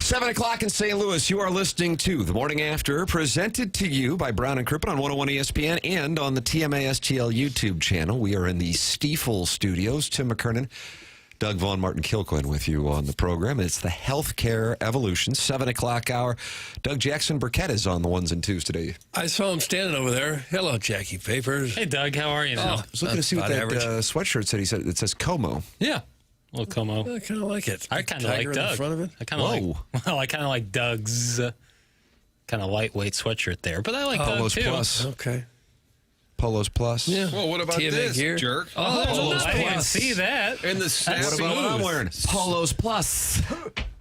7 o'clock in St. Louis. You are listening to The Morning After, presented to you by Brown and Crouppen on 101 ESPN and on the TMA STL YouTube channel. We are in the Stiefel studios. Tim McKernan, Doug Vaughn, Martin Kilcoyne with you on the program. It's the Healthcare Evolution, 7 o'clock hour. Doug, Jackson Burkett is on the ones and twos today. I saw him standing over there. Hello, Jackie Papers. Hey, Doug, how are you now? I was looking to see what that sweatshirt said. He said it says Como. Yeah. A little Como. I kind of like it. I kind of like Doug. In front of it. I kind of like Doug's kind of lightweight sweatshirt there, but I like Polos Doug too. Plus. Okay. Polos Plus. Yeah. Well, what about TMA this, gear? jerk? Oh, Polos I didn't Plus. see that. And the What about what I'm wearing? Polos Plus.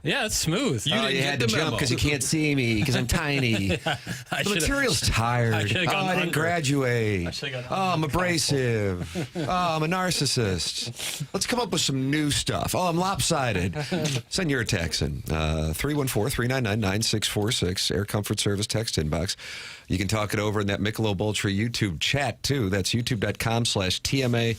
Yeah, it's smooth. You You didn't had get to the jump memo. because you can't see me because I'm tiny. The material's tired. I should've gone I didn't under. graduate. I should've gone Oh, I'm under the abrasive. I'm a narcissist. Let's come up with some new stuff. I'm lopsided. Send your text in. 314-399-9646. Air Comfort Service text inbox. You can talk it over in that Michelob Ultra YouTube chat, too. That's youtube.com/TMA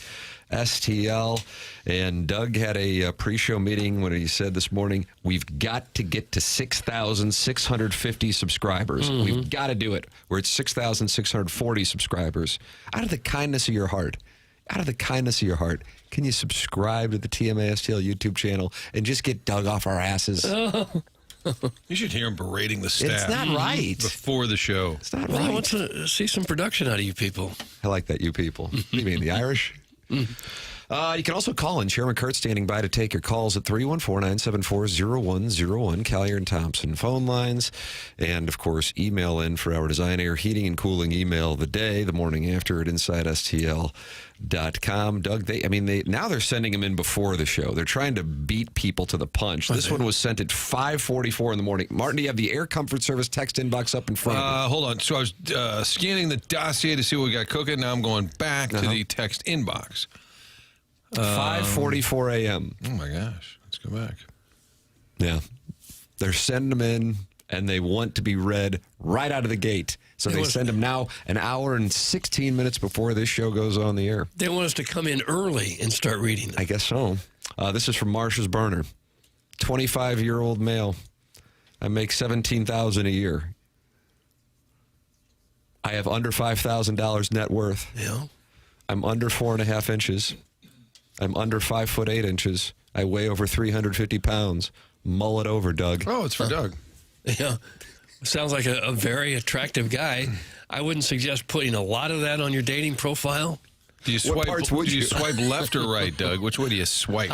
STL. And Doug had a pre-show meeting when he said this morning, we've got to get to 6,650 subscribers. We've got to do it. We're at 6,640 subscribers. Out of the kindness of your heart, can you subscribe to the TMA STL YouTube channel and just get Doug off our asses? You should hear him berating the staff. It's not right. Before the show. It's not Well, I right. want to see some production out of you people. I like that, you people. You mean the Irish? You can also call in. Chairman Kurt standing by to take your calls at 314-974-0101. Collier and Thompson phone lines. And, of course, email in for our Design Air Heating and Cooling email of the day, the morning after at InsideSTL.com. Doug, now they're sending them in before the show. They're trying to beat people to the punch. This one was sent at 5:44 in the morning. Martin, do you have the Air Comfort Service text inbox up in front of you? Hold on. So I was scanning the dossier to see what we got cooking. Now I'm going back to the text inbox. 5:44 a.m. Oh, my gosh. Let's go back. Yeah. They're sending them in, and they want to be read right out of the gate. So they send them now an hour and 16 minutes before this show goes on the air. They want us to come in early and start reading them. I guess so. This is from Marcia's Burner. 25-year-old male. I make $17,000 a year. I have under $5,000 net worth. Yeah. I'm under 4.5 inches. I'm under 5 foot 8 inches. I weigh over 350 pounds. Mull it over, Doug. Oh, it's for Doug. Yeah. Sounds like a very attractive guy. I wouldn't suggest putting a lot of that on your dating profile. Do you swipe? parts would do you you? swipe left or right, Doug? Which way do you swipe?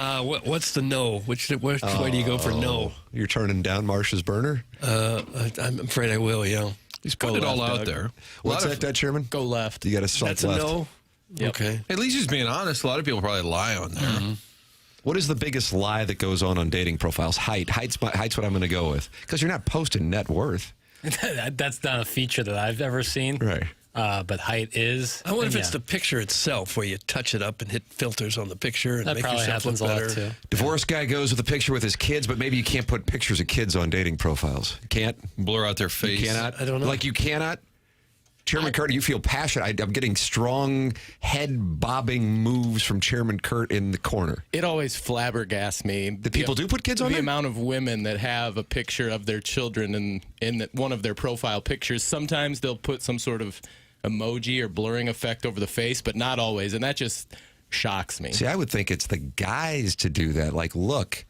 What's the no? Which way do you go for no? You're turning down Marcia's Burner? I'm afraid I will, yeah. He's putting it all out there. What's that, Chairman? Go left. You got to swipe That's left. a no? Yep. Okay. At least he's being honest. A lot of people probably lie on there. What is the biggest lie that goes on dating profiles? Height's what I'm going to go with. Because you're not posting net worth. That's not a feature that I've ever seen. Right. But height is. I wonder if it's the picture itself where you touch it up and hit filters on the picture and That make probably yourself look happens a lot, better. too. Divorced guy goes with a picture with his kids, but maybe you can't put pictures of kids on dating profiles. Can't? Blur out their face. You cannot? I don't know. Like you cannot? Chairman Kurt, you feel passionate. I'm getting strong head-bobbing moves from Chairman Kurt in the corner. It always flabbergasts me. The people do put kids on the there? amount of women that have a picture of their children in one of their profile pictures. Sometimes they'll put some sort of emoji or blurring effect over the face, but not always, and that just shocks me. See, I would think it's the guys to do that. Like, look,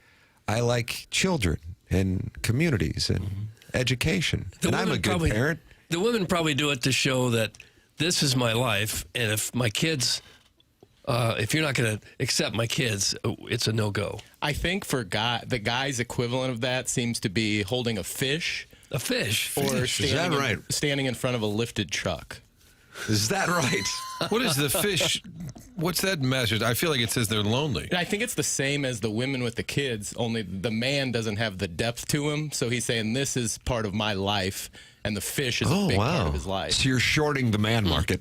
I like children and communities and education, and I'm a good parent. The women probably do it to show that this is my life, and if my kids, if you're not going to accept my kids, it's a no-go. I think for the guy's equivalent of that seems to be holding a fish. A fish. Or Is that right? standing in front of a lifted truck. Is that right? What is the fish? What's that message? I feel like it says they're lonely. And I think it's the same as the women with the kids, only the man doesn't have the depth to him. So he's saying, this is part of my life, and the fish is a big part of his life. So you're shorting the man market.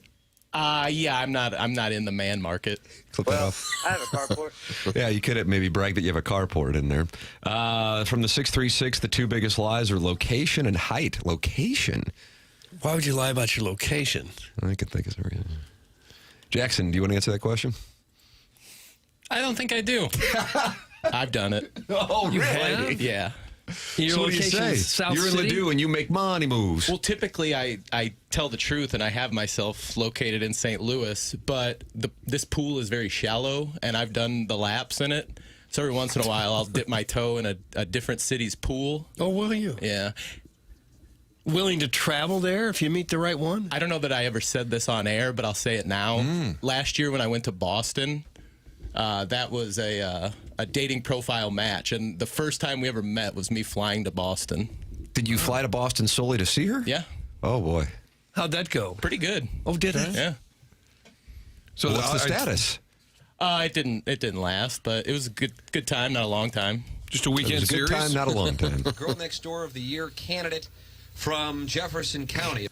Yeah, I'm not in the man market. Clip that off. I have a carport. Yeah, you could maybe brag that you have a carport in there. From the 636, the two biggest lies are location and height. Location? Why would you lie about your location? I could think of something. Jackson, do you want to answer that question? I don't think I do. I've done it. Oh, You have? Yeah. Your So what do you location say? is South You're in City? Ladue and you make money moves. Well, typically I tell the truth, and I have myself located in St. Louis, but this pool is very shallow, and I've done the laps in it. So every once in a while, I'll dip my toe in a different city's pool. Oh, will you? Yeah. Willing to travel there if you meet the right one? I don't know that I ever said this on air, but I'll say it now. Last year when I went to Boston, that was a dating profile match, and the first time we ever met was me flying to Boston. Did you fly to Boston solely to see her? Yeah, Oh, boy. How'd that go? pretty good. Oh, did it? Yeah. So What's the status? It didn't last, but it was a good time, not a long time. just a It weekend was a good series? time, not a long time. Girl Next Door of the Year candidate from Jefferson County.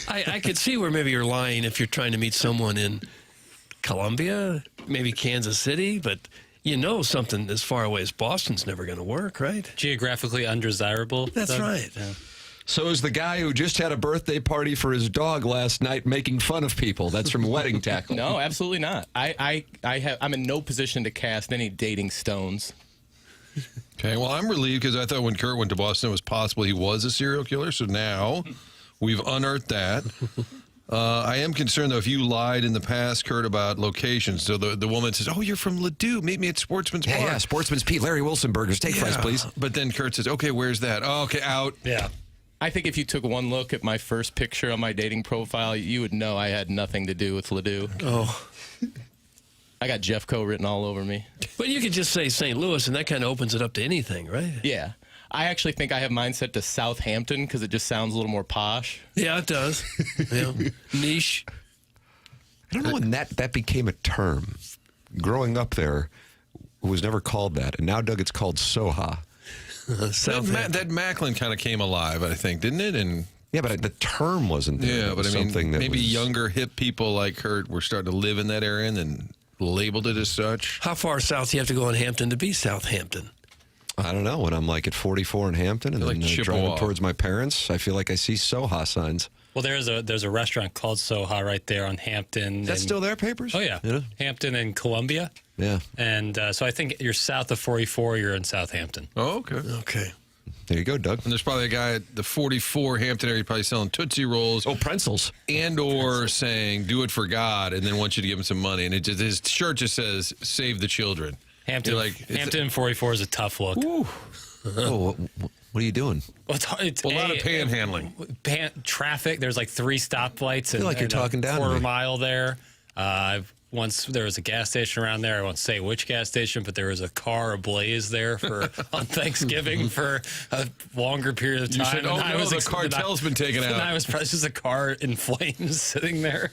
I could see where maybe you're lying if you're trying to meet someone in Columbia, maybe Kansas City, but you know something as far away as Boston's never going to work, right? Geographically undesirable. That's Doug? right. Yeah. So is the guy who just had a birthday party for his dog last night making fun of people. That's from Wedding Tackle. No, absolutely not. I'm in no position to cast any dating stones. Okay, well, I'm relieved because I thought when Kurt went to Boston, it was possible he was a serial killer. So now we've unearthed that. I am concerned, though, if you lied in the past, Kurt, about locations. So the woman says, oh, you're from Ladue. Meet me at Sportsman's Park. Yeah, Sportsman's Pete, Larry Wilson Burgers, steak fries, please. But then Kurt says, okay, where's that? Oh, okay, out. Yeah. I think if you took one look at my first picture on my dating profile, you would know I had nothing to do with Ladue. Oh, I got Jeffco written all over me. but you could just say St. Louis, and that kind of opens it up to anything, right? Yeah. I actually think I have mine set to Southampton because it just sounds a little more posh. Yeah, it does. Yeah. Niche. I don't know when that became a term. Growing up there, it was never called that. And now, Doug, it's called Soha. That Macklin kind of came alive, I think, didn't it? And Yeah, but the term wasn't there. yeah, It but was I mean, something that maybe was- younger, hip people like Kurt were starting to live in that area and then labeled it as such. How far south do you have to go in Hampton to be Southampton? I don't know. When I'm like at 44 in Hampton and Like then Chippewa. driving towards my parents, I feel like I see Soha signs. Well, there's a restaurant called Soha right there on Hampton. Is that still there, Papers? Oh yeah, Hampton and Columbia. Yeah. And so I think you're south of 44. You're in Southampton. Oh, okay. Okay. There you go, Doug. And there's probably a guy at the 44 Hampton area probably selling Tootsie Rolls Oh, pretzels. and or saying, do it for God, and then wants you to give him some money. And it just, his shirt just says, save the children. Hampton, You're like, it's- Hampton and 44 is a tough look. Oh, what are you doing? Well, it's a lot of panhandling. Traffic. There's like 3 stoplights and, like you're and talking a down to quarter me. mile there. Once there was a gas station around there. I won't say which gas station, but there was a car ablaze there for on Thanksgiving for a longer period of time. You said, oh, And I no, was the ex- cartel's been taken And I out. was just a car in flames sitting there.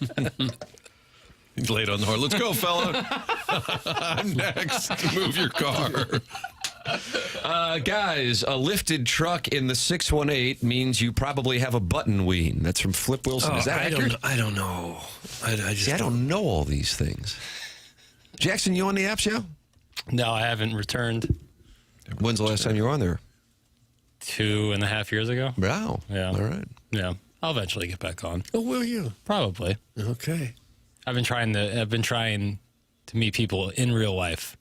He's laid on the horn. Let's go, fella. I'm next. Move your car. Guys, a lifted truck in the 618 means you probably have a button ween. That's from Flip Wilson. Is that accurate? I don't know. I just See, I don't know all these things. Jackson, you on the app show? No, I haven't returned When's the last time you were on there? 2.5 years ago. Wow. Yeah. All right. Yeah, I'll eventually get back on. Oh, will you? Probably. Okay. I've been trying to meet people in real life.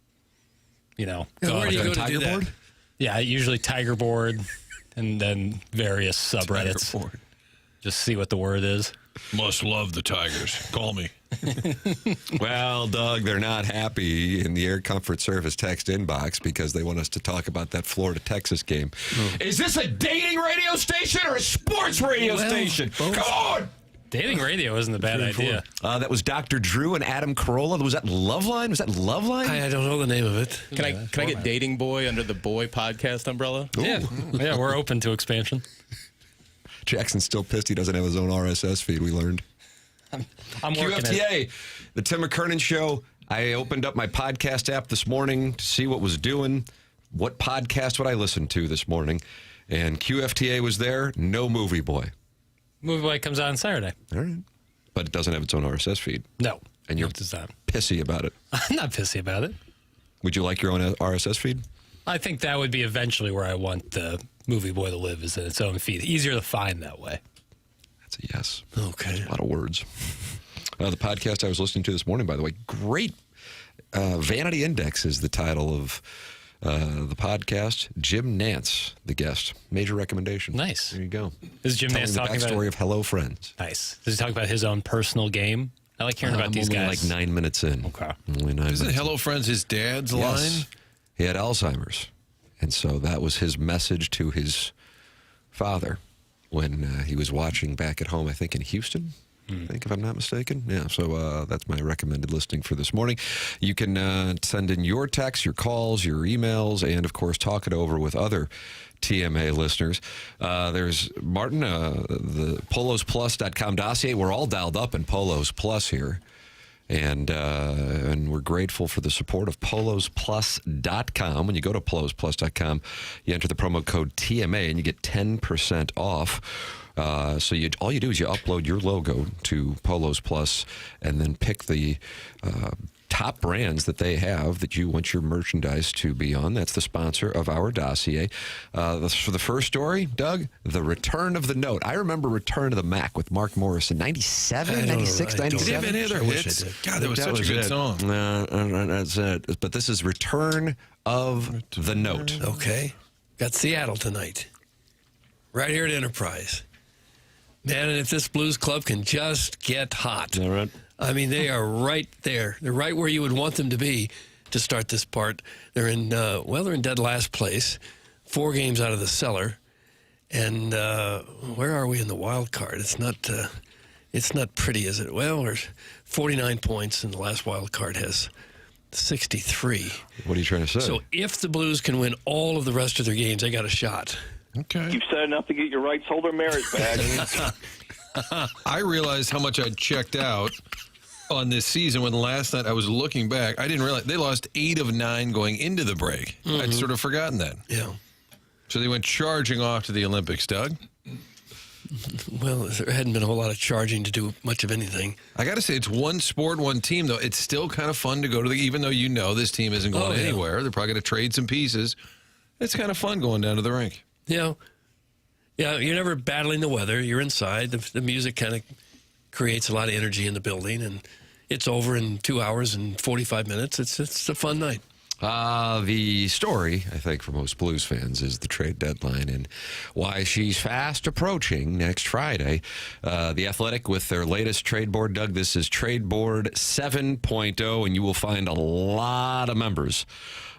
You know, Yeah, go where out do you there. go to do that? Yeah, usually Tiger Board, and then various subreddits. Tiger board. Just see what the word is. Must love the Tigers. Call me. Well, Doug, they're not happy in the Air Comfort Service text inbox because they want us to talk about that Florida-Texas game. Is this a dating radio station or a sports radio Well, station? both. Come on! Dating radio isn't a bad idea. That was Dr. Drew and Adam Carolla. Was that Loveline? Was that Loveline? I don't know the name of it. Can I get Dating Boy under the Boy podcast umbrella? Yeah, yeah, we're open to expansion. Jackson's still pissed he doesn't have his own RSS feed, we learned. I'm working it. QFTA, the Tim McKernan Show. I opened up my podcast app this morning to see what was doing. What podcast would I listen to this morning? And QFTA was there. No Movie Boy. Movie Boy comes out on Saturday. All right. But it doesn't have its own RSS feed. No, And you're it does not. pissy about it. I'm not pissy about it. Would you like your own RSS feed? I think that would be eventually where I want the Movie Boy to live, is in its own feed. Easier to find that way. That's a yes. Okay. A lot of words. The podcast I was listening to this morning, by the way, great. Vanity Index is the title of the podcast. Jim Nance, the guest. Major recommendation. Nice. There you go. Is Jim Nance the talking about backstory of Hello Friends. Nice. Does he talk about his own personal game? I like hearing about these only guys. like 9 minutes in. Okay. Only 9 Isn't minutes. Hello Friends his dad's Yes. line? He had Alzheimer's. And so that was his message to his father when he was watching back at home, I think in Houston, I think, if I'm not mistaken. Yeah, so that's my recommended listening for this morning. You can send in your texts, your calls, your emails, and, of course, talk it over with other TMA listeners. There's Martin, the polosplus.com dossier. We're all dialed up in Polos Plus here. And we're grateful for the support of polosplus.com. When you go to polosplus.com, you enter the promo code TMA and you get 10% off. So all you do is you upload your logo to Polos Plus and then pick the top brands that they have that you want your merchandise to be on. That's the sponsor of our dossier. For the first story, Doug, the return of the note. I remember Return of the Mac with Mark Morris in 97, 96, 97. Did he have any other hits? God, that was such a good song. That's it. But this is Return of the Note. Okay. Got Seattle tonight. Right here at Enterprise. Man, and if this Blues Club can just get hot. All right. I mean, they are right there. They're right where you would want them to be to start this part. They're in, they're in dead last place, 4 games out of the cellar. And where are we in the wild card? It's not pretty, is it? Well, there's 49 points, and the last wild card has 63. What are you trying to say? So if the Blues can win all of the rest of their games, they got a shot. Okay. You've said enough to get your rights holder merit badge. I realized how much I'd checked out on this season when last night I was looking back. I didn't realize they lost 8 of 9 going into the break. I'd sort of forgotten that. Yeah. So they went charging off to the Olympics, Doug. Well, there hadn't been a whole lot of charging to do much of anything. I got to say, it's one sport, one team, though. It's still kind of fun to go to even though you know this team isn't going anywhere. They're probably going to trade some pieces. It's kind of fun going down to the rink. Yeah, you're never battling the weather. You're inside. The music kind of creates a lot of energy in the building, and it's over in 2 hours and 45 minutes. It's a fun night. The story, I think, for most Blues fans is the trade deadline and why she's fast approaching next Friday. The Athletic with their latest trade board, Doug, this is Trade Board 7.0, and you will find a lot of members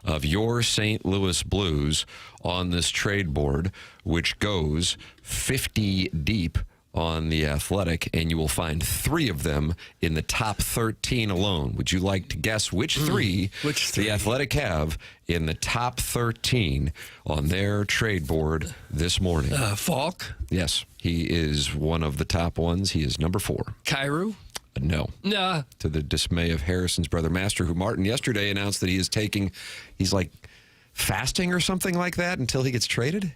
of your St. Louis Blues on this trade board, which goes 50 deep on the Athletic, and you will find 3 of them in the top 13 alone. Would you like to guess which 3 the Athletic have in the top 13 on their trade board this morning? Falk? Yes, he is one of the top ones. He is number 4. Kyrou? No. Nah. To the dismay of Harrison's brother Master, who Martin yesterday announced that he's like fasting or something like that until he gets traded.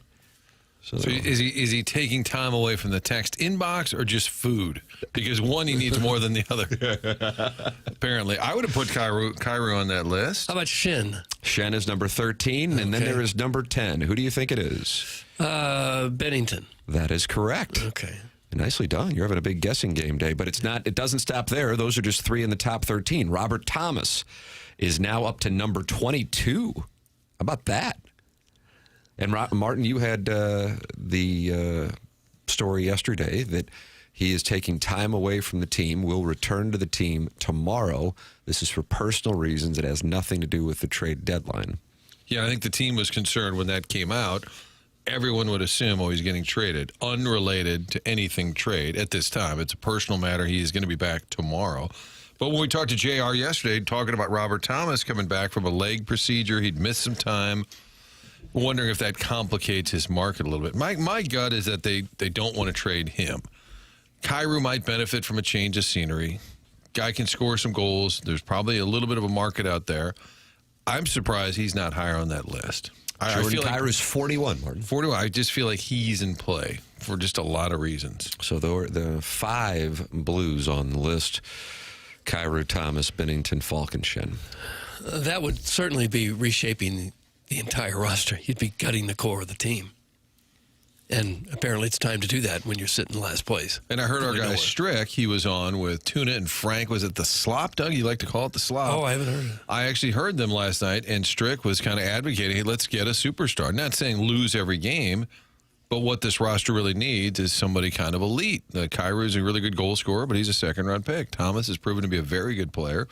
So is he taking time away from the text inbox or just food? Because one he needs more than the other. Apparently, I would have put Kyrou on that list. How about Shen? Shen is number 13, and then there is number 10. Who do you think it is? Bennington. That is correct. Okay. Nicely done. You're having a big guessing game day, but it's not. It doesn't stop there. Those are just 3 in the top 13. Robert Thomas is now up to number 22. How about that? And Martin, you had the story yesterday that he is taking time away from the team, will return to the team tomorrow. This is for personal reasons. It has nothing to do with the trade deadline. Yeah, I think the team was concerned when that came out. Everyone would assume, he's getting traded, unrelated to anything trade at this time. It's a personal matter. He is going to be back tomorrow. But when we talked to JR yesterday, talking about Robert Thomas coming back from a leg procedure, he'd missed some time. Wondering if that complicates his market a little bit. My gut is that they don't want to trade him. Kyrou might benefit from a change of scenery. Guy can score some goals. There's probably a little bit of a market out there. I'm surprised he's not higher on that list. I feel Kyrou's 41, Martin. 41. I just feel like he's in play for just a lot of reasons. So the 5 Blues on the list: Kyrou, Thomas, Bennington, Falk, and Shen. That would certainly be reshaping the entire roster. You'd be gutting the core of the team. And apparently it's time to do that when you're sitting in last place. And I heard our Really guy nowhere. Strick, he was on with Tuna and Frank. Was it the Slop, Doug? You like to call it the Slop? Oh, I haven't heard of it. I actually heard them last night, and Strick was kind of advocating, hey, let's get a superstar. Not saying lose every game, but what this roster really needs is somebody kind of elite. Kyrie is a really good goal scorer, but he's a second-round pick. Thomas has proven to be a very good player.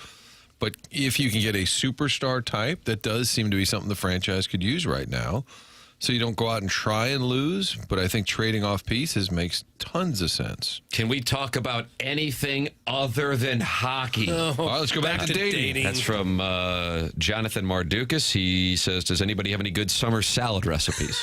But if you can get a superstar type, that does seem to be something the franchise could use right now. So you don't go out and try and lose, but I think trading off pieces makes tons of sense. Can we talk about anything other than hockey? All right, let's go back to dating. That's from Jonathan Mardukas. He says, does anybody have any good summer salad recipes?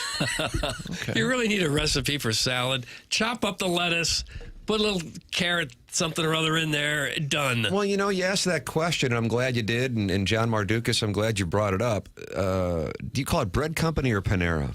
You really need a recipe for salad. Chop up the lettuce, put a little carrot, something or other in there, done. Well, you know, you asked that question, and I'm glad you did. And John Mardukas, I'm glad you brought it up. Do you call it Bread Company or Panera?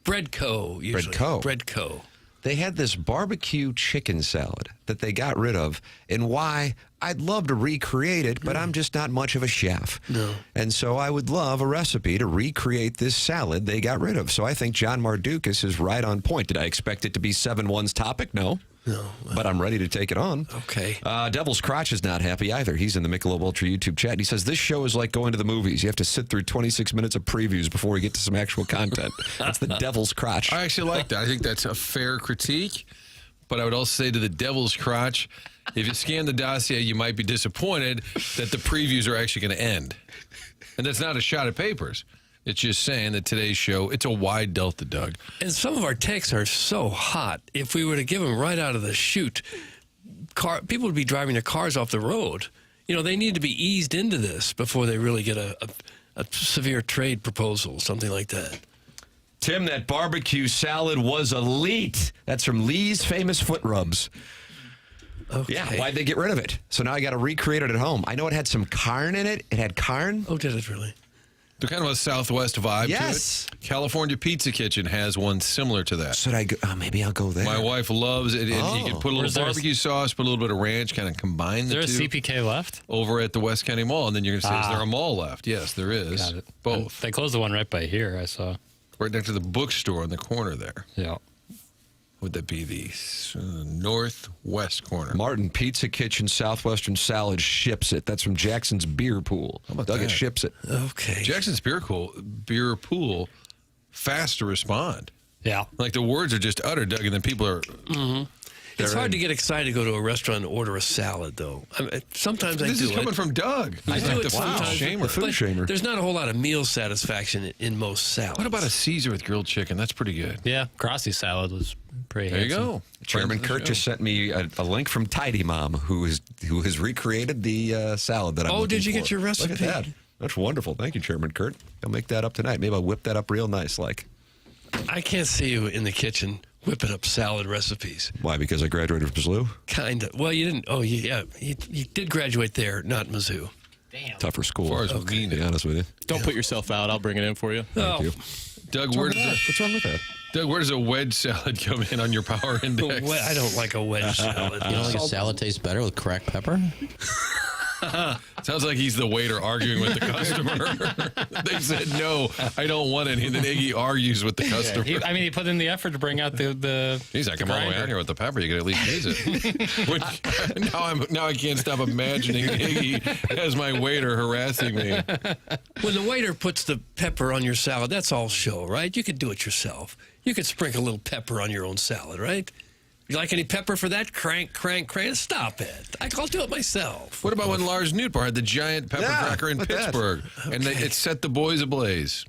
Bread Co. usually. Bread Co. Bread Co. They had this barbecue chicken salad that they got rid of. And why? I'd love to recreate it, but I'm just not much of a chef. No. And so I would love a recipe to recreate this salad they got rid of. So I think John Mardukas is right on point. Did I expect it to be 7-1's topic? No. No. But I'm ready to take it on. Okay. Devil's Crotch is not happy either. He's in the Michelob Ultra YouTube chat. He says, this show is like going to the movies. You have to sit through 26 minutes of previews before we get to some actual content. That's the Devil's Crotch. I actually like that. I think that's a fair critique. But I would also say to the Devil's Crotch, if you scan the dossier, you might be disappointed that the previews are actually going to end. And that's not a shot at papers. It's just saying that today's show, it's a wide delta, Doug. And some of our takes are so hot. If we were to give them right out of the chute, people would be driving their cars off the road. You know, they need to be eased into this before they really get a severe trade proposal, something like that. Tim, that barbecue salad was elite. That's from Lee's Famous Foot Rubs. Okay. Yeah, why'd they get rid of it? So now I got to recreate it at home. I know it had some carn in it. It had carn. Oh, did it really? They're kind of a Southwest vibe Yes. to it. California Pizza Kitchen has one similar to that. Should I go? Oh, maybe I'll go there. My wife loves it. And you can put a Where's little there a- barbecue sauce, put a little bit of ranch, kind of combine Is the there a two. CPK left? Over at the West County Mall. And then you're going to say, is there a mall left? Yes, there is. Got it. Both. They closed the one right by here, I saw. Right next to the bookstore in the corner there. Yeah. Would that be the northwest corner? Martin Pizza Kitchen Southwestern Salad ships it. That's from Jackson's Beer Pool. How about Doug that? it ships it. Okay. Jackson's Beer Pool, fast to respond. Yeah. Like the words are just uttered, Doug, and then people are. It's They're hard to in. get excited to go to a restaurant and order a salad, though. Sometimes I This do is coming it. from Doug. I Who's do like it the food sometimes. shamer. The food but shamer. There's not a whole lot of meal satisfaction in most salads. What about a Caesar with grilled chicken? That's pretty good. Yeah. Grassy salad was pretty There you handsome. go. Chairman Friends of the Kurt show. just sent me a link from Tidy Mom, who has recreated the salad that I'm Oh, looking did you get for. your recipe? Look at that. That's wonderful. Thank you, Chairman Kurt. I'll make that up tonight. Maybe I'll whip that up real nice like. I can't see you in the kitchen whipping up salad recipes. Why? Because I graduated from SLU? Kind of. Well, you didn't. Oh, yeah. You did graduate there, not Mizzou. Tougher school. As far as we to be know. honest with you. Don't put yourself out. I'll bring it in for you. Oh, you. Doug, where What's wrong with that? does a wedge salad come in on your power index? I don't like a wedge salad. You don't think a salad tastes better with cracked pepper? Sounds like he's the waiter arguing with the customer. They said, no, I don't want any. And then Iggy argues with the customer. He put in the effort to bring out the He's like, I'm all the way grinder. out here with the pepper. You can at least use it. Which, now I can't stop imagining Iggy as my waiter harassing me. When the waiter puts the pepper on your salad, that's all show, right? You could do it yourself. You could sprinkle a little pepper on your own salad, right? You like any pepper for that? Crank. Stop it. I'll do it myself. What about when Lars Nootbaar had the giant pepper Yeah, cracker in look at that. Pittsburgh? And it set the boys ablaze.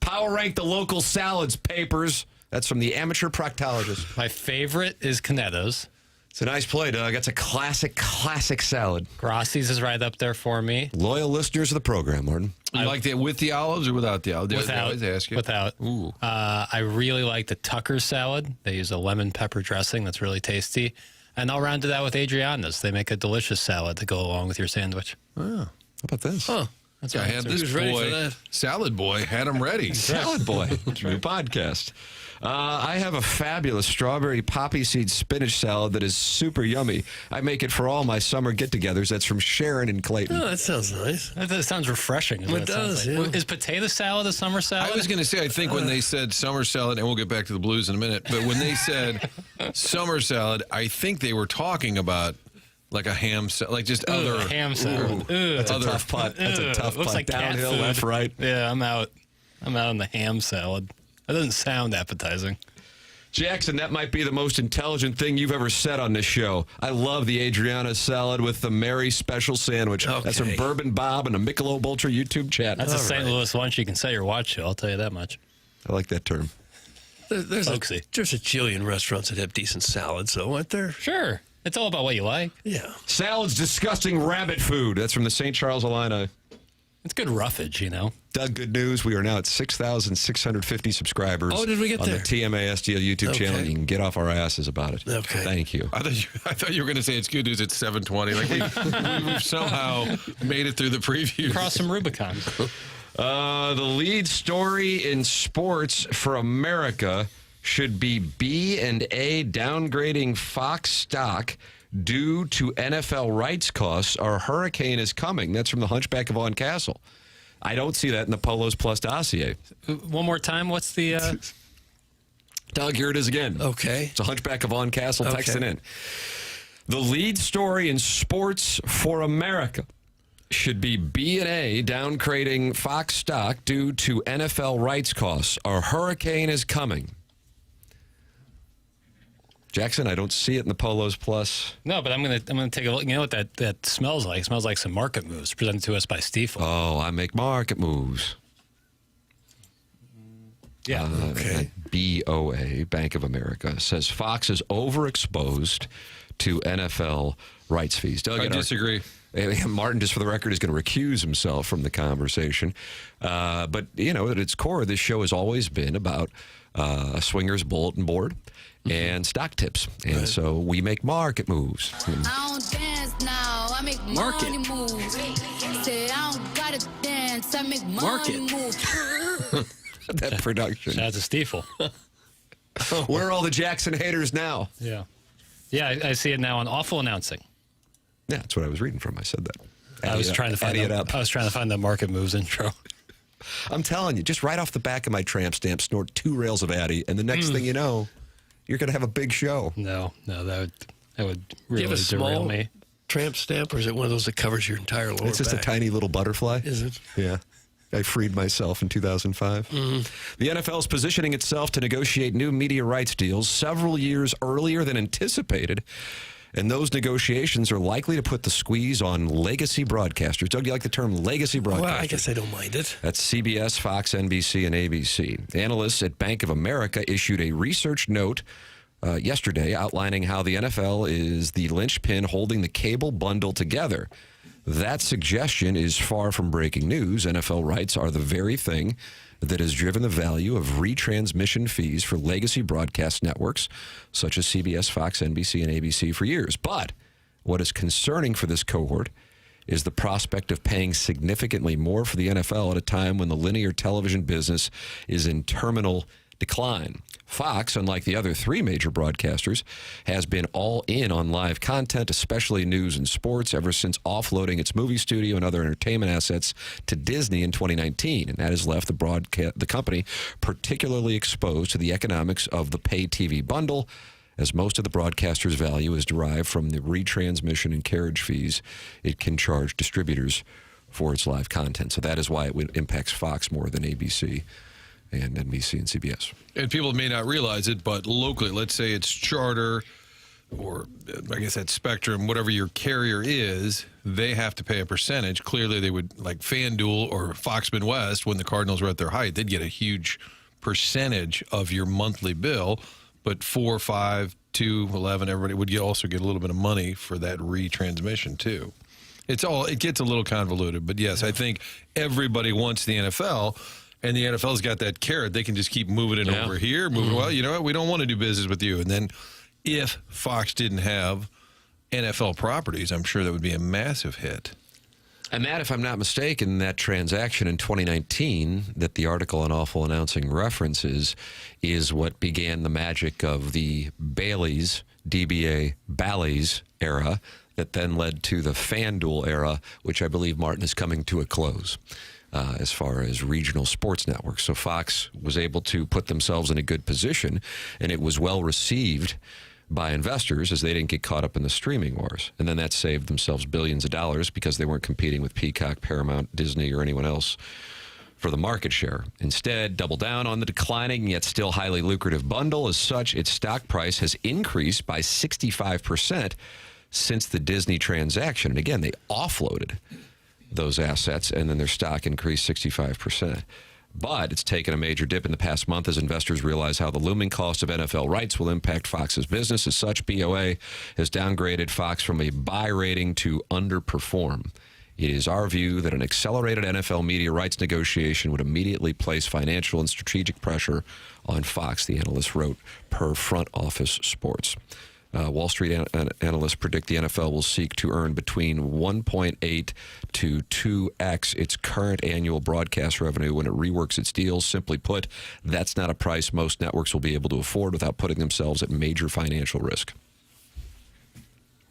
Power rank the local salads, papers. That's from the amateur proctologist. My favorite is Canetto's. It's a nice play, Doug. That's a classic salad. Grassi's is right up there for me. Loyal listeners of the program, Martin. You like that with the olives or without the olives? They Without. always ask you. Without. Ooh. I really like the Tucker's salad. They use a lemon pepper dressing that's really tasty. And I'll round it out with Adriana's. They make a delicious salad to go along with your sandwich. Oh, how about this? Huh. That's I right. had So this He was ready for boy, that. Salad Boy, had him ready. Salad Boy, new podcast. I have a fabulous strawberry poppy seed spinach salad that is super yummy. I make it for all my summer get-togethers. That's from Sharon in Clayton. Oh, that sounds nice. That sounds refreshing. is what It sounds does, like. yeah. Is potato salad a summer salad? I was going to say, I think when they said summer salad, and we'll get back to the Blues in a minute, but when they said summer salad, I think they were talking about like a ham salad, like just other ham salad. Ooh, That's a tough putt. That's a tough looks putt. like cat Downhill, food. left, right. Yeah, I'm out. I'm out on the ham salad. That doesn't sound appetizing. Jackson, that might be the most intelligent thing you've ever said on this show. I love the Adriana salad with the Mary special sandwich. That's from Okay. Bourbon Bob and a Michelob Ultra YouTube chat. That's a All St. right. Louis lunch you can set your watch to. I'll tell you that much. I like that term. There's a Folksy. jillion restaurants that have decent salads, though, aren't there? Sure. It's all about what you like. Yeah. Salad's disgusting rabbit food. That's from the St. Charles Illini. It's good roughage, you know. Doug, good news. We are now at 6,650 subscribers. Oh, did we get on there? the TMA STL YouTube channel. Okay. You can get off our asses about it. Okay. Thank you. I thought you were going to say it's good news. It's 7:20. Like we've somehow made it through the preview. Cross some Rubicon. The lead story in sports for America should be B&A downgrading Fox stock due to NFL rights costs. Our hurricane is coming. That's from the Hunchback of Vaughn Castle. I don't see that in the Polos Plus dossier. One more time. What's the... Doug, here it is again. Okay. It's a Hunchback of Vaughn Castle texting Okay. in. The lead story in sports for America should be B&A downgrading Fox stock due to NFL rights costs. Our hurricane is coming. Jackson, I don't see it in the Polos Plus. No, but I'm gonna take a look. You know what that smells like? It smells like some market moves presented to us by Stiefel. Oh, I make market moves. Yeah. Okay. BOA, Bank of America, says Fox is overexposed to NFL rights fees. Doug, I in our- disagree. Martin, just for the record, is going to recuse himself from the conversation. But, you know, at its core, this show has always been about a swingers bulletin board and stock tips. And so we make market moves. I don't dance now, I make Market. money moves. Say I don't gotta dance, I make Market. money moves. That production. Shout out to Stiefel. Where are all the Jackson haters now? Yeah. Yeah, I see it now on awful announcing. Yeah, that's what I was reading from. I said that. I was trying to find it up. I was trying to find the market moves intro. I'm telling you, just right off the back of my tramp stamp, snort 2 rails of Addy, and the next thing you know, you're going to have a big show. No, that would Do really you have a derail small me. tramp stamp, or is it one of those that covers your entire lower It's just back? a tiny little butterfly. Is it? Yeah. I freed myself in 2005. The NFL is positioning itself to negotiate new media rights deals several years earlier than anticipated. And those negotiations are likely to put the squeeze on legacy broadcasters. Doug, do you like the term legacy broadcasters? Well, I guess I don't mind it. That's CBS, Fox, NBC, and ABC. Analysts at Bank of America issued a research note yesterday outlining how the NFL is the linchpin holding the cable bundle together. That suggestion is far from breaking news. NFL rights are the very thing that has driven the value of retransmission fees for legacy broadcast networks such as CBS, Fox, NBC, and ABC for years. But what is concerning for this cohort is the prospect of paying significantly more for the NFL at a time when the linear television business is in terminal decline. Fox, unlike the other 3 major broadcasters, has been all in on live content, especially news and sports, ever since offloading its movie studio and other entertainment assets to Disney in 2019. And that has left the company particularly exposed to the economics of the pay TV bundle, as most of the broadcaster's value is derived from the retransmission and carriage fees it can charge distributors for its live content. So that is why it impacts Fox more than ABC and NBC and CBS. And people may not realize it, but locally, let's say it's Charter or I guess that's Spectrum, whatever your carrier is, they have to pay a percentage. Clearly, they would, like FanDuel or Fox Midwest, when the Cardinals were at their height, they'd get a huge percentage of your monthly bill. But 4, 5, 2, 11, everybody would also get a little bit of money for that retransmission too. It gets a little convoluted, but yes, I think everybody wants the NFL. And the NFL's got that carrot. They can just keep moving it over here. Well, you know what? We don't want to do business with you. And then if Fox didn't have NFL properties, I'm sure that would be a massive hit. And that, if I'm not mistaken, that transaction in 2019 that the article on Awful Announcing references is what began the magic of the Bally's, DBA Bally's era that then led to the FanDuel era, which I believe, Martin, is coming to a close as far as regional sports networks. So Fox was able to put themselves in a good position, and it was well received by investors as they didn't get caught up in the streaming wars. And then that saved themselves billions of dollars because they weren't competing with Peacock, Paramount, Disney, or anyone else for the market share. Instead, double down on the declining yet still highly lucrative bundle. As such, its stock price has increased by 65% since the Disney transaction. And again, they offloaded those assets, and then their stock increased 65%. But it's taken a major dip in the past month as investors realize how the looming cost of NFL rights will impact Fox's business. As such, BOA has downgraded Fox from a buy rating to underperform. It is our view that an accelerated NFL media rights negotiation would immediately place financial and strategic pressure on Fox, the analyst wrote, per Front Office Sports. Wall Street analysts predict the NFL will seek to earn between 1.8 to 2x its current annual broadcast revenue when it reworks its deals. Simply put, that's not a price most networks will be able to afford without putting themselves at major financial risk.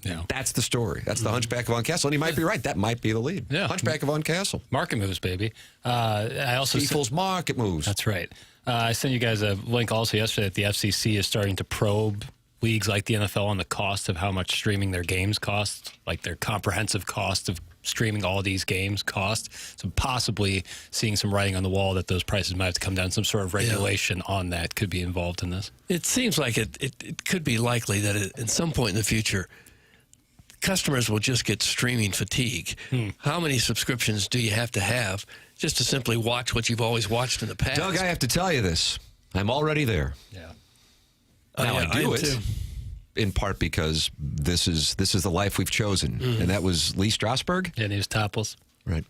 Yeah. That's the story. That's the Hunchback of Von Castle. And he might be right. That might be the lead. Yeah. Hunchback of Von Castle. Market moves, baby. I also People's market moves. That's right. I sent you guys a link also yesterday that the FCC is starting to probe leagues like the NFL on the cost of how much streaming their games cost, like their comprehensive cost of streaming all these games cost. So possibly seeing some writing on the wall that those prices might have to come down. Some sort of regulation on that could be involved in this. It seems like it could be likely that at some point in the future, customers will just get streaming fatigue. How many subscriptions do you have to just to simply watch what you've always watched in the past? Doug, I have to tell you this. I'm already there. Yeah. Now I do it too. in part because this is the life we've chosen, and that was Lee Strasberg. And he was topless. Right.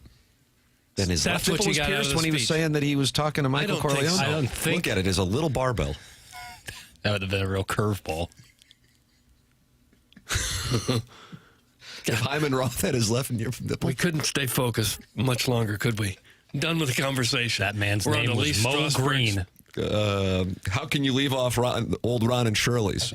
Then his That's left what nipple you was got out of pierced the when he was speech. saying that he was talking to Michael don't think Corleone. so. I don't think- Look at it as a little barbell. That would have been a real curveball. If Hyman Roth had his left nipple. We couldn't stay focused much longer, could we? Done with the conversation. That man's We're on name to was Lee Mo Strasberg's- Green. How can you leave off old Ron and Shirley's?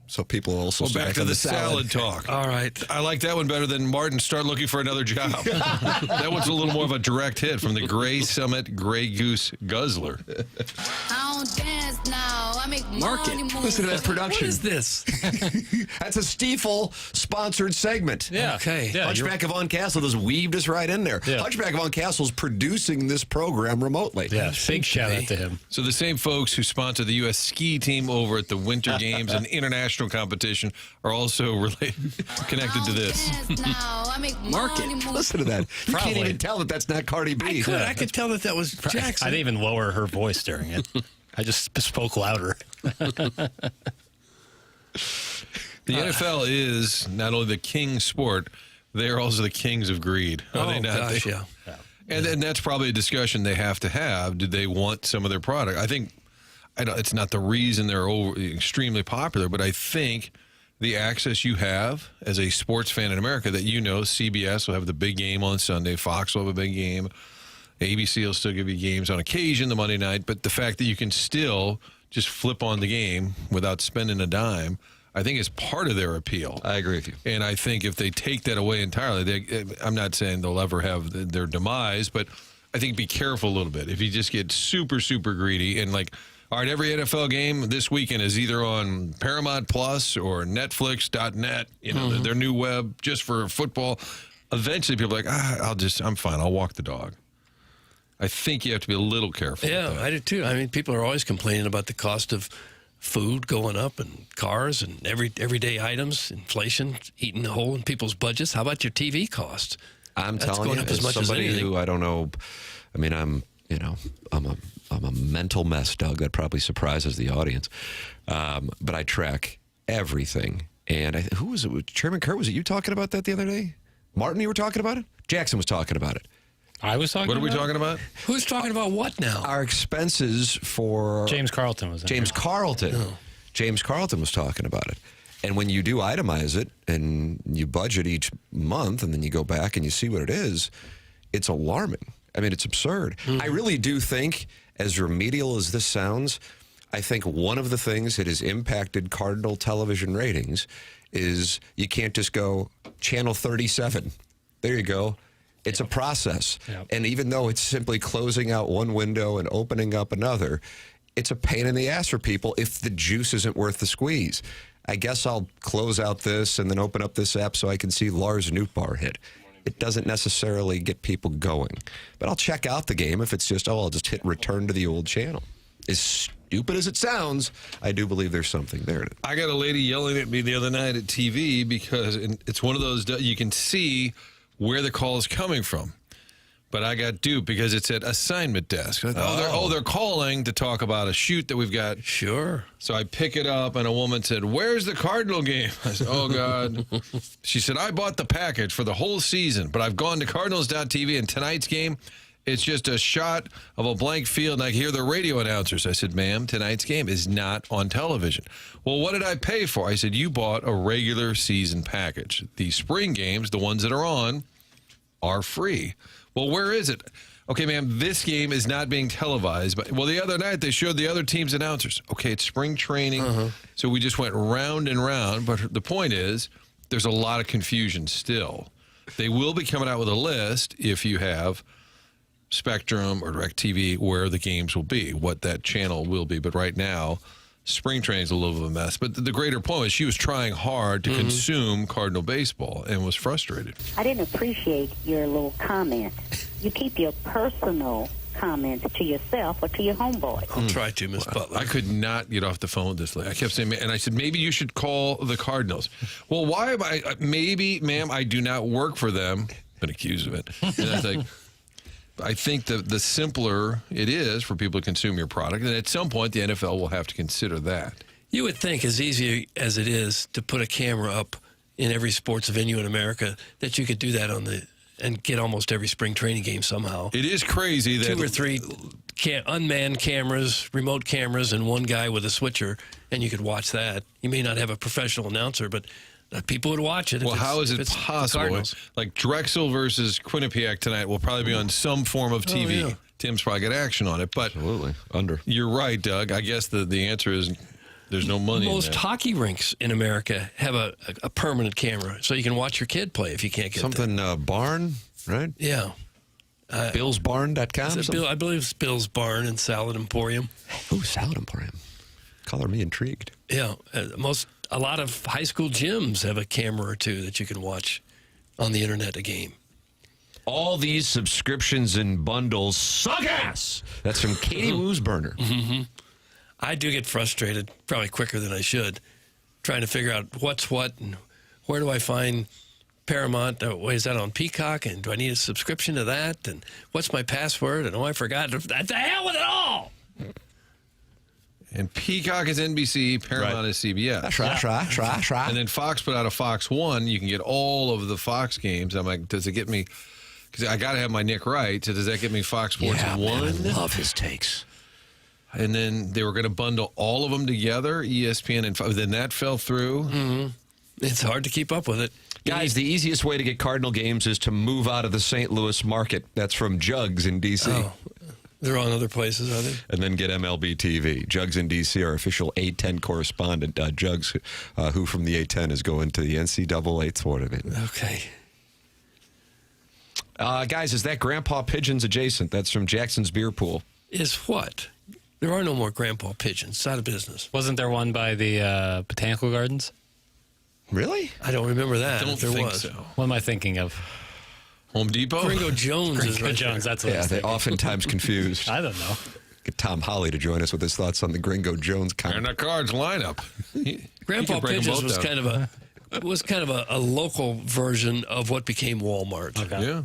So people also Well, back to on the salad talk. All right. I like that one better than Martin start looking for another job. That one's a little more of a direct hit from the Gray Summit Gray Goose Guzzler. I don't dance now. I make Mark money it. moves. Listen to that What production. is this? That's a Stiefel sponsored segment. Yeah. Okay. Yeah, Hunchback of Von Castle just weaved us right in there. Yeah. Hunchback of Von Castle's producing this program remotely. Yeah, big shout out to him. So the same folks who sponsor the U.S. ski team over at the Winter Games and international competition are also connected to this. Dance now. I make Mark money it. moves. Listen to that. You can't Probably. even tell that that's not Cardi B. I could tell that was Jackson. I didn't even lower her voice during it. I just spoke louder. The NFL is not only the king sport, they are also the kings of greed. Are they not? Gosh, yeah. And that's probably a discussion they have to have. Do they want some of their product? I think it's not the reason they're extremely popular, but I think the access you have as a sports fan in America that CBS will have the big game on Sunday, Fox will have a big game, ABC will still give you games on occasion, the Monday night, but the fact that you can still just flip on the game without spending a dime, I think is part of their appeal. I agree with you. And I think if they take that away entirely, I'm not saying they'll ever have their demise, but I think be careful a little bit. If you just get super, super greedy and all right, every NFL game this weekend is either on Paramount Plus or Netflix.net, their new web just for football. Eventually people are like, I'm fine. I'll walk the dog. I think you have to be a little careful. Yeah, with that. I do too. I mean, people are always complaining about the cost of food going up and cars and everyday items, inflation eating a hole in people's budgets. How about your TV costs? I'm That's telling going you, up as as much as somebody anything. who I don't know, I mean, I'm a mental mess, Doug. That probably surprises the audience. But I track everything. And who was it? Chairman Kurt, was it you talking about that the other day? Martin, you were talking about it? Jackson was talking about it. I was talking What are we about? talking about? Who's talking about what now? Our expenses for James Carlton was in James there. Carlton. James Carlton was talking about it. And when you do itemize it and you budget each month and then you go back and you see what it is, it's alarming. I mean, it's absurd. I really do think, as remedial as this sounds, I think one of the things that has impacted Cardinal television ratings is you can't just go channel 37. There you go. It's a process. Yep. And even though it's simply closing out one window and opening up another, it's a pain in the ass for people if the juice isn't worth the squeeze. I guess I'll close out this and then open up this app so I can see Lars Nootbaar hit. It doesn't necessarily get people going. But I'll check out the game if it's just, I'll just hit return to the old channel. As stupid as it sounds, I do believe there's something there. I got a lady yelling at me the other night at TV because it's one of those, you can see where the call is coming from. But I got duped because it said assignment desk. Like, they're calling to talk about a shoot that we've got. Sure. So I pick it up, and a woman said, "Where's the Cardinal game?" I said, "Oh, God." She said, "I bought the package for the whole season, but I've gone to Cardinals.tv, and tonight's game, it's just a shot of a blank field, and I hear the radio announcers." I said, "Ma'am, tonight's game is not on television." "Well, what did I pay for?" I said, "You bought a regular season package. The spring games, the ones that are on, are free." "Well, where is it?" "Okay, ma'am, this game is not being televised." But well, the other night they showed the other team's announcers. Okay, it's spring training. So we just went round and round. But the point is, there's a lot of confusion still. They will be coming out with a list if you have Spectrum or DirecTV where the games will be, what that channel will be. But right now, spring training is a little bit of a mess. But the greater point is she was trying hard to consume Cardinal baseball and was frustrated. I didn't appreciate your little comment. You keep your personal comments to yourself or to your homeboy. I'll try to, Miss Butler. I could not get off the phone with this lady. I kept saying, and I said, maybe you should call the Cardinals. Well, why am I? Maybe, ma'am, I do not work for them. Been accused of it. And I was like, I think the simpler it is for people to consume your product, and at some point the NFL will have to consider that. You would think, as easy as it is to put a camera up in every sports venue in America, that you could do that and get almost every spring training game somehow. It is crazy that 2 or 3 unmanned cameras, remote cameras, and one guy with a switcher, and you could watch that. You may not have a professional announcer, but people would watch it. Well, how is it possible? Like Drexel versus Quinnipiac tonight will probably be on some form of TV. Oh, yeah. Tim's probably got action on it, but Absolutely. Under. You're right, Doug. I guess the answer is there's no money. Most in that. hockey rinks in America have a permanent camera, so you can watch your kid play if you can't get Something Barn, right? Yeah. BillsBarn.com? I believe it's Bill's Barn and Salad Emporium. Oh, Salad Emporium. Color me intrigued. Yeah. A lot of high school gyms have a camera or two that you can watch on the internet a game. All these subscriptions and bundles suck ass. That's from Katie Woosburner. Mm-hmm. I do get frustrated, probably quicker than I should, trying to figure out what's what and where do I find Paramount. Is that on Peacock? And do I need a subscription to that? And what's my password? And I forgot. The hell with it all! And Peacock is NBC, Paramount is CBS. That's right. And then Fox put out a Fox One. You can get all of the Fox games. I'm like, does it get me? Because I got to have my Nick right. So does that get me Fox Sports One? Man, I love his takes. And then they were going to bundle all of them together, ESPN and Fox. Then that fell through. Mm-hmm. It's hard to keep up with it. Guys, the easiest way to get Cardinal games is to move out of the St. Louis market. That's from Jugs in D.C. Oh. They're on other places, are they? And then get MLB TV. Jugs in D.C., our official A10 correspondent. Jugs, who from the A10 is going to the NCAA tournament. Okay. Guys, is that Grandpa Pigeons adjacent? That's from Jackson's Beer Pool. Is what? There are no more Grandpa Pigeons. It's out of business. Wasn't there one by the Botanical Gardens? Really? I don't remember that. I don't if there think was. so. What am I thinking of? Home Depot? Gringo Jones is Gringo right Jones, there. that's what I Yeah, was they're thinking. oftentimes confused. I don't know. Get Tom Holly to join us with his thoughts on the Gringo Jones And comment. the Cards lineup. Grandpa Pigeons was kind of a local version of what became Walmart. Okay. Yeah.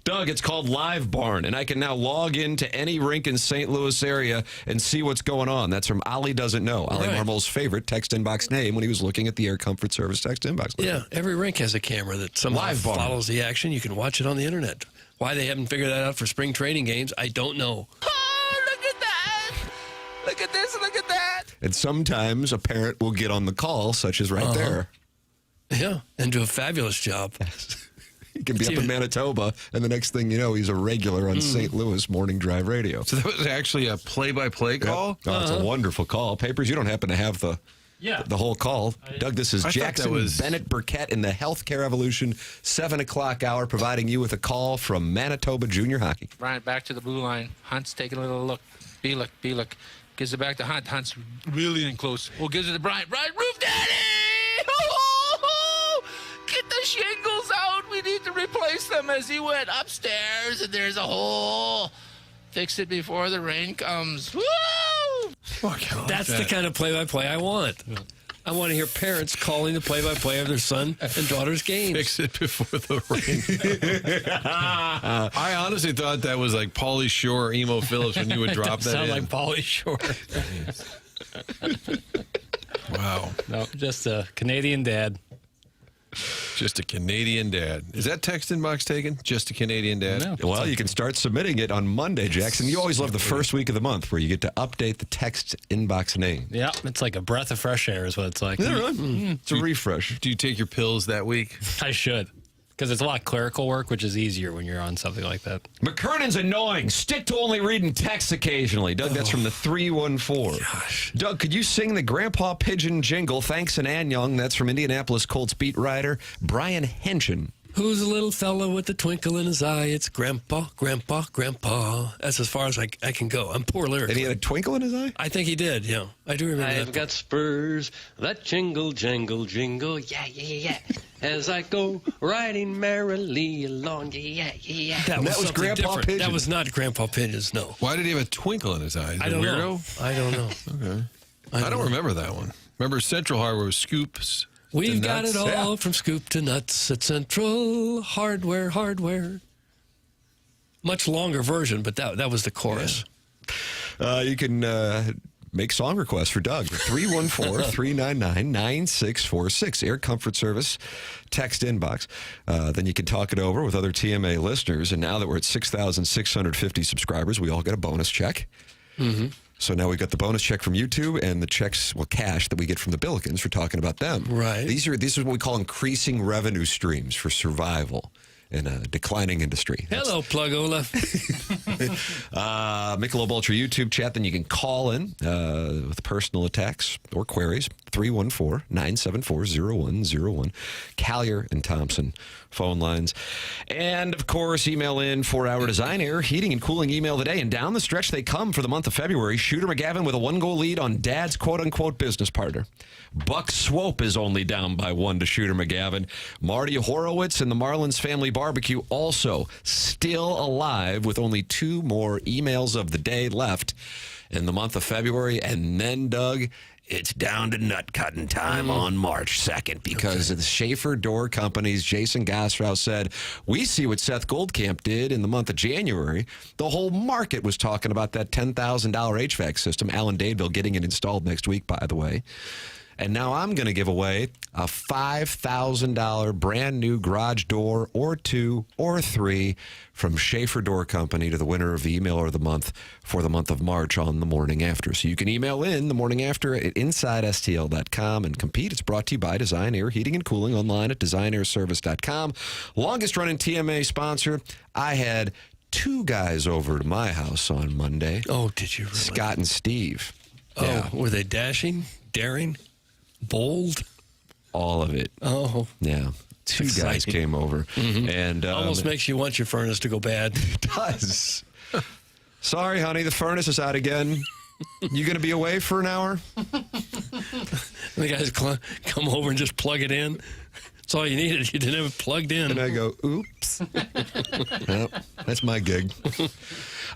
Doug, it's called Live Barn, and I can now log into any rink in St. Louis area and see what's going on. That's from Ollie Doesn't Know, Ollie Right. Marmol's favorite text inbox name when he was looking at the Air Comfort Service text inbox. Yeah, every rink has a camera that somehow Live Barn. follows the action. You can watch it on the internet. Why they haven't figured that out for spring training games, I don't know. Oh, look at that. Look at this, look at that. And sometimes a parent will get on the call, such as right there. Yeah, and do a fabulous job. He can be up in Manitoba, and the next thing you know, he's a regular on St. Louis Morning Drive Radio. So that was actually a play-by-play call? Oh, it's a wonderful call. Papers, you don't happen to have the whole call. Doug, this is Jackson Burkett in the Healthcare Evolution 7 o'clock hour, providing you with a call from Manitoba Junior Hockey. Bryant back to the blue line. Hunt's taking a little look. B-look. Gives it back to Hunt. Hunt's really in close. Well, gives it to Bryant. Bryant, roof daddy! Get the shingles out. We need to replace them as he went upstairs, and there's a hole. Fix it before the rain comes. Woo! That's the kind of play-by-play I want. I want to hear parents calling the play-by-play of their son and daughter's games. Fix it before the rain. I honestly thought that was like Pauly Shore or Emo Phillips when you would drop that Sound in. like Pauly Shore. Wow. No, just a Canadian dad. Just a Canadian dad. Is that text inbox taken? Just a Canadian dad? No. Well, you can start submitting it on Monday, Jackson. You always love the first week of the month where you get to update the text inbox name. Yeah, it's like a breath of fresh air is what it's like. Is that really? It's a refresh. Do you take your pills that week? I should. Because it's a lot of clerical work, which is easier when you're on something like that. McKernan's annoying. Stick to only reading text occasionally. Doug, that's from the 314. Gosh. Doug, could you sing the Grandpa Pigeon jingle? Thanks, and Ann Young. That's from Indianapolis Colts beat writer Brian Henson. Who's the little fellow with the twinkle in his eye? It's Grandpa. That's as far as I can go. I'm poor lyrically. And he had a twinkle in his eye? I think he did, yeah. I do remember that. I've got spurs that jingle, jangle, jingle, yeah. As I go riding merrily along, yeah. That was was Grandpa different. Pigeon. That was not Grandpa Pigeon's, no. Why did he have a twinkle in his eye? Is I it don't weirdo? know. I don't know. Okay. I don't remember that one. Remember Central Hardware was Scoops. We've to got nuts? it all Yeah. from scoop to nuts at Central Hardware. Much longer version, but that was the chorus. You can make song requests for Doug. 314-399-9646. Air Comfort Service text inbox. Then you can talk it over with other TMA listeners. And now that we're at 6,650 subscribers, we all get a bonus check. Mm-hmm. So now we've got the bonus check from YouTube and the checks, cash that we get from the Billikens for talking about them. Right. These are what we call increasing revenue streams for survival in a declining industry. Hello, Plugola. Michelob Ultra YouTube chat. Then you can call in with personal attacks or queries. 314-974-0101. Collier and Thompson phone lines. And, of course, email in 4-Hour Design Air Heating and Cooling email today. And down the stretch they come for the month of February. Shooter McGavin with a 1-goal lead on Dad's quote-unquote business partner. Buck Swope is only down by 1 to Shooter McGavin. Marty Horowitz and the Marlins Family Barbecue also still alive with only 2 more emails of the day left in the month of February. And then, Doug, it's down to nut cutting time on March 2nd because the Schaefer Door Company's Jason Gostrow said, we see what Seth Goldcamp did in the month of January. The whole market was talking about that $10,000 HVAC system. Alan Dadeville getting it installed next week, by the way. And now I'm going to give away a $5,000 brand new garage door or 2 or 3 from Schaefer Door Company to the winner of the email of the month for the month of March on The Morning After. So you can email in The Morning After at InsideSTL.com and compete. It's brought to you by Design Air Heating and Cooling online at DesignAirService.com. Longest running TMA sponsor. I had 2 guys over to my house on Monday. Oh, did you really? Scott and Steve. Oh, Yeah. were they dashing, daring, bold? All of it. Oh, Yeah. 2 guys exciting. came over. And almost makes you want your furnace to go bad. it does. Sorry, honey, the furnace is out again. You going to be away for an hour? The guys come over and just plug it in. That's all you needed. You didn't have it plugged in. And I go, oops. Nope, that's my gig.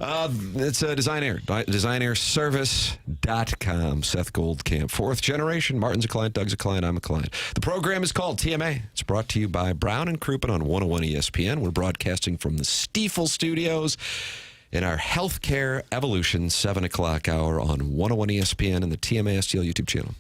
It's Design Air. DesignAirService.com. Seth Goldcamp. 4th generation. Martin's a client. Doug's a client. I'm a client. The program is called TMA. It's brought to you by Brown and Crouppen on 101 ESPN. We're broadcasting from the Stiefel Studios in our Healthcare Evolution 7 o'clock hour on 101 ESPN and the TMA STL YouTube channel.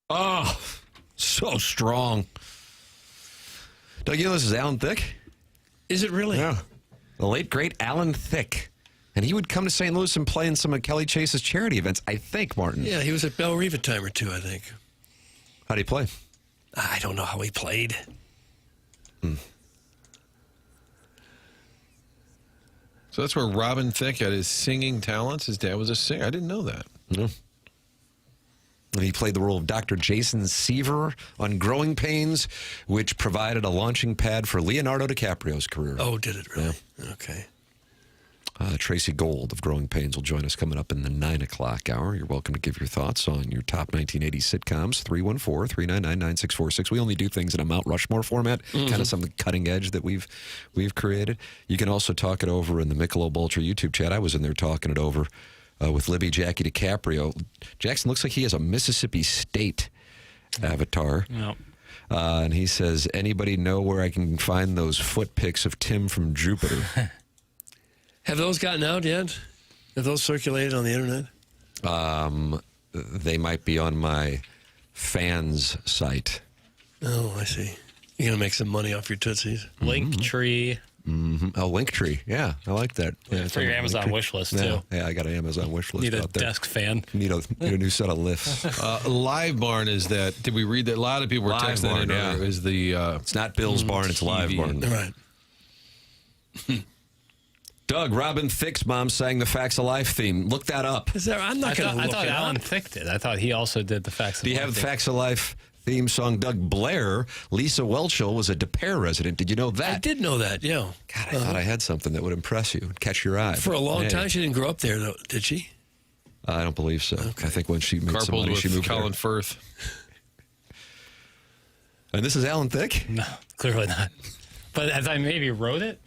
Oh, so strong. Doug, you know this is Alan Thicke? Is it really? Yeah. The late, great Alan Thicke. And he would come to St. Louis and play in some of Kelly Chase's charity events, I think, Martin. Yeah, he was at Bell Reeve a time or two, I think. How'd he play? I don't know how he played. So that's where Robin Thicke had his singing talents. His dad was a singer. I didn't know that. No. And he played the role of Dr. Jason Seaver on Growing Pains, which provided a launching pad for Leonardo DiCaprio's career. Oh, did it really? Yeah. Okay. Tracy Gold of Growing Pains will join us coming up in the 9 o'clock hour. You're welcome to give your thoughts on your top 1980s sitcoms, 314-399-9646. We only do things in a Mount Rushmore format, kind of something cutting edge that we've created. You can also talk it over in the Michelob Ultra YouTube chat. I was in there talking it over with Libby Jackie DiCaprio. Jackson looks like he has a Mississippi State avatar. No. And he says, anybody know where I can find those foot pics of Tim from Jupiter? Have those gotten out yet? Have those circulated on the internet? They might be on my fans site. Oh, I see. You're going to make some money off your Tootsies. Linktree. Mm-hmm. Oh, Linktree. Yeah, I like that. Yeah, it's For your on Amazon Linktree. wish list, Yeah, too. yeah, I got an Amazon wish list Need a out there. desk fan. Need a new set of lifts. Live Barn is that. Did we read that? A lot of people were Live texting Barn, that in. yeah. Is the It's not Bill's Barn, it's Live TV. Barn. Right. Doug, Robin Thicke's mom sang the Facts of Life theme. Look that up. Is there? I'm not going to I look thought it Alan up. Thicke did. I thought he also did the Facts of Do you Life have the thing. Facts of Life theme song? Doug Blair, Lisa Welchel, was a De Pere resident. Did you know that? I did know that, yeah. God, I thought I had something that would impress you, catch your eye. For a long Hey, time, she didn't grow up there, though, did she? I don't believe so. I think when she made some carpooled money, she with moved Colin there. Firth. And this is Alan Thicke? No, clearly not. But as I maybe wrote it.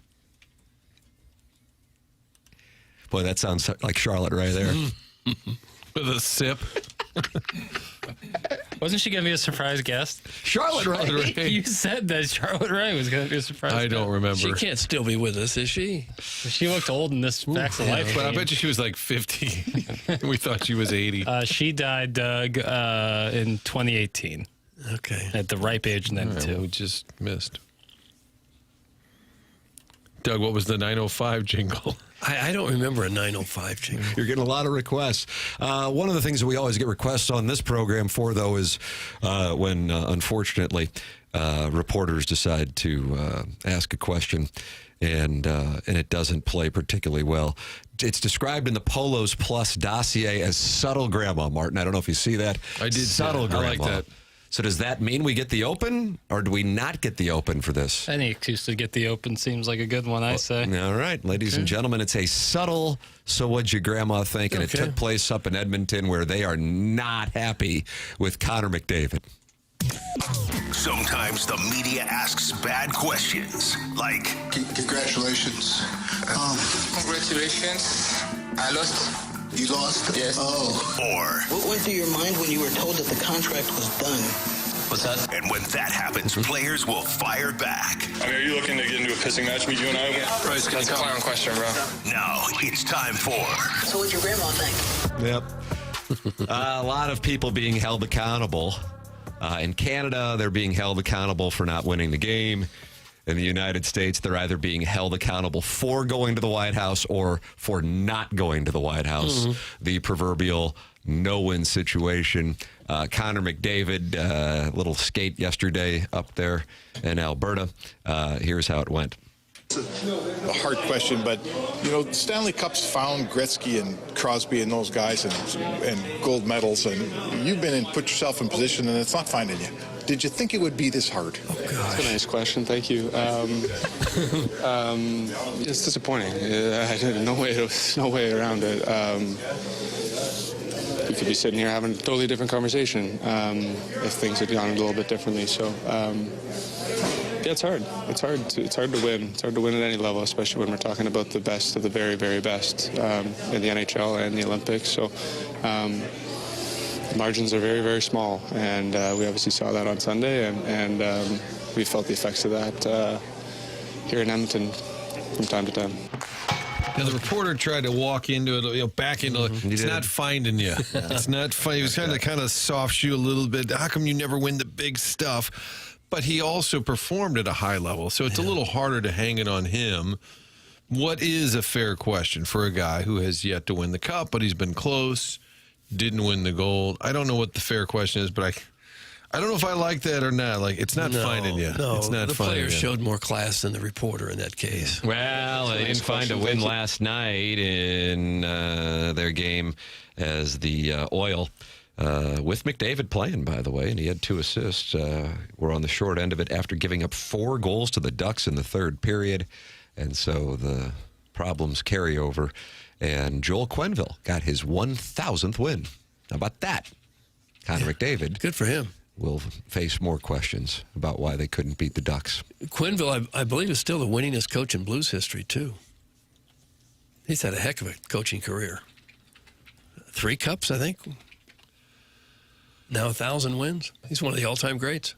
Boy, that sounds like Charlotte right there. With a sip. Wasn't she going to be a surprise guest? Charlotte Ray. You said that Charlotte Ray was going to be a surprise I guest. don't remember. She can't still be with us, is she? She looked old in this Facts of Life. But I thing. bet you she was like 50. We thought she was 80. She died, Doug, in 2018 Okay. at the ripe age of All right, 92. well, we just missed. Doug, what was the 905 jingle? I don't remember a 905 jingle. You're getting a lot of requests. One of the things that we always get requests on this program for, though, is when, unfortunately, reporters decide to ask a question and it doesn't play particularly well. It's described in the Polos Plus dossier as subtle grandma, Martin. I don't know if you see that. I did see Subtle that. I grandma. like that. So does that mean we get the open, or do we not get the open for this? Any excuse to get the open seems like a good one, I say. All right, ladies and gentlemen, it's a subtle "So What'd Your Grandma Think?" and it Okay. took place up in Edmonton, where they are not happy with Connor McDavid. Sometimes the media asks bad questions, like, Congratulations. Congratulations. I lost. You lost? Yes. Oh. or, What went through your mind when you were told that the contract was done? What's that? And when that happens, players will fire back. I mean, are you looking to get into a pissing match with you and I? That's a clown question, bro. Now it's time for So what'd your grandma think? Yep. A lot of people being held accountable. In Canada, they're being held accountable for not winning the game. In the United States, they're either being held accountable for going to the White House or for not going to the White House. The proverbial no-win situation. Connor McDavid, little skate yesterday up there in Alberta. Here's how it went. A hard question, but, you know, Stanley Cup's found Gretzky and Crosby and those guys and gold medals, and you've been in, put yourself in position, and it's not finding you. Did you think it would be this hard? That's a nice question. Thank you. It's disappointing. No way around it. We could be sitting here having a totally different conversation if things had gone a little bit differently. So, yeah, it's hard. It's hard to win. It's hard to win at any level, especially when we're talking about the best of the very, very best in the NHL and the Olympics. So. The margins are very, very small, and we obviously saw that on Sunday, and we felt the effects of that here in Edmonton from time to time. And the reporter tried to walk into it, back into it. It's not finding you. It's not finding. He was kind of soft shoe a little bit. How come you never win the big stuff? But he also performed at a high level, so it's a little harder to hang it on him. What is a fair question for a guy who has yet to win the cup, but he's been close, didn't win the gold? I don't know what the fair question is, but I don't know if I like that or not. Like, it's not finding you. No, it's not the finding players you. showed more class than the reporter in that case. Well, they didn't find a win last night in their game as the Oil, with McDavid playing, by the way, and he had 2 assists, were on the short end of it after giving up 4 goals to the Ducks in the third period. And so the problems carry over. And Joel Quenneville got his 1,000th win. How about that? Connor McDavid. Good for him. Will face more questions about why they couldn't beat the Ducks. Quenneville, I believe, is still the winningest coach in Blues history, too. He's had a heck of a coaching career. 3 cups, I think. Now 1,000 wins. He's one of the all-time greats.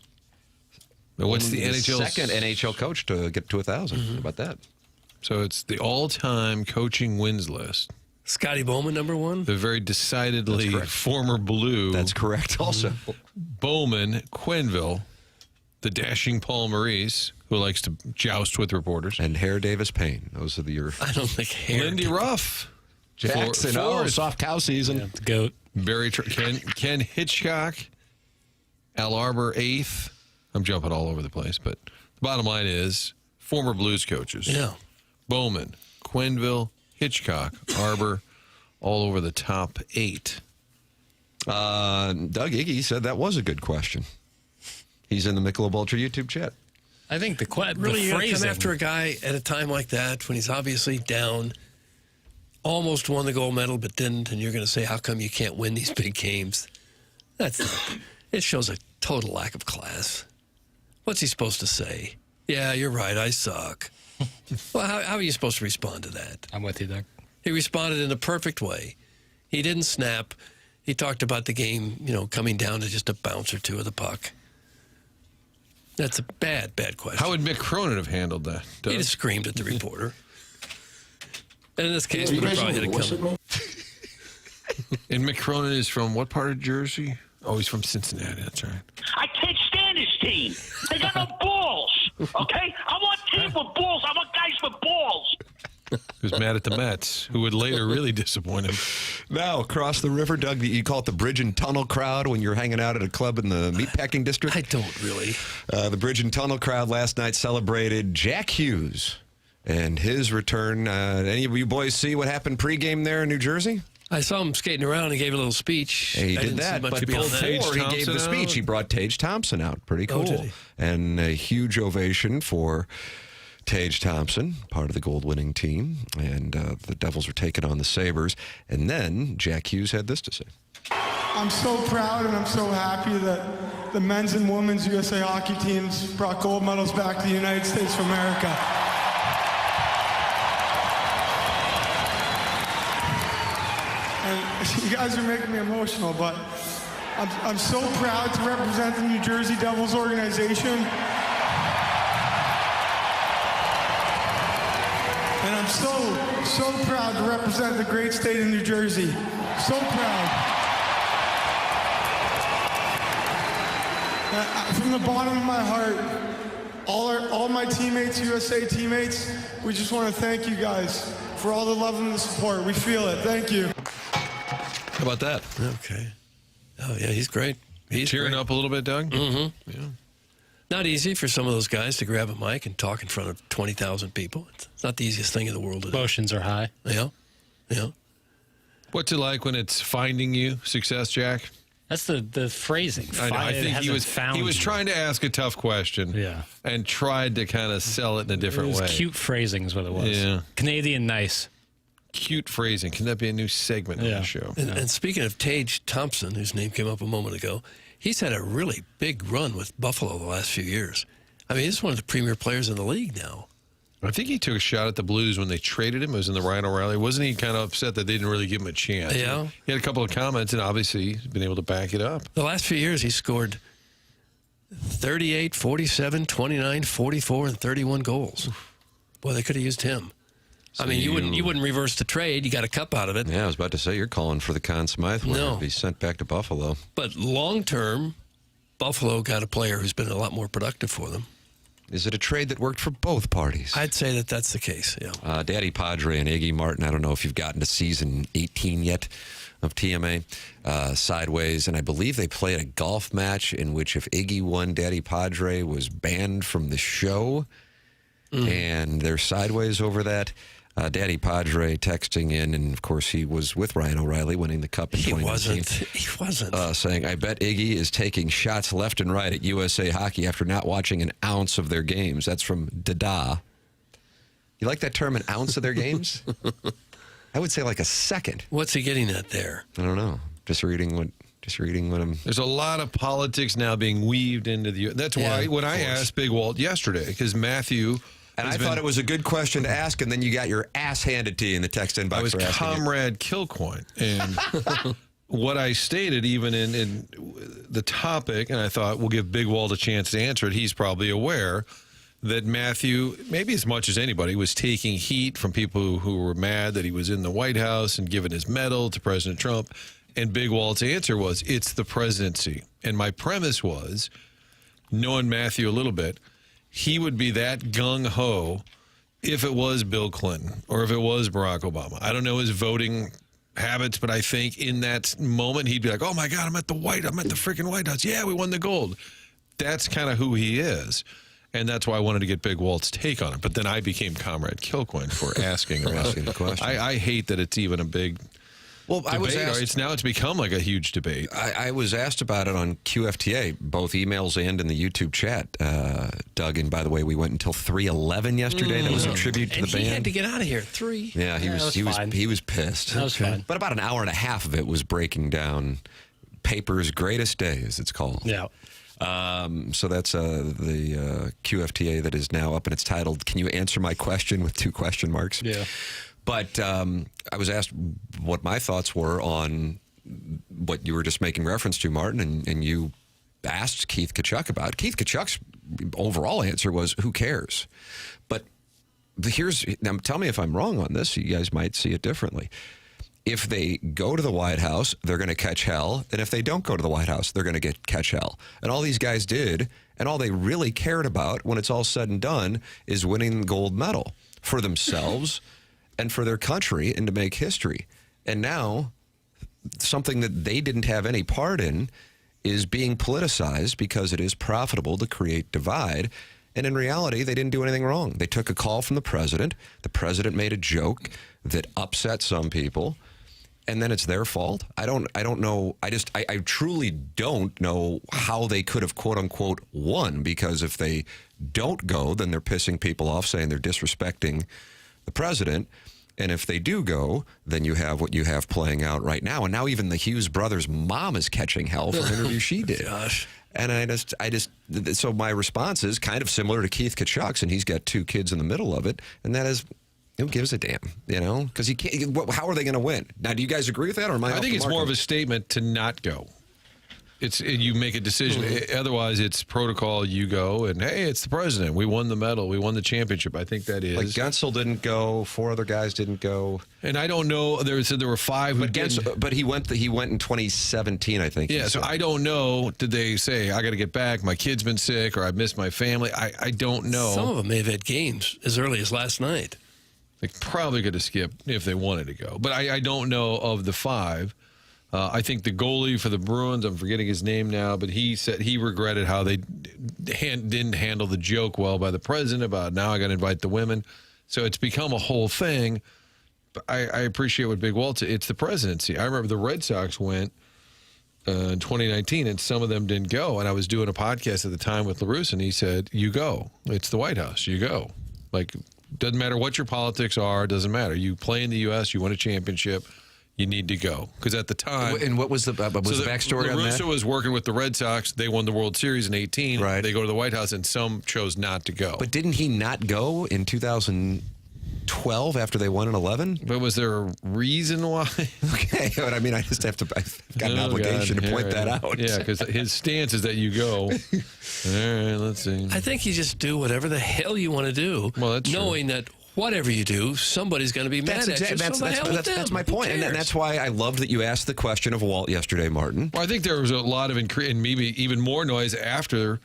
But what's the NHL's second NHL coach to get to 1,000? How about that? So it's the all-time coaching wins list. Scotty Bowman, number 1? The very decidedly former Blue. That's correct also. Bowman, Quenneville, the dashing Paul Maurice, who likes to joust with reporters. And Hare Davis Payne. Those are your... I don't think Hare... Lindy Ruff. Jackson, soft cow season. Yeah, the GOAT. Ken Hitchcock. Al Arbor, 8th. I'm jumping all over the place, but the bottom line is former Blues coaches. Yeah. Bowman, Quenneville, Hitchcock, Arbor, all over the top 8. Doug Iggy said that was a good question. He's in the Michelob Ultra YouTube chat. I think the Really, you phrasing. come after a guy at a time like that when he's obviously down, almost won the gold medal, but didn't, and you're going to say, how come you can't win these big games? It shows a total lack of class. What's he supposed to say? Yeah, you're right, I suck. Well, how are you supposed to respond to that? I'm with you, Doug. He responded in a perfect way. He didn't snap. He talked about the game, coming down to just a bounce or 2 of the puck. That's a bad question. How would McKernan have handled that, Doug? He just screamed at the reporter. And in this case, would have probably hit a come. And McKernan is from what part of Jersey? Oh, he's from Cincinnati. That's right. I can't stand this team. They got no balls. Okay? I want teams with balls. I want guys with balls. He was mad at the Mets, who would later really disappoint him. Now, across the river, Doug, you call it the Bridge and Tunnel crowd when you're hanging out at a club in the meatpacking district? I don't really. The Bridge and Tunnel crowd last night celebrated Jack Hughes and his return. Any of you boys see what happened pregame there in New Jersey? I saw him skating around and gave a little speech. He did that, but before he gave the speech, he brought Tage Thompson out. Pretty cool. Did he? And a huge ovation for Tage Thompson, part of the gold-winning team. And the Devils were taking on the Sabres. And then Jack Hughes had this to say. I'm so proud and I'm so happy that the men's and women's USA hockey teams brought gold medals back to the United States of America. And you guys are making me emotional, but I'm so proud to represent the New Jersey Devils organization. And I'm so proud to represent the great state of New Jersey. So proud. From the bottom of my heart, all my teammates, USA teammates, we just want to thank you guys for all the love and the support. We feel it. Thank you. How about that? Okay. Oh, yeah, he's great. He's Tearing great. up a little bit, Doug? Mm-hmm. Yeah. Not easy for some of those guys to grab a mic and talk in front of 20,000 people. It's not the easiest thing in the world to do. Emotions are high. Yeah. What's it like when it's finding you, success, Jack? That's the phrasing. I know. I think he was trying to ask a tough question. Yeah. And tried to kind of sell it in a different way. Cute phrasing is what it was. Yeah. Canadian nice. Cute phrasing. Can that be a new segment on the show? And speaking of Tage Thompson, whose name came up a moment ago, he's had a really big run with Buffalo the last few years. I mean, he's one of the premier players in the league now. I think he took a shot at the Blues when they traded him. It was in the Rhino Rally. Wasn't he kind of upset that they didn't really give him a chance? Yeah. He had a couple of comments, and obviously he's been able to back it up. The last few years, he scored 38, 47, 29, 44, and 31 goals. Boy, they could have used him. I mean, you wouldn't reverse the trade. You got a cup out of it. Yeah, I was about to say you're calling for the Conn Smythe winner to be sent back to Buffalo. But long term, Buffalo got a player who's been a lot more productive for them. Is it a trade that worked for both parties? I'd say that that's the case, yeah. Daddy Padre and Iggy Martin, I don't know if you've gotten to season 18 yet of TMA, sideways, and I believe they played a golf match in which if Iggy won, Daddy Padre was banned from the show, and they're sideways over that. Daddy Padre texting in, and of course he was with Ryan O'Reilly winning the Cup in 2019. He wasn't. Saying, I bet Iggy is taking shots left and right at USA Hockey after not watching an ounce of their games. That's from Dada. You like that term, an ounce of their games? I would say like a second. What's he getting at there? I don't know. Just reading what I'm... There's a lot of politics now being weaved into the... That's why when I asked Big Walt yesterday, because Matthew... And I thought it was a good question to ask, and then you got your ass handed to you in the text inbox. I was Comrade Kilcoyne, and what I stated even in the topic, and I thought we'll give Big Walt a chance to answer it. He's probably aware that Matthew, maybe as much as anybody, was taking heat from people who were mad that he was in the White House and giving his medal to President Trump. And Big Walt's answer was, it's the presidency. And my premise was, knowing Matthew a little bit, he would be that gung-ho if it was Bill Clinton or if it was Barack Obama. I don't know his voting habits, but I think in that moment he'd be like, oh, my God, I'm at the freaking White House. Yeah, we won the gold. That's kind of who he is. And that's why I wanted to get Big Walt's take on it. But then I became Comrade Kilcoyne for asking the question. I hate that it's even a big... Well, debate. I was asked, it's become like a huge debate. I was asked about it on QFTA, both emails and in the YouTube chat, Doug. And by the way, we went until 3:11 yesterday. That was a tribute to the band. He had to get out of here at 3. Yeah, he was pissed. That was fun. But about an hour and a half of it was breaking down Paper's Greatest Day, as it's called. Yeah. So that's the QFTA that is now up, and it's titled, "Can you answer my question?" with 2 question marks. Yeah. But I was asked what my thoughts were on what you were just making reference to, Martin, and you asked Keith Kachuk about. Keith Kachuk's overall answer was, who cares? But now tell me if I'm wrong on this. You guys might see it differently. If they go to the White House, they're going to catch hell. And if they don't go to the White House, they're going to catch hell. And all these guys did, and all they really cared about when it's all said and done, is winning the gold medal for themselves and for their country and to make history. And now, something that they didn't have any part in is being politicized because it is profitable to create divide. And in reality, they didn't do anything wrong. They took a call from the president. The president made a joke that upset some people, and then it's their fault. I don't know. I truly don't know how they could have, quote unquote, won, because if they don't go, then they're pissing people off, saying they're disrespecting the president. And if they do go, then you have what you have playing out right now. And now even the Hughes brothers' mom is catching hell for an interview she did. Gosh. And so my response is kind of similar to Keith Kachuk's, and he's got 2 kids in the middle of it, and that is, who gives a damn, Because he can't. How are they going to win? Now, do you guys agree with that, or am I? I think it's more of a statement to not go. You make a decision. Otherwise, it's protocol. You go, and hey, it's the president. We won the medal. We won the championship. I think that is. Like Gensel didn't go. 4 other guys didn't go. And I don't know. There were 5 who didn't. But he went in 2017, I think. Yeah. So I don't know. Did they say I got to get back? My kid's been sick, or I missed my family? I don't know. Some of them may have had games as early as last night. They probably could have skipped if they wanted to go. But I don't know of the 5. I think the goalie for the Bruins, I'm forgetting his name now, but he said he regretted how they didn't handle the joke well by the president about now I got to invite the women. So it's become a whole thing. But I appreciate what Big Walt said. It's the presidency. I remember the Red Sox went in 2019, and some of them didn't go. And I was doing a podcast at the time with LaRusse, and he said, you go. It's the White House. You go. Like, doesn't matter what your politics are. Doesn't matter. You play in the U.S., you win a championship. You need to go. Because at the time... And what was the backstory on that? LaRusse was working with the Red Sox. They won the World Series in 18. Right. They go to the White House, and some chose not to go. But didn't he not go in 2012 after they won in 11? But was there a reason why? Okay, but I mean, I've got an obligation to point that out. Yeah, because his stance is that you go. All right, let's see. I think you just do whatever the hell you want to do, well, that's knowing true. that whatever you do, somebody's going to be mad at you. That's my point. And that's why I loved that you asked the question of Walt yesterday, Martin. Well, I think there was a lot of and maybe even more noise after,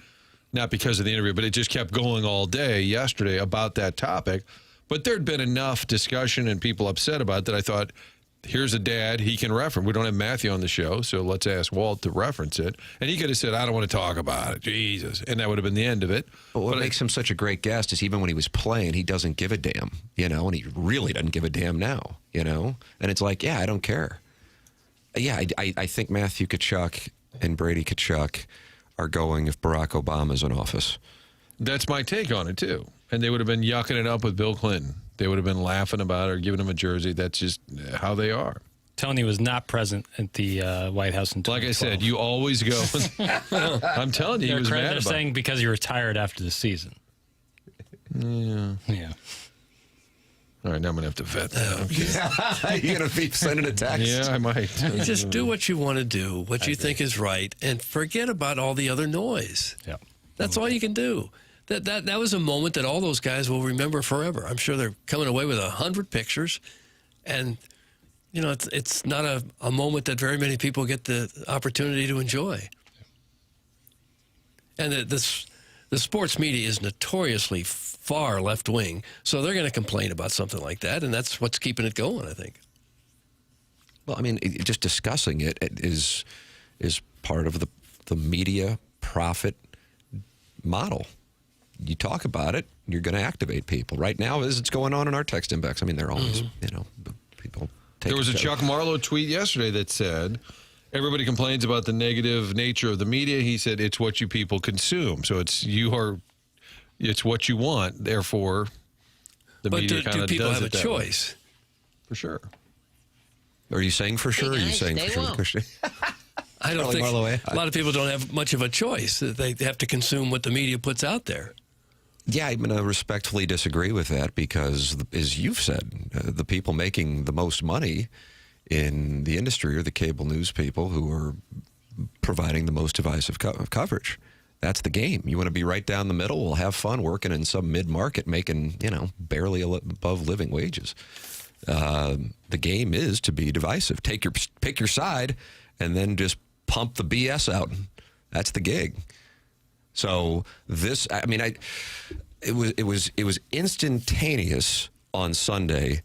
not because of the interview, but it just kept going all day yesterday about that topic. But there'd been enough discussion and people upset about it that I thought, here's a dad he can reference. We don't have Matthew on the show, so let's ask Walt to reference it. And he could have said, I don't want to talk about it. Jesus. And that would have been the end of it. But what makes him such a great guest is even when he was playing, he doesn't give a damn, and he really doesn't give a damn now, And it's like, yeah, I don't care. Yeah, I think Matthew Tkachuk and Brady Tkachuk are going if Barack Obama's in office. That's my take on it, too. And they would have been yucking it up with Bill Clinton. They would have been laughing about it or giving him a jersey. That's just how they are. Tony was not present at the White House in 2012. Like I said, you always go. I'm telling you, he was mad about it. They're saying because he retired after the season. Yeah. Yeah. All right, now I'm going to have to vet that. You're going to be sending a text? Yeah, I might. You just do what you want to do, what you think is right, and forget about all the other noise. Yeah. That's all you can do. That was a moment that all those guys will remember forever. I'm sure they're coming away with 100 pictures, and it's not a moment that very many people get the opportunity to enjoy. And the sports media is notoriously far left wing, so they're going to complain about something like that, and that's what's keeping it going, I think. Well, I mean, just discussing it is part of the media profit model. You talk about it, you're going to activate people. Right now, as it's going on in our text inbox, I mean, they're always, people take There was a Chuck Marlowe tweet yesterday that said, everybody complains about the negative nature of the media. He said, it's what you people consume. So it's what you want. Therefore, the media kind of does it. But do people have a that choice? Way. For sure. Are you saying for sure? Or are you saying for sure? I don't think a lot of people don't have much of a choice. They have to consume what the media puts out there. Yeah, I'm going to respectfully disagree with that because, as you've said, the people making the most money in the industry are the cable news people who are providing the most divisive coverage. That's the game. You want to be right down the middle? Well, have fun working in some mid-market making, barely above living wages. The game is to be divisive. Pick your side and then just pump the BS out. That's the gig. So it was instantaneous on Sunday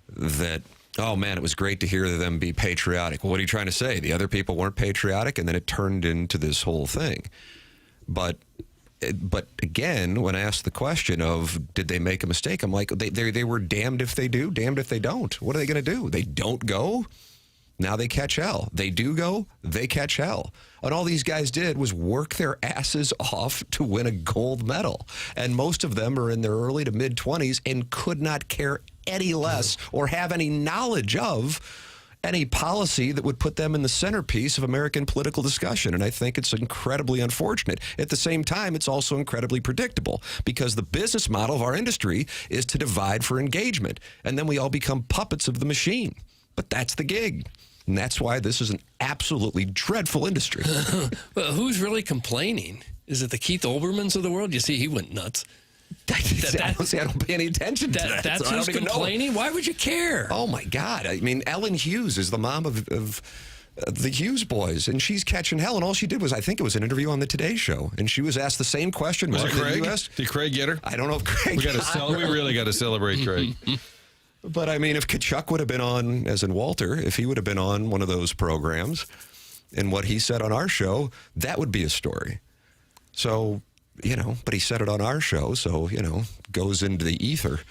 that, oh man, it was great to hear them be patriotic. Well, what are you trying to say? The other people weren't patriotic, and then it turned into this whole thing. But again, when asked the question of did they make a mistake, I'm like, they were damned if they do, damned if they don't. What are they going to do? They don't go? Now they catch hell. They do go, they catch hell. And all these guys did was work their asses off to win a gold medal. And most of them are in their early to mid-20s and could not care any less or have any knowledge of any policy that would put them in the centerpiece of American political discussion. And I think it's incredibly unfortunate. At the same time, it's also incredibly predictable because the business model of our industry is to divide for engagement. And then we all become puppets of the machine. But that's the gig. And that's why this is an absolutely dreadful industry. Well, who's really complaining? Is it the Keith Olbermanns of the world? You see, he went nuts. I don't pay any attention to that. That's who's complaining? Why would you care? Oh, my God. I mean, Ellen Hughes is the mom of the Hughes boys, and she's catching hell. And all she did was, I think it was an interview on the Today Show, and she was asked the same question. Was it Craig? Did Craig get her? I don't know if Craig We really got to celebrate Craig. But, I mean, if Tkachuk would have been on, as in Walter, if he would have been on one of those programs and what he said on our show, that would be a story. So, but he said it on our show, so, goes into the ether.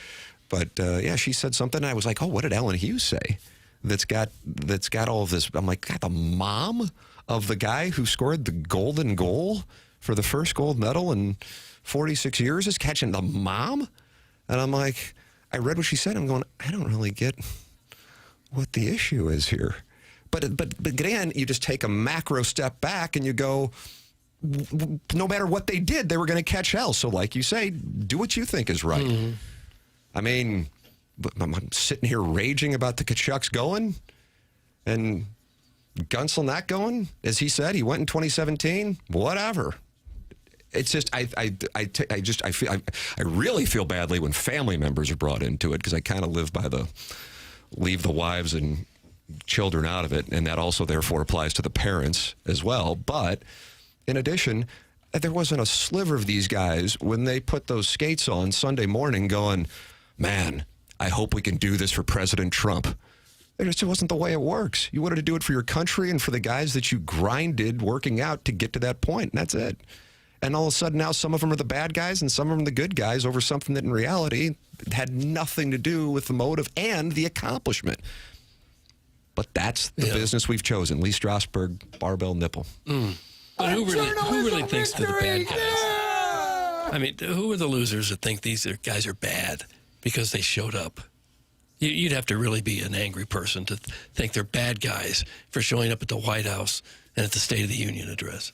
But, yeah, she said something, and I was like, oh, what did Ellen Hughes say that's got all of this? I'm like, God, the mom of the guy who scored the golden goal for the first gold medal in 46 years is catching the mom? And I'm like, I read what she said. I'm going, I don't really get what the issue is here. But again, you just take a macro step back and you go, no matter what they did, they were going to catch hell. So like you say, do what you think is right. Mm-hmm. I mean, I'm sitting here raging about the Tkachuks going and Gunsel not going. As he said, he went in 2017. Whatever. It's just I really feel badly when family members are brought into it, because I kind of live by leave the wives and children out of it, and that also therefore applies to the parents as well. But in addition, there wasn't a sliver of these guys when they put those skates on Sunday morning going, man, I hope we can do this for President Trump. It just wasn't the way it works. You wanted to do it for your country and for the guys that you grinded working out to get to that point, and that's it. And all of a sudden now some of them are the bad guys and some of them are the good guys over something that in reality had nothing to do with the motive and the accomplishment. But that's the business we've chosen. Lee Strasberg, barbell nipple. But who really thinks they're the bad guys? I mean, who are the losers that think these guys are bad because they showed up? You'd have to really be an angry person to think they're bad guys for showing up at the White House and at the State of the Union address.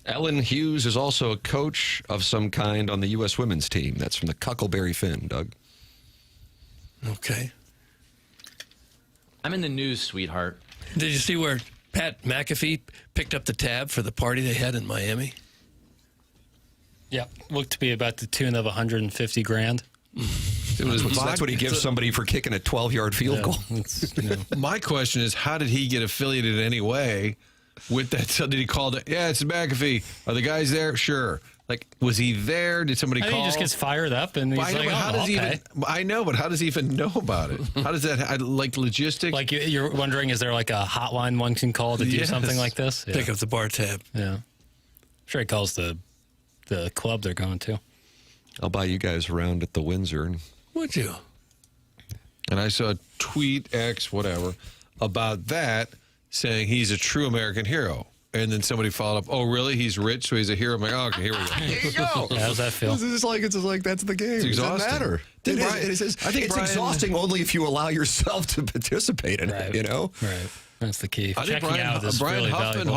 Ellen Hughes is also a coach of some kind on the U.S. women's team. That's from the Cuckleberry Finn, Doug. Okay. I'm in the news, sweetheart. Did you see where Pat McAfee picked up the tab for the party they had in Miami? Yeah, looked to be about the tune of $150,000. That's what he gives somebody for kicking a 12-yard field goal. My question is, how did he get affiliated in any way with that? So did he call it? Yeah, it's McAfee. Are the guys there? Sure. Like, was he there? Did somebody call? He just gets fired up and he's like, how does he even? I know, but how does he even know about it? How does that, like, logistics? Like, you're wondering, is there like a hotline one can call to do something like this? Pick up the bar tab. Yeah. I'm sure he calls the club they're going to. I'll buy you guys around at the Windsor. Would you? And I saw a tweet, X, whatever, about that, saying he's a true American hero. And then somebody followed up, oh, really? He's rich, so he's a hero? I'm like, oh, okay, here we go. There you go. How's that feel? It's just like that's the game. It's exhausting. It doesn't matter. It's exhausting only if you allow yourself to participate in it, you know? Right. That's the key. I think Checking out is Brian really Hoffman,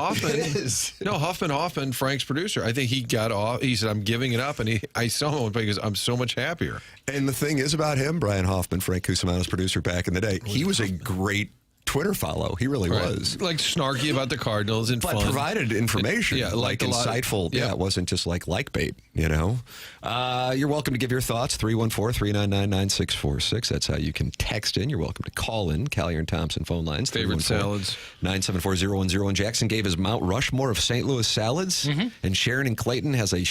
Frank's producer, I think he got off. He said, I'm giving it up. And I saw him because I'm so much happier. And the thing is about him, Brian Hoffman, Frank Cusimano's producer back in the day, he was a great Twitter follow. He really was. Like snarky about the Cardinals and but fun. Provided information. Yeah, like insightful. Yeah, it wasn't just like bait, you know. You're welcome to give your thoughts. 314-399-9646. That's how you can text in. You're welcome to call in. Callier and Thompson phone lines. Favorite salads. 974-0101. Jackson gave his Mount Rushmore of St. Louis salads. Mm-hmm. And Sharon in Clayton has a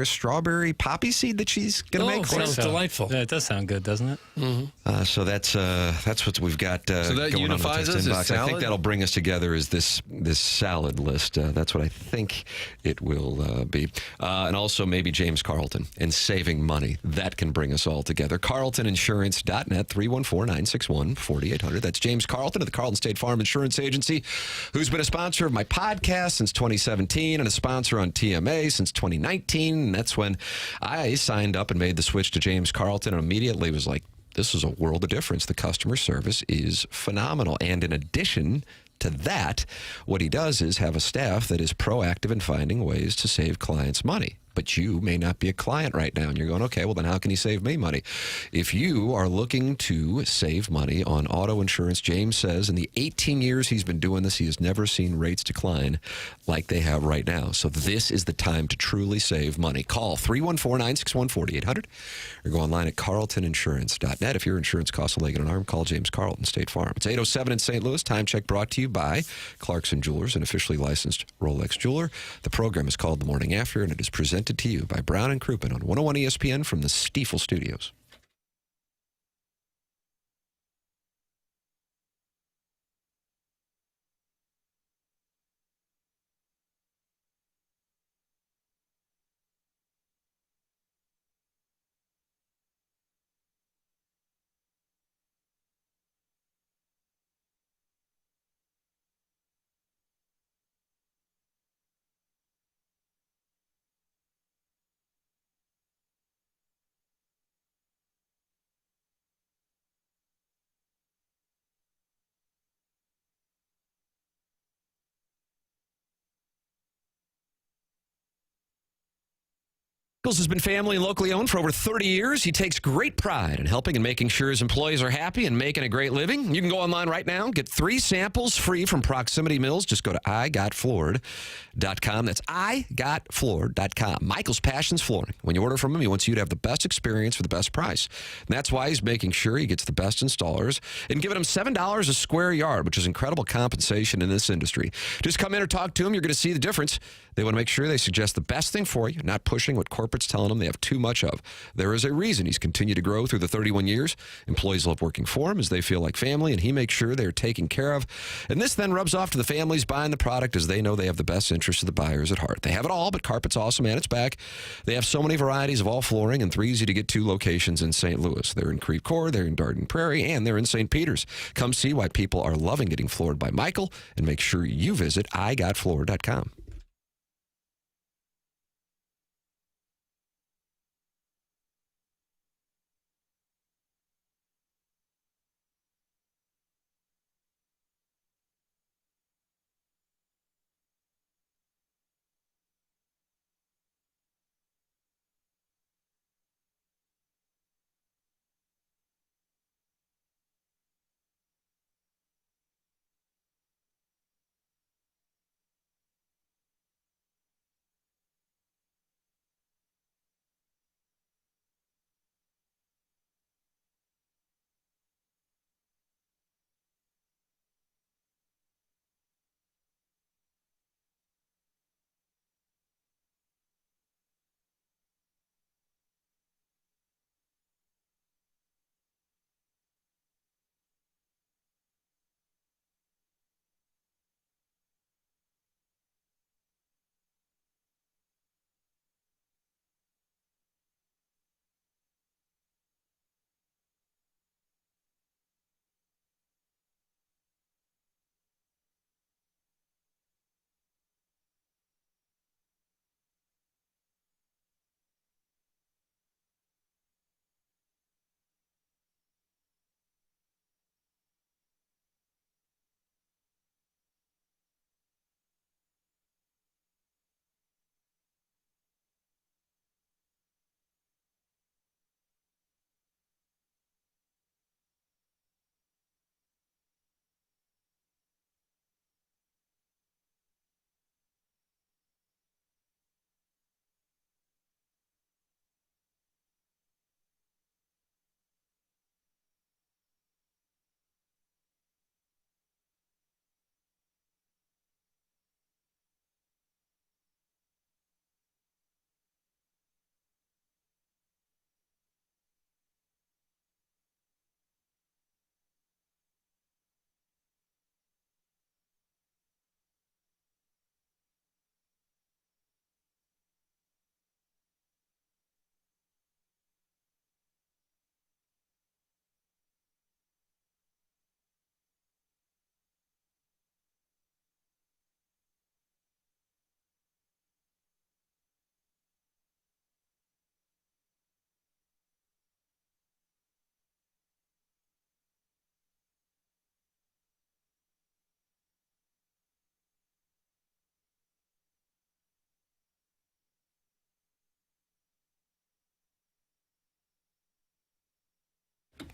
strawberry poppy seed that she's going to make. Sounds delightful. Yeah, it does sound good, doesn't it? Mm-hmm. So that's what we've got so that going unifies on the us. I think that'll bring us together is this salad list. That's what I think it will be. And also maybe James Carlton and saving money. That can bring us all together. CarltonInsurance.net, 314-961-4800. That's James Carlton of the Carlton State Farm Insurance Agency, who's been a sponsor of my podcast since 2017 and a sponsor on TMA since 2019. And that's when I signed up and made the switch to James Carlton and immediately was like, this is a world of difference. The customer service is phenomenal. And in addition to that, what he does is have a staff that is proactive in finding ways to save clients money. But you may not be a client right now, and you're going, okay, well, then how can you save me money? If you are looking to save money on auto insurance, James says in the 18 years he's been doing this, he has never seen rates decline like they have right now. So this is the time to truly save money. Call 314-961-4800 or go online at carltoninsurance.net. If your insurance costs a leg and an arm, call James Carlton State Farm. It's 8:07 in St. Louis. Time check brought to you by Clarkson Jewelers, an officially licensed Rolex jeweler. The program is called The Morning After, and it is presented to you by Brown and Crouppen on 101 ESPN from the Stiefel Studios. Michaels has been family and locally owned for over 30 years. He takes great pride in helping and making sure his employees are happy and making a great living. You can go online right now, get 3 samples free from Proximity Mills. Just go to igotfloored.com. That's igotfloored.com. Michael's passion's flooring. When you order from him, he wants you to have the best experience for the best price. And that's why he's making sure he gets the best installers and giving them $7 a square yard, which is incredible compensation in this industry. Just come in or talk to him. You're going to see the difference. They want to make sure they suggest the best thing for you, not pushing what corporate's telling them they have too much of. There is a reason he's continued to grow through the 31 years. Employees love working for him as they feel like family, and he makes sure they're taken care of. And this then rubs off to the families buying the product as they know they have the best interest of the buyers at heart. They have it all, but carpet's awesome and it's back. They have so many varieties of all flooring and 3 easy-to-get-to locations in St. Louis. They're in Creve Coeur, they're in Garden Prairie, and they're in St. Peters. Come see why people are loving getting floored by Michael, and make sure you visit igotfloored.com.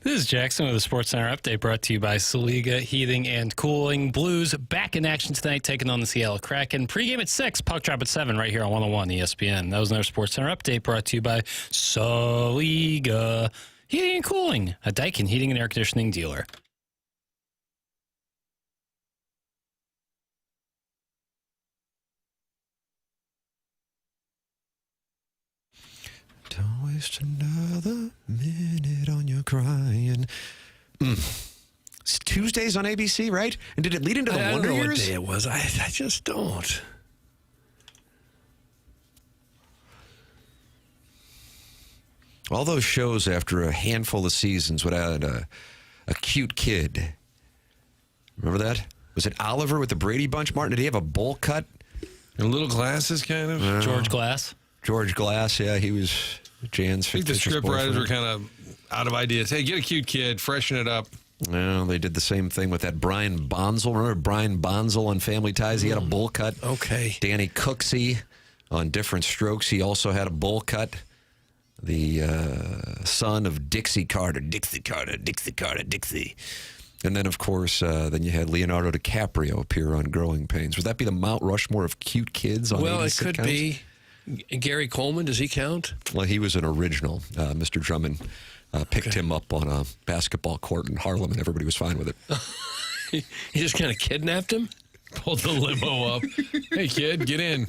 This is Jackson with the Sports Center update brought to you by Saliga Heating and Cooling. Blues back in action tonight, taking on the Seattle Kraken. Pre-game at 6, puck drop at 7 right here on 101 ESPN. That was another Sports Center update brought to you by Saliga Heating and Cooling, a Daikin heating and air conditioning dealer. Don't waste another minute on your crying. It's Tuesdays on ABC, right? And did it lead into the I Wonder don't know Years? what day it was. I just don't. All those shows after a handful of seasons would add a cute kid. Remember that? Was it Oliver with the Brady Bunch, Martin? Did he have a bowl cut? And little glasses, kind of? George Glass? George Glass, yeah. He was Jan's I think the script writers were kind of out of ideas. Hey, get a cute kid, freshen it up. Well, they did the same thing with that Brian Bonzel. Remember Brian Bonzel on Family Ties? He had a bowl cut. Okay. Danny Cooksey on different strokes. He also had a bowl cut. The son of Dixie Carter. And then, of course, then you had Leonardo DiCaprio appear on Growing Pains. Would that be the Mount Rushmore of cute kids on 80 Well, it sitcoms? could be. Gary Coleman, does he count? Well, he was an original. Mr. Drummond picked him up on a basketball court in Harlem, and everybody was fine with it. He just kind of kidnapped him? Pulled the limo up. Hey, kid, get in.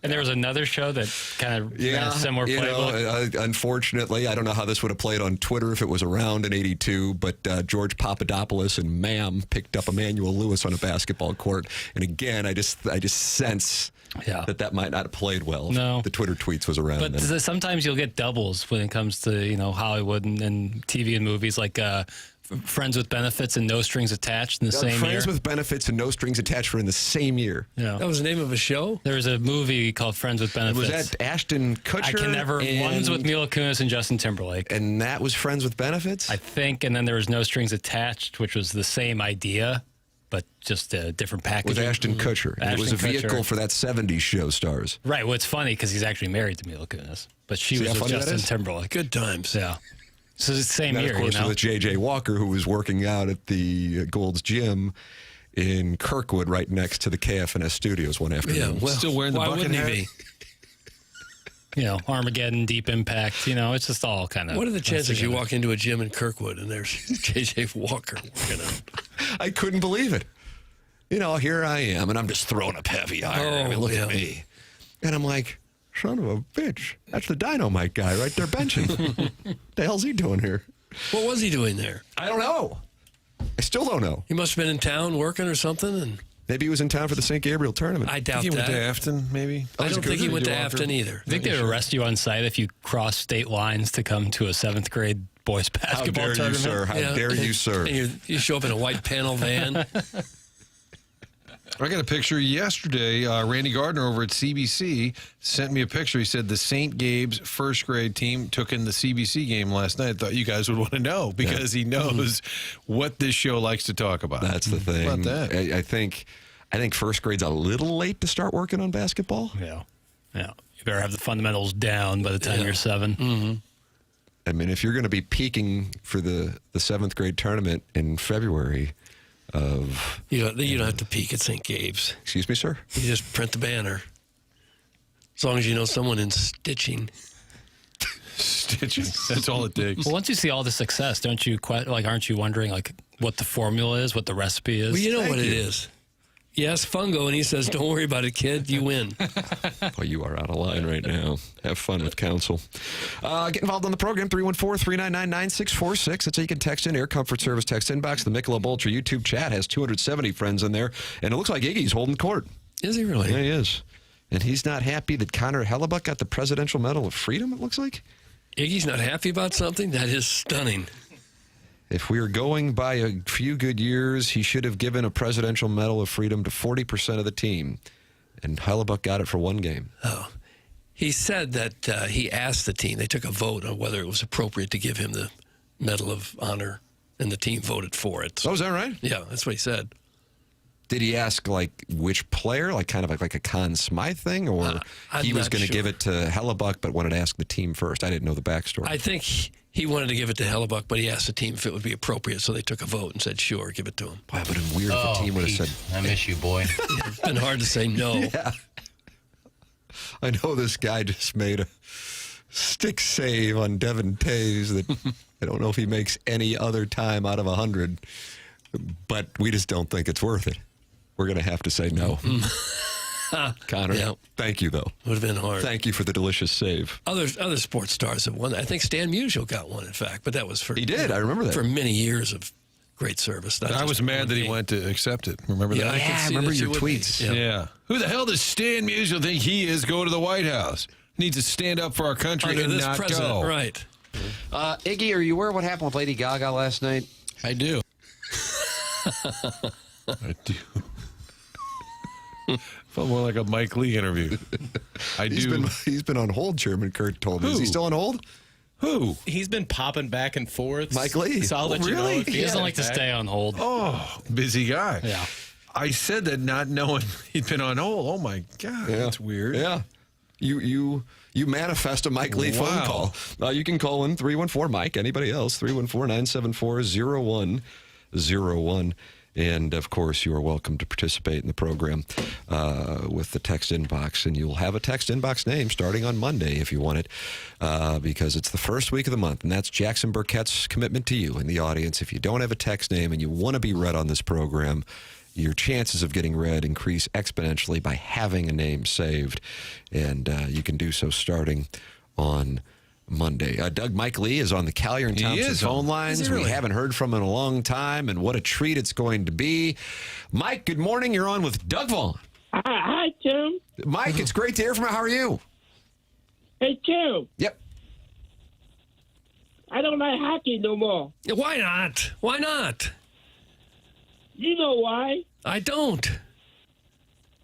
And there was another show that kind of ran a similar playbook. Unfortunately, I don't know how this would have played on Twitter if it was around in '82, but George Papadopoulos and Ma'am picked up Emmanuel Lewis on a basketball court. And again, I just sense that might not have played well. No. The Twitter tweets was around. But then. sometimes you'll get doubles when it comes to Hollywood and TV and movies, like Friends with Benefits and No Strings Attached in the same year. Friends with Benefits and No Strings Attached were in the same year. Yeah. That was the name of a show? There was a movie called Friends with Benefits. Was that Ashton Kutcher? I can never. One's with Mila Kunis and Justin Timberlake. And that was Friends with Benefits? I think. And then there was No Strings Attached, which was the same idea, but just a different package. With Ashton Kutcher. And it was a vehicle for that 70s show stars. Right. Well, it's funny because he's actually married to Mila Kunis, but she was with Justin Timberlake. Good times. Yeah. So it's the same year, of course, with J.J. Walker, who was working out at the Gold's Gym in Kirkwood, right next to the KFNS studios one afternoon. Yeah, well, still wearing the why bucket wouldn't hat? he be? Armageddon, Deep Impact. It's just all kind of. What are the chances you walk into a gym in Kirkwood and there's J.J. Walker working out? I couldn't believe it. Here I am, and I'm just throwing up heavy iron. Look at me. And I'm like, son of a bitch. That's the dynamite guy right there benching. The hell's he doing here? What was he doing there? I don't know. I still don't know. He must have been in town working or something. And maybe he was in town for the St. Gabriel tournament. I doubt he that. went to Afton, maybe? I don't think he went to Afton either. I think they would arrest you on site if you cross state lines to come to a 7th grade boys basketball tournament. How dare you, sir? And you show up in a white panel van. I got a picture yesterday. Randy Gardner over at CBC sent me a picture. He said the St. Gabe's first grade team took in the CBC game last night. I thought you guys would want to know because he knows what this show likes to talk about. That's the thing. How about that? I think first grade's a little late to start working on basketball. Yeah. You better have the fundamentals down by the time you're 7. Mm-hmm. I mean, if you're going to be peaking for the 7th grade tournament in February of... You don't have to peak at St. Gabe's. Excuse me, sir? You just print the banner. As long as you know someone in stitching. Stitching. That's all it takes. Well, once you see all the success, aren't you wondering what the formula is, what the recipe is? Well, you know what it is. You ask Fungo, and he says, don't worry about it, kid. You win. Well, you are out of line right now. Have fun with counsel. Get involved on the program, 314-399-9646. That's how you can text in. Air Comfort Service text inbox. The Michelob Ultra YouTube chat has 270 friends in there. And it looks like Iggy's holding court. Is he really? Yeah, he is. And he's not happy that Connor Hellebuck got the Presidential Medal of Freedom, it looks like. Iggy's not happy about something? That is stunning. If we are going by a few good years, he should have given a Presidential Medal of Freedom to 40% of the team. And Hellebuck got it for one game. Oh. He said that he asked the team, they took a vote on whether it was appropriate to give him the Medal of Honor, and the team voted for it. So, oh, is that right? Yeah, that's what he said. Did he ask, which player, kind of like a Conn Smythe thing, or he was going to give it to Hellebuck but wanted to ask the team first? I didn't know the backstory. I think he wanted to give it to Hellebuck, but he asked the team if it would be appropriate, so they took a vote and said, sure, give it to him. Boy, but it's weird if the team would have said... I miss you, boy. It's been hard to say no. Yeah. I know this guy just made a stick save on Devin Taves that I don't know if he makes any other time out of 100, but we just don't think it's worth it. We're going to have to say no. Connor, thank you, though. Would have been hard. Thank you for the delicious save. Other sports stars have won. I think Stan Musial got one, in fact, but that was for... He did, I remember that. For many years of great service. I was mad that he went to accept it. Remember that? I remember your tweets. Yeah. Who the hell does Stan Musial think he is go to the White House? Needs to stand up for our country Under and this not president, go. right. Iggy, are you aware of what happened with Lady Gaga last night? I do. I do. Felt more like a Mike Lee interview. He's been on hold, Chairman Kurt told me. Is he still on hold? Who? He's been popping back and forth. Mike Lee. So I'll let you know if He doesn't like to stay on hold. Oh, busy guy. Yeah. I said that not knowing he'd been on hold. Oh, my God. Yeah. That's weird. Yeah. You manifest a Mike Lee phone call. You can call in 314-MIKE. Anybody else? 314-974-0101. And, of course, you are welcome to participate in the program with the text inbox. And you'll have a text inbox name starting on Monday if you want it, because it's the first week of the month. And that's Jackson Burkett's commitment to you in the audience. If you don't have a text name and you want to be read on this program, your chances of getting read increase exponentially by having a name saved. And you can do so starting on Monday. Mike Lee is on the Callier and Thompson phone lines. We haven't heard from him in a long time, and what a treat it's going to be. Mike, good morning. You're on with Doug Vaughn. Hi, Tim. Mike, it's great to hear from you. How are you? Hey, Tim. Yep. I don't like hockey no more. Why not? Why not? You know why? I don't.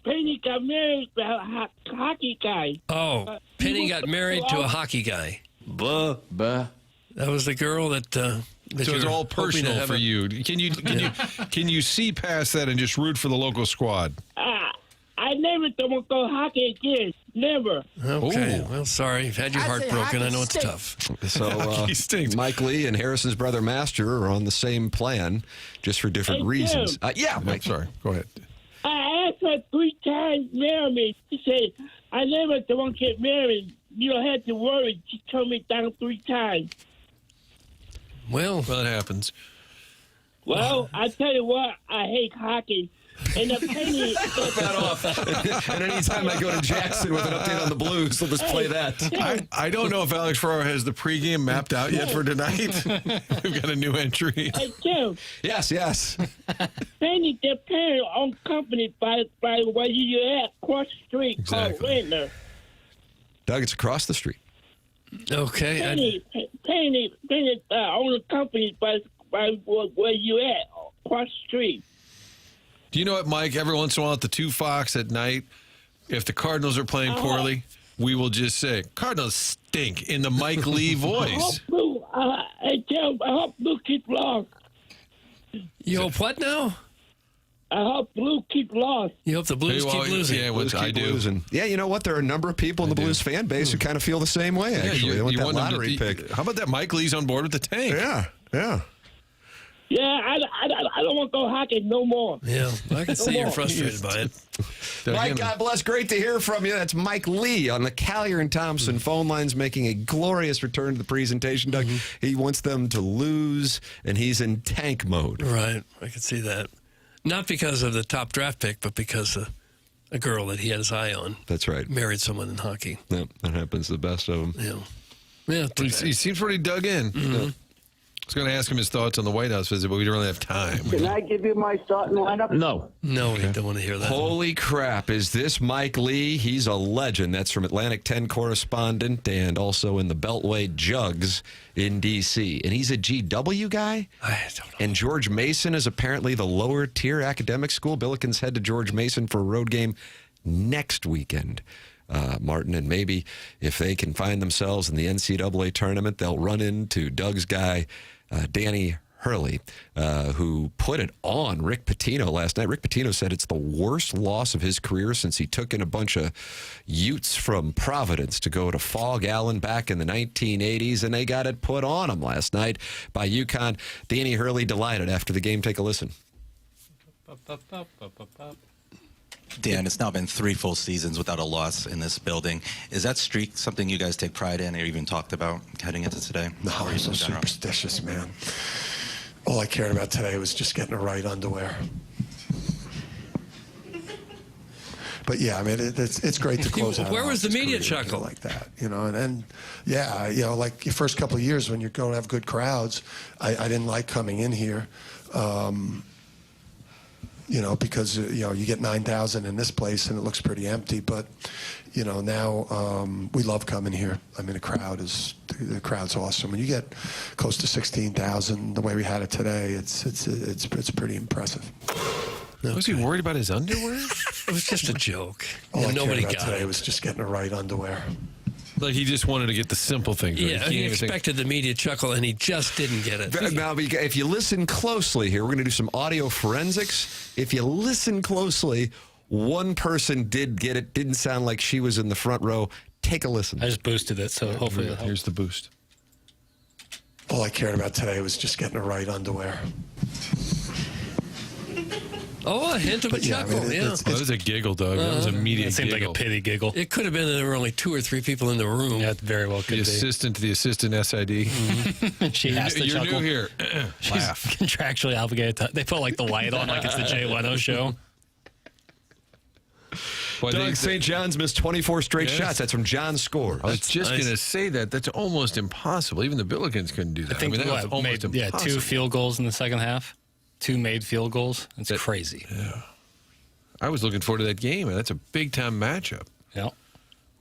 Penny got married to a hockey guy. Oh, Penny got married to a hockey guy. Buh. That was the girl that So it's all personal for you. Can you see past that and just root for the local squad? I never don't go hockey again. Never. Okay. Ooh. Well, sorry. You've had your heart broken. I know it's tough. So Mike Lee and Harrison's brother Master are on the same plan, just for different reasons. Yeah, Mike. Sorry. Go ahead. I asked her 3 times, marry me. She said, I never don't get married. You don't have to worry. She turned me down 3 times. Well, that happens. Well, I tell you what, I hate hockey. And the Penny... that off. And anytime I go to Jackson with an update on the Blues, they'll just play that. I don't know if Alex Ferraro has the pregame mapped out yet for tonight. We've got a new entry. Hey, Tim. Yes. Penny, they're paying on company by where you at, across the street, called Rentner. Doug, it's across the street. Okay. Penny, own the company by where you at, across the street. Do you know what, Mike? Every once in a while at the 2 Fox at night, if the Cardinals are playing poorly, we will just say, Cardinals stink, in the Mike Lee voice. I hope Blue keep lost. You hope what now? I hope Blue keep lost. You hope the Blues keep losing. Yeah, Blues keep losing. Yeah, you know what? There are a number of people in the Blues fan base who kind of feel the same way, actually. They want that lottery pick. How about that Mike Lee's on board with the tank? Yeah. Yeah, I don't want to go hockey no more. Yeah, I can see you're frustrated by it. Mike, God bless. Great to hear from you. That's Mike Lee on the Callier and Thompson phone lines making a glorious return to the presentation, Doug. He wants them to lose, and he's in tank mode. Right. I can see that. Not because of the top draft pick, but because a girl that he had his eye on. That's right. Married someone in hockey. Yep, that happens to the best of them. Yeah. He seems pretty dug in. Mm-hmm. I was going to ask him his thoughts on the White House visit, but we don't really have time. Can I give you my starting lineup? No, we don't want to hear that. Holy crap. Is this Mike Lee? He's a legend. That's from Atlantic 10 correspondent and also in the Beltway Jugs in D.C. And he's a GW guy? I don't know. And George Mason is apparently the lower tier academic school. Billikens head to George Mason for a road game next weekend. Martin, and maybe if they can find themselves in the NCAA tournament, they'll run into Doug's guy, Danny Hurley, who put it on Rick Pitino last night. Rick Pitino said it's the worst loss of his career since he took in a bunch of Utes from Providence to go to Fog Allen back in the 1980s, and they got it put on them last night by UConn. Danny Hurley delighted after the game. Take a listen. Dan, it's now been 3 full seasons without a loss in this building. Is that streak something you guys take pride in or even talked about heading into today? No, I'm so superstitious, man. All I cared about today was just getting the right underwear. But yeah, I mean, it's great to close out. Where was the media chuckle like that? And yeah, like your first couple of years when you're going to have good crowds, I didn't like coming in here. Because, you get 9,000 in this place and it looks pretty empty. But, now we love coming here. I mean, the crowd's awesome. When you get close to 16,000, the way we had it today, it's pretty impressive. Okay. Was he worried about his underwear? It was just a joke. All I nobody cared about got today it. was just getting the right underwear. Like he just wanted to get the simple things right. Yeah, he expected the media chuckle, and he just didn't get it. Now, if you listen closely here, we're going to do some audio forensics. If you listen closely, One person did get it. Didn't sound like she was in the front row. Take a listen. I just boosted it, so hopefully it'll help. Here's the boost. All I cared about today was just getting the right underwear. Oh, a hint of a chuckle. That was a giggle, Doug. That was a immediate It seemed giggle. like a pity giggle. It could have been that there were only 2 or 3 people in the room. Yeah, it very well could The be. assistant to the assistant SID. She has to You're chuckle. new here. She's Laugh. contractually obligated to. They put like the light on like it's the Jay Leno show. Well, Doug St. John's missed 24 straight Yes. shots. That's from John's score. I was just going to say that. That's almost impossible. Even the Billikens couldn't do that. I think that was almost made, impossible. 2 field goals in the second half. 2 made field goals. It's crazy. Yeah. I was looking forward to that game, and that's a big-time matchup. Yeah.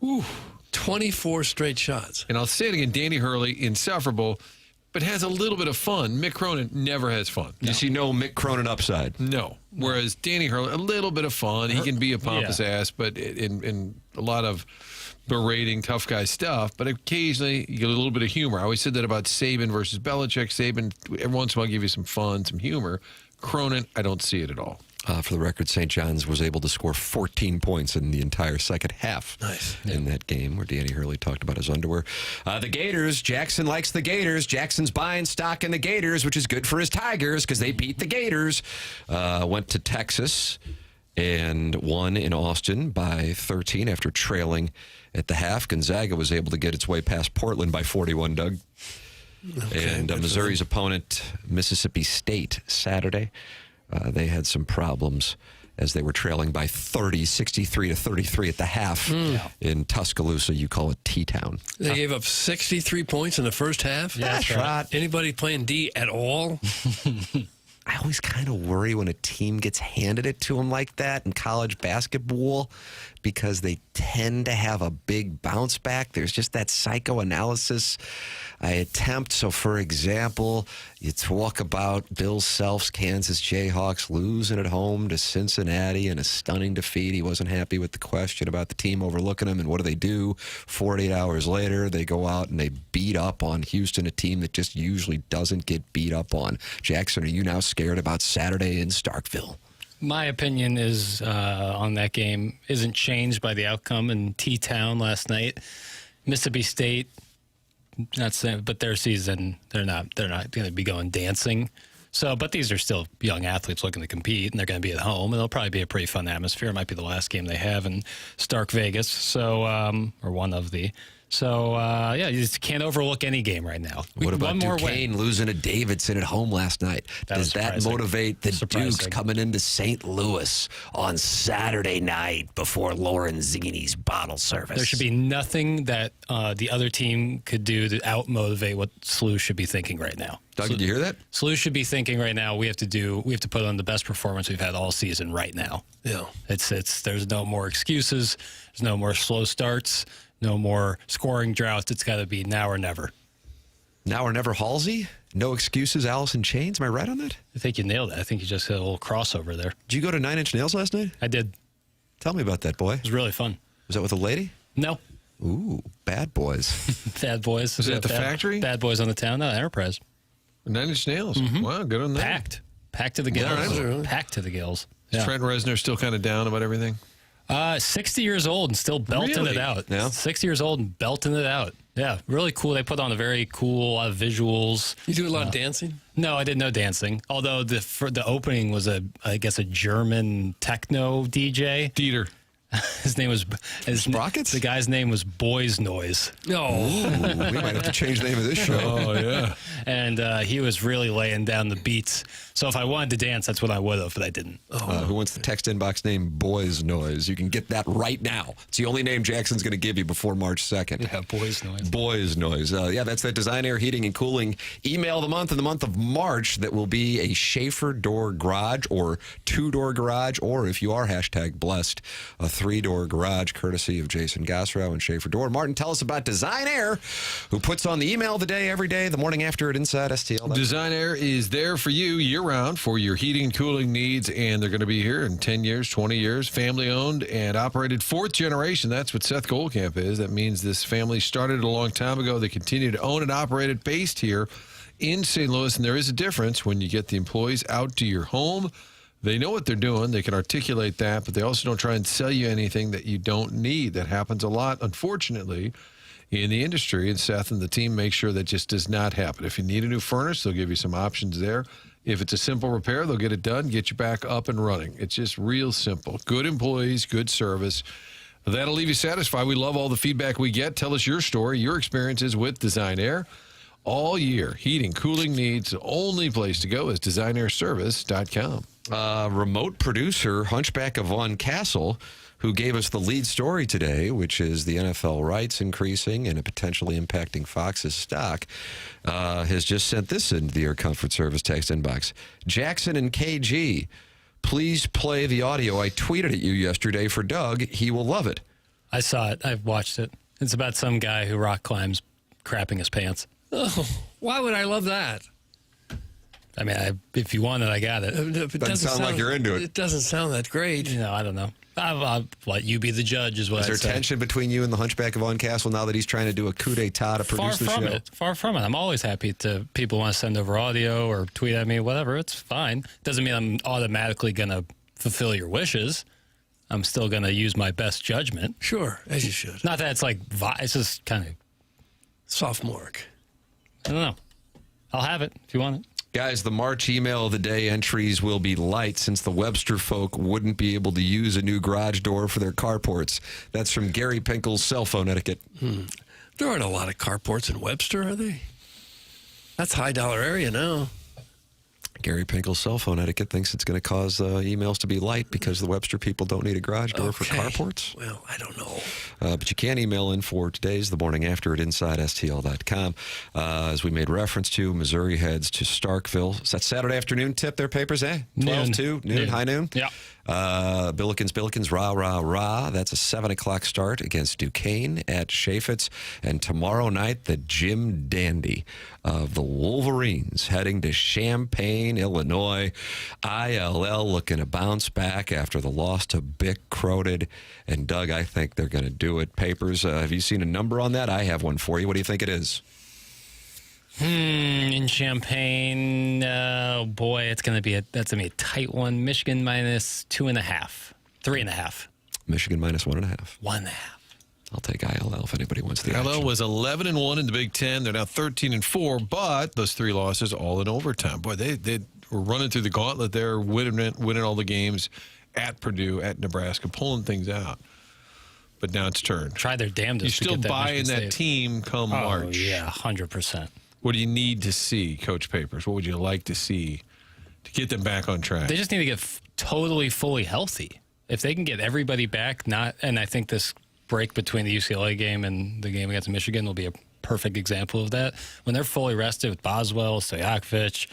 Ooh, 24 straight shots. And I'll say it again, Danny Hurley, insufferable, but has a little bit of fun. Mick Cronin never has fun. You see no Mick Cronin upside. No. Whereas Danny Hurley, a little bit of fun. He can be a pompous ass, but in a lot of berating tough guy stuff, but occasionally you get a little bit of humor. I always said that about Saban versus Belichick. Saban, every once in a while, give you some fun, some humor. Cronin, I don't see it at all. For the record, St. John's was able to score 14 points in the entire second half in that game where Danny Hurley talked about his underwear. The Gators, Jackson likes the Gators. Jackson's buying stock in the Gators, which is good for his Tigers because they beat the Gators. Went to Texas and won in Austin by 13 after trailing at the half. Gonzaga was able to get its way past Portland by 41, Doug. Okay, and Missouri's opponent, Mississippi State, Saturday. They had some problems as they were trailing by 30, 63-33 at the half in Tuscaloosa. You call it T-Town. They gave up 63 points in the first half. Yeah, that's right. Anybody playing D at all? I always kind of worry when a team gets handed it to them like that in college basketball because they tend to have a big bounce back. There's just that psychoanalysis I attempt. So, for example, you talk about Bill Self's Kansas Jayhawks losing at home to Cincinnati in a stunning defeat. He wasn't happy with the question about the team overlooking him, and what do? 48 hours later, they go out and they beat up on Houston, a team that just usually doesn't get beat up on. Jackson, are you now scared about Saturday in Starkville? My opinion is on that game isn't changed by the outcome in T-Town last night. Mississippi State, not saying, but their season, they're not going to be going dancing. So, but these are still young athletes looking to compete, and they're going to be at home, and it'll probably be a pretty fun atmosphere. It might be the last game they have in Stark Vegas, so or one of the. So, yeah, you just can't overlook any game right now. What about one more Duquesne win. losing to Davidson at home last night? Does that surprising. motivate the Surprising. Dukes coming into St. Louis on Saturday night before Lorenzini's bottle service? There should be nothing that the other team could do to out-motivate what SLU should be thinking right now. Doug, did you hear that? SLU should be thinking right now, we have to put on the best performance we've had all season right now. Yeah. There's no more excuses. There's no more slow starts. No more scoring droughts. It's got to be now or never. Now or never, Halsey? No excuses, Alice in Chains? Am I right on that? I think you nailed it. I think you just had a little crossover there. Did you go to 9 Inch Nails last night? I did. Tell me about that, boy. It was really fun. Was that with a lady? No. Ooh, bad boys. Bad boys. Was it at the factory? Bad boys on the town. No, Enterprise. 9 Inch Nails. Mm-hmm. Wow, good on that. Packed. Packed to the gills. Really? Packed to the gills. Is Yeah. Trent Reznor still kind of down about everything? 60 years old and still belting Really? it out. Yeah. 60 years old and belting it out. Yeah, really cool. They put on a very cool lot of visuals. You do a lot of dancing? No, I did no dancing. Although the opening was a German techno DJ. Dieter. His name was Sprockets? The guy's name was Boys Noise. No. We might have to change the name of this show. Oh, yeah. And he was really laying down the beats. So if I wanted to dance, that's what I would have, but I didn't. Who wants the text inbox name Boys Noise? You can get that right now. It's the only name Jackson's going to give you before March 2nd. Yeah, Boys Noise. Boys Noise. Yeah, that's that Design Air Heating and Cooling email of the month in the month of March that will be a Schaefer door garage or 2-door garage, or if you are hashtag blessed, a 3-door garage courtesy of Jason Gassrow and Schaefer Door. Martin, tell us about Design Air, who puts on the email of the day every day, the morning after at Inside STL. Design Air is there for you year-round for your heating and cooling needs, and they're going to be here in 10 years, 20 years, family-owned and operated, 4th generation. That's what Seth Goldcamp is. That means this family started a long time ago. They continue to own and operate it, based here in St. Louis, and there is a difference when you get the employees out to your home. They know what they're doing. They can articulate that, but they also don't try and sell you anything that you don't need. That happens a lot, unfortunately, in the industry. And Seth and the team make sure that just does not happen. If you need a new furnace, they'll give you some options there. If it's a simple repair, they'll get it done, get you back up and running. It's just real simple. Good employees, good service. That'll leave you satisfied. We love all the feedback we get. Tell us your story, your experiences with Design Air. All year, heating, cooling needs, the only place to go is designairservice.com. Remote producer, Hunchback of Vaughn Castle, who gave us the lead story today, which is the NFL rights increasing and potentially impacting Fox's stock, has just sent this into the Air Comfort Service text inbox. Jackson and KG, please play the audio. I tweeted at you yesterday for Doug. He will love it. I saw it. I've watched it. It's about some guy who rock climbs crapping his pants. Oh, why would I love that? I mean, if you want it, I got it. It doesn't sound like you're into it. It doesn't sound that great. No, I don't know. I'll let you be the judge is what I say. Is there tension between you and the Hunchback of Vaughn Castle now that he's trying to do a coup d'etat to produce the show? Far from it. I'm always happy to people want to send over audio or tweet at me, whatever. It's fine. Doesn't mean I'm automatically going to fulfill your wishes. I'm still going to use my best judgment. Sure, as you should. Not that it's like, it's just kind of sophomoric. I don't know. I'll have it if you want it. Guys, the March email of the day entries will be light since the Webster folk wouldn't be able to use a new garage door for their carports. That's from Gary Pinkel's cell phone etiquette. There aren't a lot of carports in Webster, are they? That's high dollar area now. Gary Pinkel's cell phone etiquette thinks it's going to cause emails to be light because the Webster people don't need a garage door for carports. Well, I don't know. But you can email in for today's The Morning After at InsideSTL.com. As we made reference to, Missouri heads to Starkville. Is that Saturday afternoon tip their papers, eh? 12 to noon, high noon? Yeah. Billikens, rah, rah, rah. That's a 7 o'clock start against Duquesne at Chaffetz. And tomorrow night, the Jim Dandy of the Wolverines heading to Champaign, Illinois. ILL looking to bounce back after the loss to Bick Crowded. And Doug, I think they're going to do it. Papers, have you seen a number on that? I have one for you. What do you think it is? In Champaign, oh boy, that's gonna be a tight one. Michigan minus 2.5, 3.5. Michigan minus 1.5. 1.5. I'll take ILL if anybody wants the ILL action. was 11-1 in the Big Ten. They're now 13-4, but those 3 losses all in overtime. Boy, they were running through the gauntlet there, winning all the games at Purdue, at Nebraska, pulling things out. But now it's turned. Try their damnedest. You still buy in that team come March. Yeah, 100%. What do you need to see, Coach Papers? What would you like to see to get them back on track? They just need to get totally, fully healthy. If they can get everybody back, and I think this break between the UCLA game and the game against Michigan will be a perfect example of that. When they're fully rested with Boswell, Stojakovic,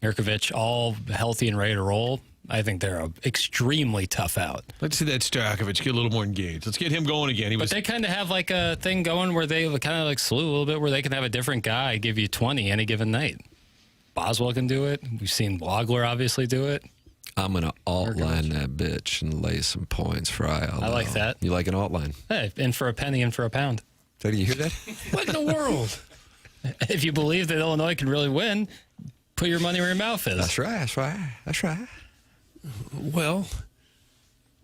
Mirkovic, all healthy and ready to roll, I think they're an extremely tough out. Let's see that Stojakovic get a little more engaged. Let's get him going again. But they kind of have like a thing going where they kind of like slew a little bit where they can have a different guy give you 20 any given night. Boswell can do it. We've seen Wagler obviously do it. I'm going to alt-line that bitch and lay some points for ILL. I like that. You like an alt-line? Hey, in for a penny, in for a pound. Did you hear that? What in the world? If you believe that Illinois can really win, put your money where your mouth is. That's right. Well,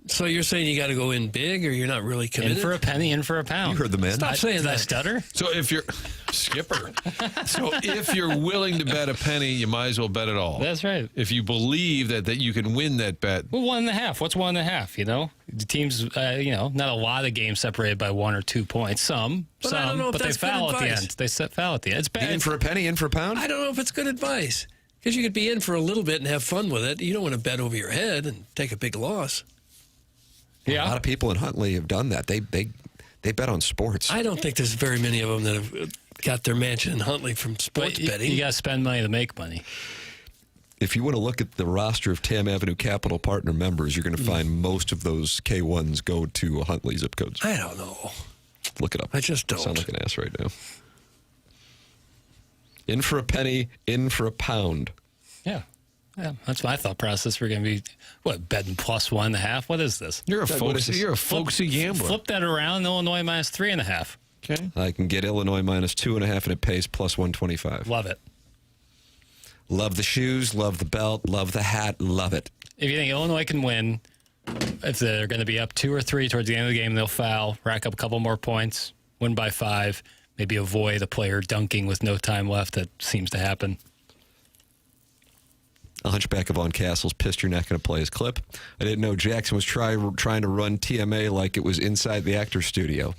so you're saying you got to go in big, or you're not really committed? In for a penny, in for a pound. You heard the man. Stop saying that. Stutter? So if you're skipper, so if you're willing to bet a penny, you might as well bet it all. That's right. If you believe that you can win that bet. Well, 1.5. What's 1.5? You know, the teams. Not a lot of games separated by 1 or 2 points. Some, I don't know if but they that's foul good at the advice. end. They set foul at the end. It's bad. In for a penny, in for a pound? I don't know if it's good advice. Because you could be in for a little bit and have fun with it. You don't want to bet over your head and take a big loss. Yeah. A lot of people in Huntley have done that. They bet on sports. I don't think there's very many of them that have got their mansion in Huntley from sports betting. You got to spend money to make money. If you want to look at the roster of Tam Avenue Capital Partner members, you're going to find most of those K1s go to Huntley zip codes. I don't know. Look it up. I just don't. Sound like an ass right now. In for a penny, in for a pound. Yeah, that's my thought process. We're going to be, betting plus 1.5? What is this? You're a folksy gambler. Flip that around, Illinois minus 3.5. Okay. I can get Illinois minus 2.5, and it pays plus 125. Love it. Love the shoes, love the belt, love the hat, love it. if you think Illinois can win, if they're going to be up 2 or 3 towards the end of the game, they'll foul, rack up a couple more points, win by 5, maybe avoid a player dunking with no time left. That seems to happen. A hunchback of Vaughn Castle's pissed you're not going to play his clip. I didn't know Jackson was trying to run TMA like it was inside the actor's studio.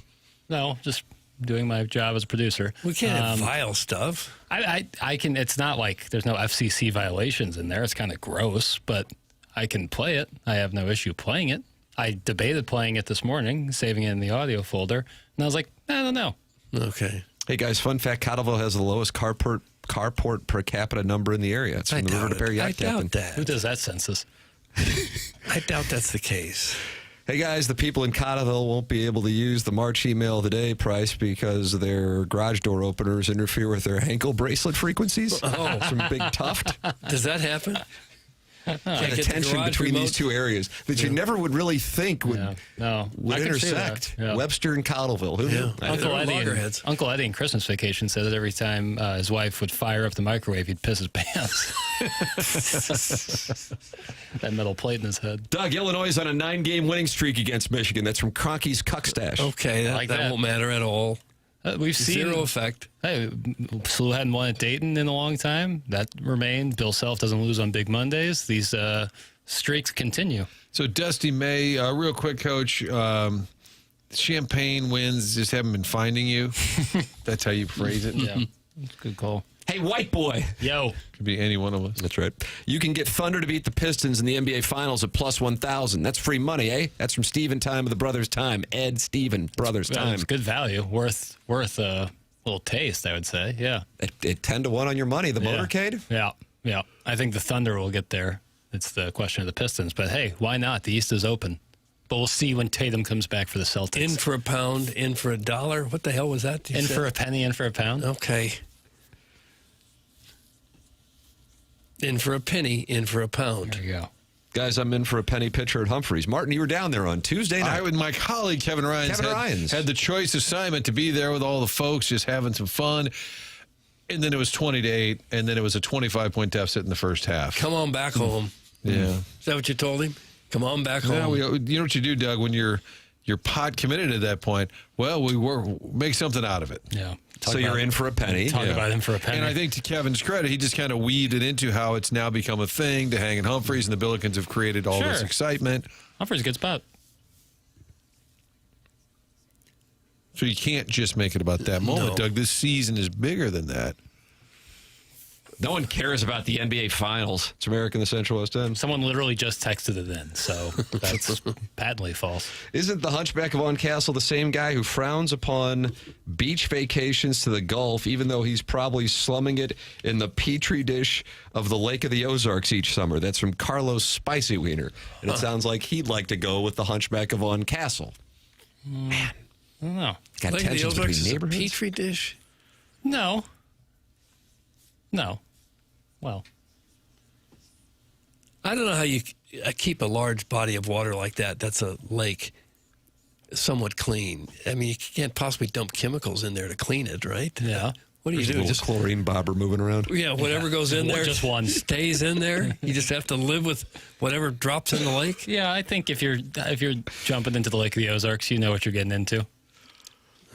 No, just doing my job as a producer. We can't have vile stuff. I can. It's not like there's no FCC violations in there. It's kind of gross, but I can play it. I have no issue playing it. I debated playing it this morning, saving it in the audio folder, and I was like, I don't know. Okay. Hey, guys, fun fact, Cottleville has the lowest carport per capita number in the area. It's from the River to Perry Yacht Captain. I doubt that. Who does that census? I doubt that's the case. Hey, guys, the people in Cottleville won't be able to use the March email of the day price because their garage door openers interfere with their ankle bracelet frequencies. Oh, some big tuft. Does that happen? The tension between these two areas that you never would really think would intersect. Yeah. Webster and Cottleville. Who knew? Uncle Eddie in Christmas Vacation said that every time his wife would fire up the microwave, he'd piss his pants. That metal plate in his head. Doug, Illinois is on a 9-game winning streak against Michigan. That's from Cronky's Cuck Stash. Okay, that won't matter at all. We've seen zero effect. Hey, SLU hadn't won at Dayton in a long time. That remained. Bill Self doesn't lose on big Mondays. These streaks continue. So Dusty May, real quick, Coach. Champagne wins just haven't been finding you. That's how you phrase it. Yeah, good call. Hey, white boy. Yo. Could be any one of us. That's right. You can get Thunder to beat the Pistons in the NBA Finals at plus 1,000. That's free money, eh? That's from Steven Time of the Brothers Time. Ed, Steven, Brothers Time. It's good value. Worth a little taste, I would say. Yeah. At 10 to 1 on your money, the motorcade? Yeah. I think the Thunder will get there. It's the question of the Pistons. But, hey, why not? The East is open. But we'll see when Tatum comes back for the Celtics. In for a pound, in for $1. What the hell was that? In for a penny, in for a pound. Okay. In for a penny, in for a pound. There you go. Guys, I'm in for a penny pitcher at Humphreys. Martin, you were down there on Tuesday night. I, with my colleague Kevin Ryans, had the choice assignment to be there with all the folks just having some fun. And then it was 20-8, and then it was a 25-point deficit in the first half. Come on back home. Yeah. Is that what you told him? Come on back home. Yeah, you know what you do, Doug, when you're pot committed at that point? Well, make something out of it. Yeah. So you're in for a penny. Talk about him for a penny. And I think to Kevin's credit, he just kind of weaved it into how it's now become a thing to hang in Humphreys, and the Billikens have created all this excitement. Humphreys is a good spot. So you can't just make it about that moment, Doug. This season is bigger than that. No one cares about the NBA Finals. It's America in the Central West End. Someone literally just texted it in, so that's patently false. Isn't the hunchback of Vaughn Castle the same guy who frowns upon beach vacations to the Gulf, even though he's probably slumming it in the petri dish of the Lake of the Ozarks each summer? That's from Carlos Spicy Wiener. And it sounds like he'd like to go with the hunchback of Vaughn Castle. Man. I don't know. Got Lake of the tensions Ozarks between is a neighborhoods? petri dish? No. Well, I don't know how you keep a large body of water like that. That's a lake, somewhat clean. I mean, you can't possibly dump chemicals in there to clean it, right? Yeah. What do you do? Just chlorine bobber moving around. Yeah, whatever goes in there, just one stays in there. You just have to live with whatever drops in the lake. Yeah, I think if you're jumping into the Lake of the Ozarks, you know what you're getting into.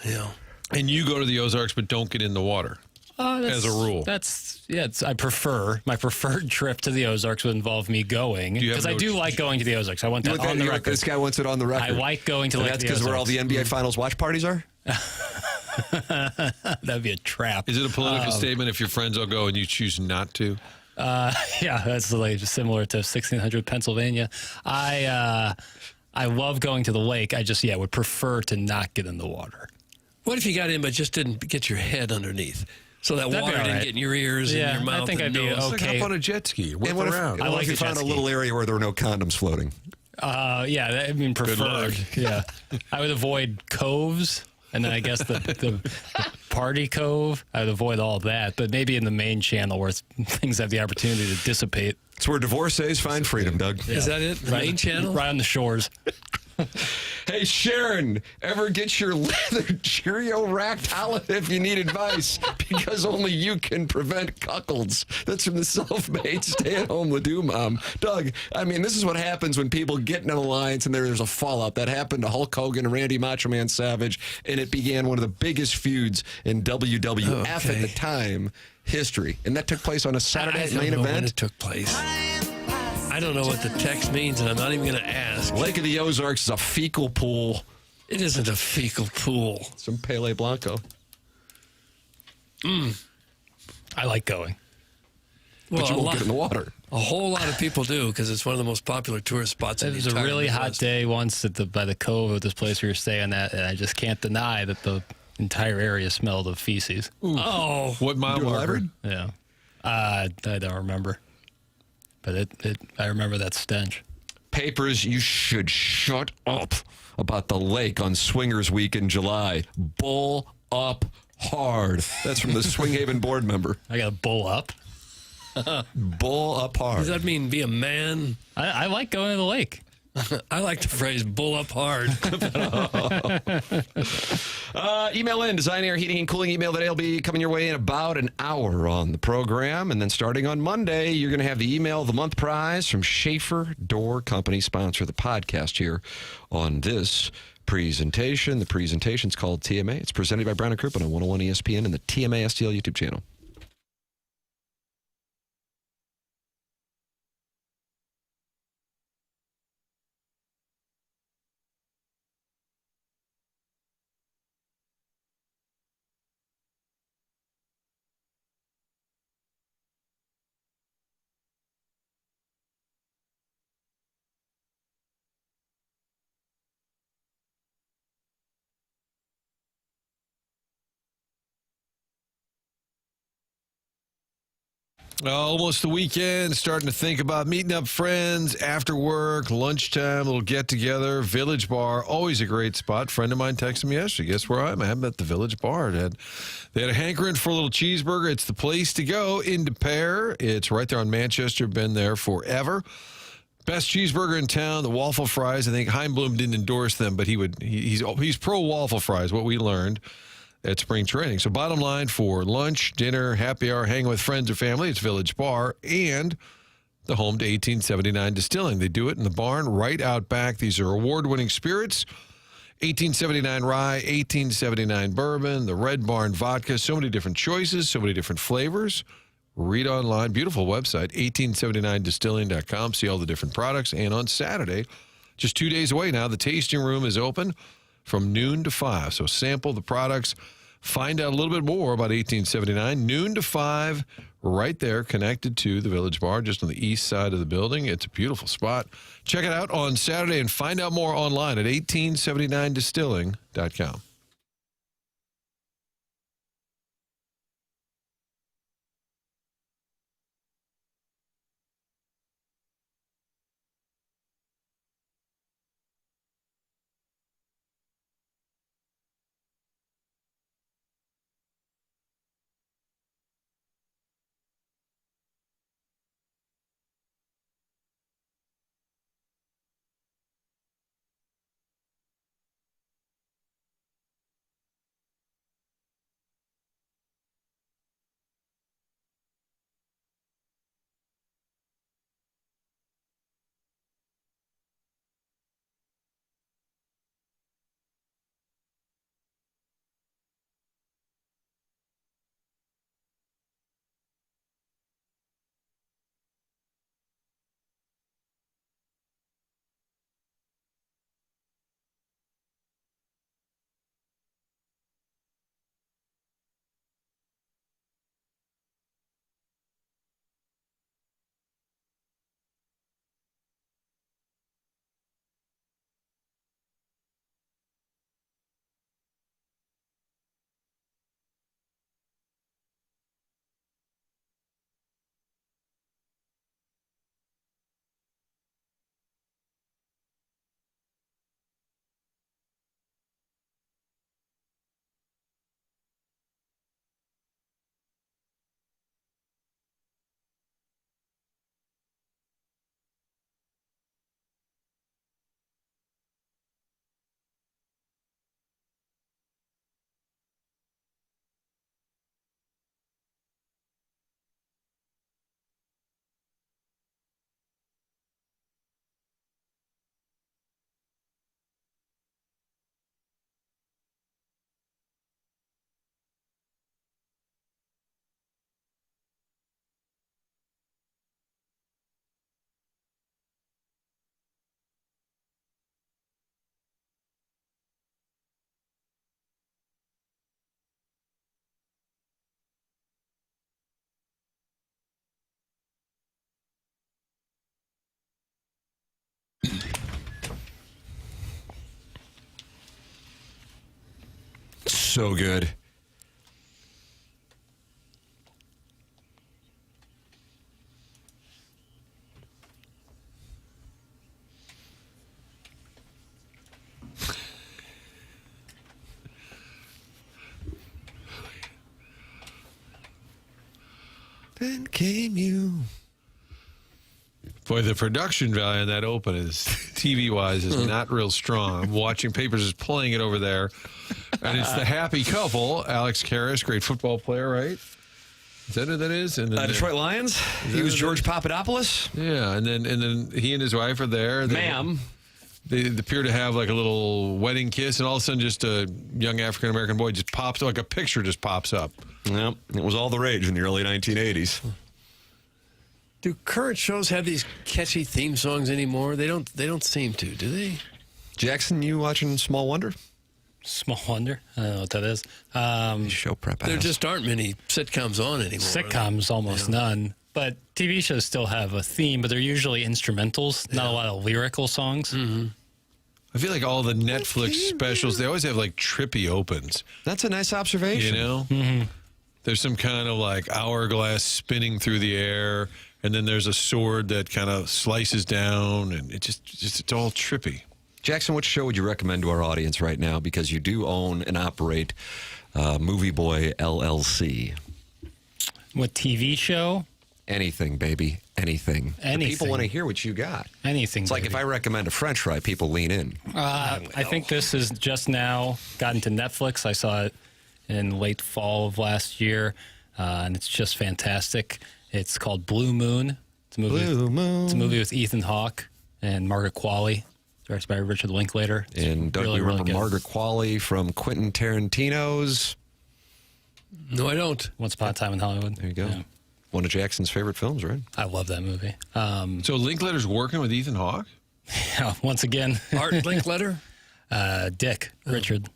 Yeah. And you go to the Ozarks, but don't get in the water. As a rule. My preferred trip to the Ozarks would involve me going, because I do like going to the Ozarks. I want that on the record. This guy wants it on the record. I like going to the Lake of the Ozarks. That's because where all the NBA Finals watch parties are? That'd be a trap. Is it a political statement if your friends all go and you choose not to? Yeah, that's like similar to 1600 Pennsylvania. I love going to the lake. I just would prefer to not get in the water. What if you got in but just didn't get your head underneath? So that That'd water didn't get in your ears and your mouth. I think I'd be nose. okay. Like up on a jet ski. Whip around. I like if you found a little area where there were no condoms floating. I mean, preferred. Yeah. I would avoid coves, and then I guess the party cove. I would avoid all that, but maybe in the main channel where things have the opportunity to dissipate. It's where divorcees find freedom, Doug. Is that it? Main channel? Right on the shores. Hey, Sharon, ever get your leather Cheerio racked? Holla if you need advice, because only you can prevent cuckolds. That's from the self-made stay-at-home Ledoux mom. Doug, I mean, this is what happens when people get in an alliance and there's a fallout. That happened to Hulk Hogan and Randy Macho Man Savage, and it began one of the biggest feuds in WWF at the time history. And that took place on a Saturday night main event. When it took place. I don't know what the text means, and I'm not even going to ask. Lake of the Ozarks is a fecal pool. It isn't a fecal pool. Some Pele Blanco. I like going. But you won't get in the water. A whole lot of people do, because it's one of the most popular tourist spots in the entire It was a really hot Midwest. day once by the Cove at this place we were staying at, and I just can't deny that the entire area smelled of feces. Oh. What mile marker? Yeah. I don't remember. But I remember that stench. Papers, you should shut up about the lake on Swingers Week in July. Bull up hard. That's from the Swing Haven board member. I got to bull up? Bull up hard. Does that mean be a man? I like going to the lake. I like the phrase bull up hard. Email in, Design Air Heating and Cooling email today will be coming your way in about an hour on the program. And then starting on Monday, you're going to have the Email of the Month prize from Schaefer Door Company, sponsor of the podcast here on this presentation. The presentation's called TMA. It's presented by Brown & Crouppen on 101 ESPN and the TMA STL YouTube channel. Almost the weekend, starting to think about meeting up friends after work, lunchtime, a little get-together, Village Bar, always a great spot. Friend of mine texted me yesterday. Guess where I'm at the Village Bar. They had a hankering for a little cheeseburger. It's the place to go in De Pere. It's right there on Manchester. Been there forever. Best cheeseburger in town, the waffle fries. I think Heimblum didn't endorse them, but he's pro waffle fries, what we learned at spring training. So bottom line, for lunch, dinner, happy hour, hanging with friends or family, it's Village Bar and the home to 1879 Distilling. They do it in the barn right out back. These are award-winning spirits. 1879 rye, 1879 bourbon, the Red Barn vodka, so many different choices, so many different flavors. Read online, beautiful website, 1879distilling.com. See all the different products. And on Saturday, just 2 days away now, the tasting room is open from noon to 5. So sample the products, find out a little bit more about 1879, noon to 5, right there, connected to the Village Bar, just on the east side of the building. It's a beautiful spot. Check it out on Saturday and find out more online at 1879distilling.com. So good. Then came you. Boy, the production value on that open is, TV-wise, is not real strong. I'm watching Papers is playing it over there. And it's the happy couple, Alex Karras, great football player, right? Is that who that is? And then Detroit Lions. He was George Papadopoulos. Yeah, and then he and his wife are there. Ma'am. They appear to have like a little wedding kiss, and all of a sudden just a young African-American boy just pops, like a picture just pops up. Yep, it was all the rage in the early 1980s. Do current shows have these catchy theme songs anymore? They don't seem to, do they? Jackson, you watching Small Wonder? Small Wonder? I don't know what that is. Show prep. There just aren't many sitcoms on anymore. Sitcoms, almost none. But TV shows still have a theme, but they're usually instrumentals, not a lot of lyrical songs. Mm-hmm. I feel like all the Netflix specials, they always have like trippy opens. That's a nice observation. You know? Mm-hmm. There's some kind of like hourglass spinning through the air, and then there's a sword that kind of slices down, and it's all trippy. Jackson, which show would you recommend to our audience right now? Because you do own and operate Movie Boy LLC. What TV show? Anything, baby. Anything. The people want to hear what you got. Anything. It's like if I recommend a French fry, people lean in. I think this is just now gotten to Netflix. I saw it in late fall of last year, and it's just fantastic. It's called Blue Moon. It's a movie. Blue Moon. It's a movie with Ethan Hawke and Margaret Qualley, directed by Richard Linklater. It's And Doug, really, you remember really good. Margaret Qualley from Quentin Tarantino's? No, I don't. Once Upon a Time in Hollywood. There you go. Yeah. One of Jackson's favorite films, right? I love that movie. So Linklater's working with Ethan Hawke? Yeah, once again. Art Linkletter? Dick, Richard.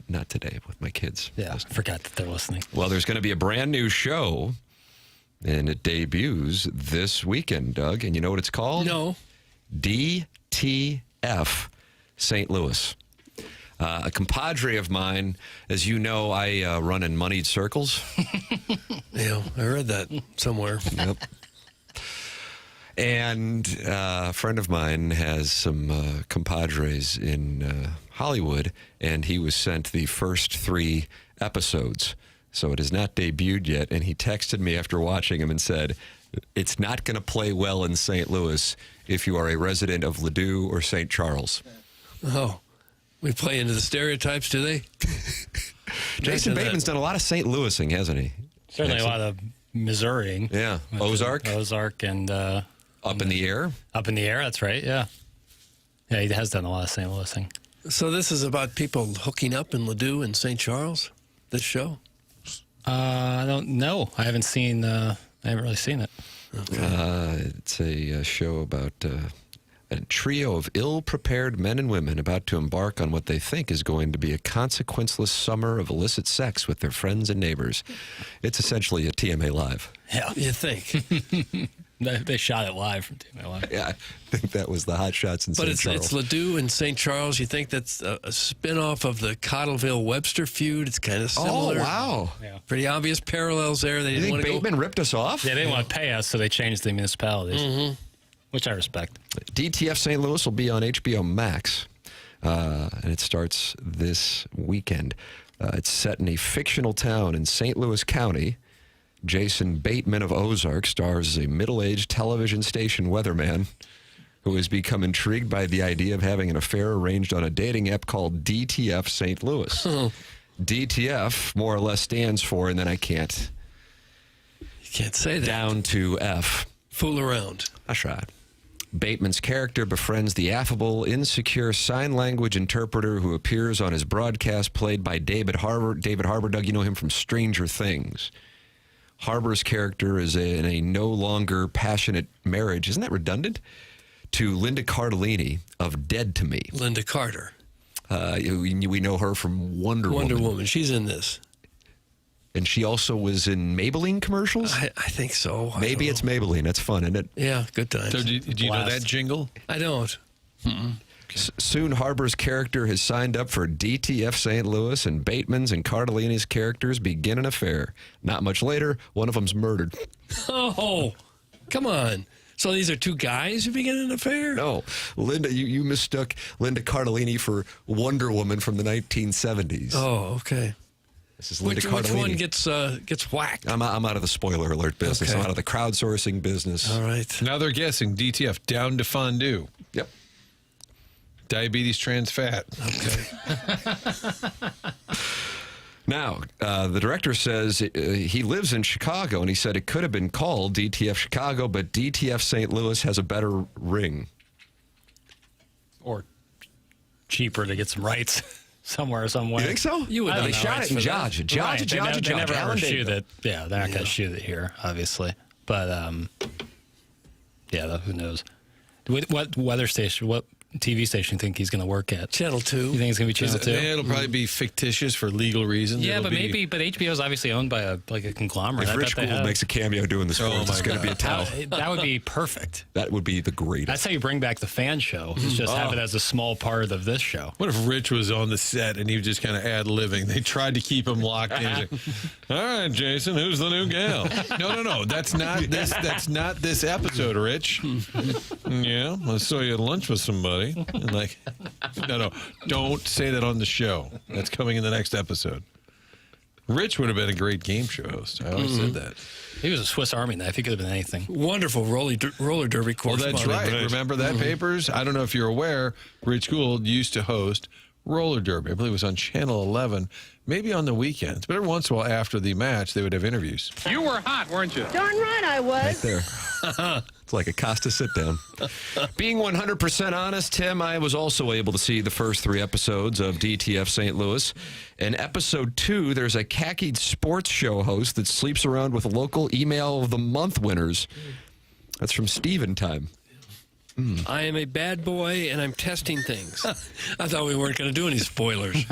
Not today with my kids. Yeah, I forgot that they're listening. Well, there's going to be a brand new show, and it debuts this weekend, Doug. And you know what it's called? No. DTF St. Louis. A compadre of mine, as you know, I run in moneyed circles. Yeah, I read that somewhere. Yep. And a friend of mine has some compadres in Hollywood, and he was sent the first 3 episodes. So it has not debuted yet, and he texted me after watching him and said, it's not going to play well in St. Louis if you are a resident of Ladue or St. Charles. Oh, we play into the stereotypes, do they? Jason Bateman's done a lot of St. Louising, hasn't he? Certainly a lot of Missouri. Yeah. Ozark. And Up in the Air. Up in the Air, that's right, yeah. Yeah, he has done a lot of St. Louising. So this is about people hooking up in Ladue and St. Charles, this show? I don't know. I haven't really seen it. It's a show about a trio of ill-prepared men and women about to embark on what they think is going to be a consequenceless summer of illicit sex with their friends and neighbors. It's essentially a TMA Live. Yeah, you think. They shot it live from TMA Live. Yeah, I think that was the Hot Shots in St. Charles. But it's Ladue and St. Charles. You think that's a spin-off of the Cottleville-Webster feud? It's kind of similar. Oh, wow. Yeah. Pretty obvious parallels there. They You didn't think want to Bateman ripped us off? Yeah, they didn't want to pay us, so they changed the municipalities, which I respect. DTF St. Louis will be on HBO Max, and it starts this weekend. It's set in a fictional town in St. Louis County. Jason Bateman of Ozark stars as a middle-aged television station weatherman who has become intrigued by the idea of having an affair arranged on a dating app called DTF St. Louis. DTF more or less stands for, and then I can't. You can't say that. Down to F. Fool around. I tried. Bateman's character befriends the affable, insecure sign language interpreter who appears on his broadcast, played by David Harbour. David Harbour, Doug, you know him from Stranger Things. Harbour's character is in a no longer passionate marriage, isn't that redundant, to Linda Cardellini of Dead to Me. Linda Carter. We know her from Wonder Woman. She's in this. And she also was in Maybelline commercials? I think so. Maybe it's Maybelline. That's fun, isn't it? Yeah, good times. So do you know that jingle? I don't. Soon Harbor's character has signed up for DTF St. Louis, and Bateman's and Cardellini's characters begin an affair. Not much later, one of them's murdered. Oh, come on. So these are two guys who begin an affair? No. Linda, you mistook Linda Cardellini for Wonder Woman from the 1970s. Oh, okay. This is Linda Which Cardellini. one gets whacked? I'm out of the spoiler alert business. Okay. I'm out of the crowdsourcing business. All right. Now they're guessing DTF down to fondue. Yep. Diabetes trans fat. Okay. Now, the director says he lives in Chicago, and he said it could have been called DTF Chicago, but DTF St. Louis has a better ring. Or cheaper to get some rights somewhere, somewhere. You think so? You would They know shot it in Dodge. Right. Dodge. They never ever Allendale. shoot it. Yeah, they're not going to shoot it here, obviously. But, who knows? What weather station, what TV station think he's going to work at? Channel 2. You think it's going to be Channel 2? It'll probably be fictitious for legal reasons. Yeah, It'll but be, but HBO is obviously owned by a conglomerate. If Rich Gould makes a cameo doing the sports, it's going to be a towel. That would be perfect. That would be the greatest. That's how you bring back the fan show. Is just have it as a small part of this show. What if Rich was on the set and he was just kind of ad-libbing? They tried to keep him locked in. He's like, all right, Jason, who's the new gal? No. That's not this. That's not this episode, Rich. Yeah, I saw you at lunch with somebody. And like, no, don't say that on the show. That's coming in the next episode. Rich would have been a great game show host. I always said that. He was a Swiss Army knife. He could have been anything. Wonderful roller derby Well, correspondent. that's right. Remember that, Papers? I don't know if you're aware, Rich Gould used to host roller derby. I believe it was on Channel 11, maybe on the weekends. But every once in a while after the match, they would have interviews. You were hot, weren't you? Darn right I was. Right there. It's like a Costa sit-down. Being 100% honest, Tim, I was also able to see the first 3 episodes of DTF St. Louis. In episode 2, there's a khaki sports show host that sleeps around with local email of the month winners. That's from Steven Time. I am a bad boy, and I'm testing things. I thought we weren't going to do any spoilers.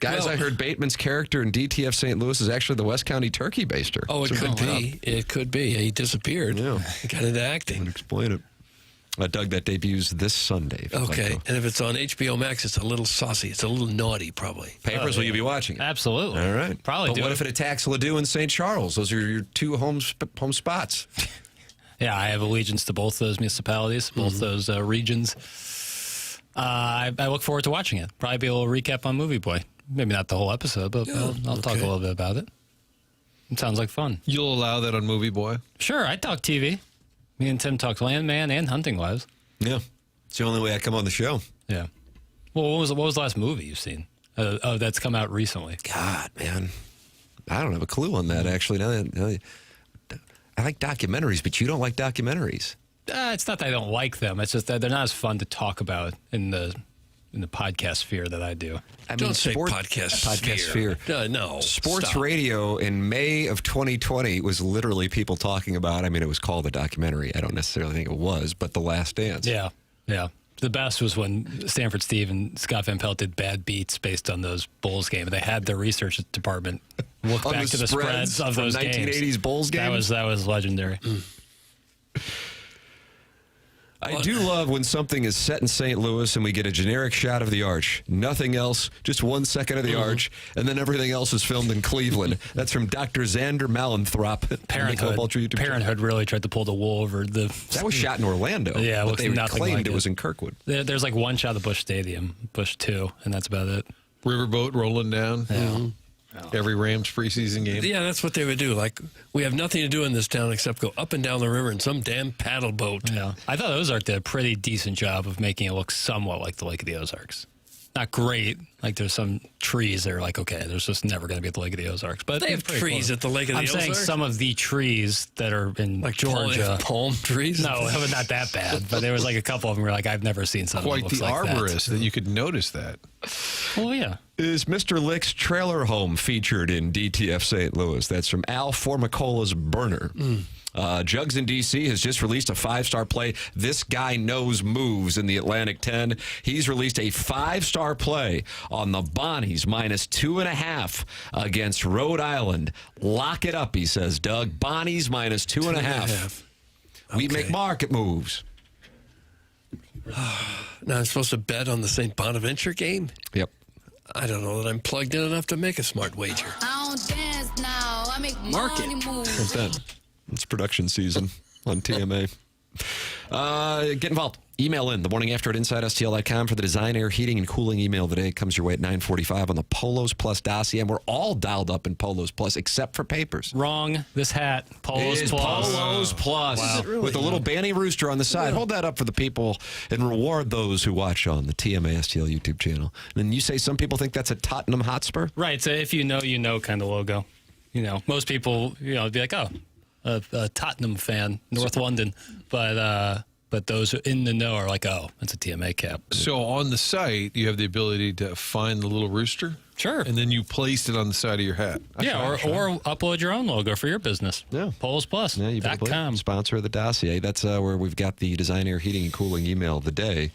Guys, I heard Bateman's character in DTF St. Louis is actually the West County turkey baster. Oh, it could be. It could be. He disappeared. Yeah. He got into acting. Explain it. Doug, that debuts this Sunday. Okay, and if it's on HBO Max, it's a little saucy. It's a little naughty, probably. Papers, will you be watching it? Absolutely. All right. Probably But do what it. if it attacks Ladue and St. Charles? Those are your 2 home spots. Yeah, I have allegiance to both those municipalities, both those regions. I look forward to watching it. Probably be a little recap on Movie Boy. Maybe not the whole episode, but I'll talk a little bit about it. It sounds like fun. You'll allow that on Movie Boy? Sure, I talk TV. Me and Tim talk Landman and Hunting Wives. Yeah. It's the only way I come on the show. Yeah. Well, what was the last movie you've seen? That's come out recently. God, man. I don't have a clue on that, actually. I like documentaries, but you don't like documentaries. It's not that I don't like them. It's just that they're not as fun to talk about in the podcast sphere that I do. Don't say podcast sphere. No. Sports radio in May of 2020 was literally people talking about, it was called a documentary. I don't necessarily think it was, but The Last Dance. Yeah. The best was when Stanford Steve and Scott Van Pelt did bad beats based on those Bulls games. They had their research department look back to the spreads of those 1980s games. Bulls games? That was legendary. I do love when something is set in St. Louis and we get a generic shot of the arch. Nothing else, just 1 second of the arch, and then everything else is filmed in Cleveland. That's from Dr. Xander Malenthrop. Parenthood really tried to pull the wool over the... That was shot in Orlando. Yeah, it but looks they nothing claimed like it was in Kirkwood. There's like one shot of Busch Stadium, Busch 2, and that's about it. Riverboat rolling down. Yeah. Every Rams preseason game. Yeah, that's what they would do. Like, we have nothing to do in this town except go up and down the river in some damn paddle boat. Yeah. I thought Ozark did a pretty decent job of making it look somewhat like the Lake of the Ozarks. Not great. Like, there's some trees that are like, okay, there's just never going to be at the Lake of the Ozarks. But they have trees at the Lake of the Ozarks? I'm saying some of the trees that are in like Georgia. Palm trees? No, not that bad. But there was like a couple of them where like, I've never seen something Quite that looks the like arborist that you could notice that. Well, yeah. Is Mr. Lick's trailer home featured in DTF St. Louis? That's from Al Formicola's Burner. Jugs in D.C. has just released a 5-star play, This Guy Knows Moves, in the Atlantic 10. He's released a 5-star play on the Bonnies, -2.5 against Rhode Island. Lock it up, he says, Doug. Bonnies -2.5. We make market moves. Now I'm supposed to bet on the St. Bonaventure game? Yep. I don't know that I'm plugged in enough to make a smart wager. I don't dance now. I make money moves. What's that? It's production season on TMA. Get involved. Email in the morning after at InsideSTL.com for the design, air, heating, and cooling email of the day. It comes your way at 9:45 on the Polos Plus dossier. And we're all dialed up in Polos Plus except for papers. Wrong. This hat. Polos It is Plus. Polos Plus. Wow. Really? With a little banny rooster on the side. Yeah. Hold that up for the people and reward those who watch on the TMA STL YouTube channel. And then you say some people think that's a Tottenham Hotspur? Right. So if you know kind of logo. You know, most people, be like, oh, a Tottenham fan, North London. But those in the know are like, oh, it's a TMA cap. So on the site, you have the ability to find the little rooster? Sure. And then you placed it on the side of your hat. Or upload your own logo for your business. Yeah. Polos Plus. Yeah, you better believe. Sponsor of the dossier. That's where we've got the design, air, heating, and cooling email of the day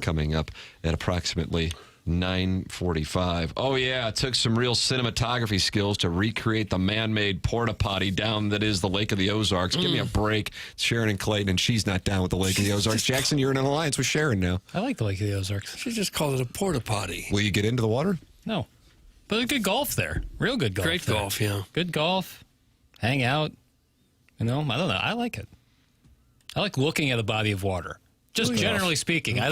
coming up at approximately 9:45. Oh, yeah, it took some real cinematography skills to recreate the man-made porta potty down that is the Lake of the Ozarks. Give me a break. It's Sharon and Clayton, and she's not down with the Lake of the Ozarks. Jackson, you're in an alliance with Sharon now. I like the Lake of the Ozarks. She just called it a porta potty. Will you get into the water? No. But good golf there. Real good golf. Great there. golf, yeah. Good golf. Hang out. I don't know. I like it. I like looking at a body of water. Just generally speaking. Okay.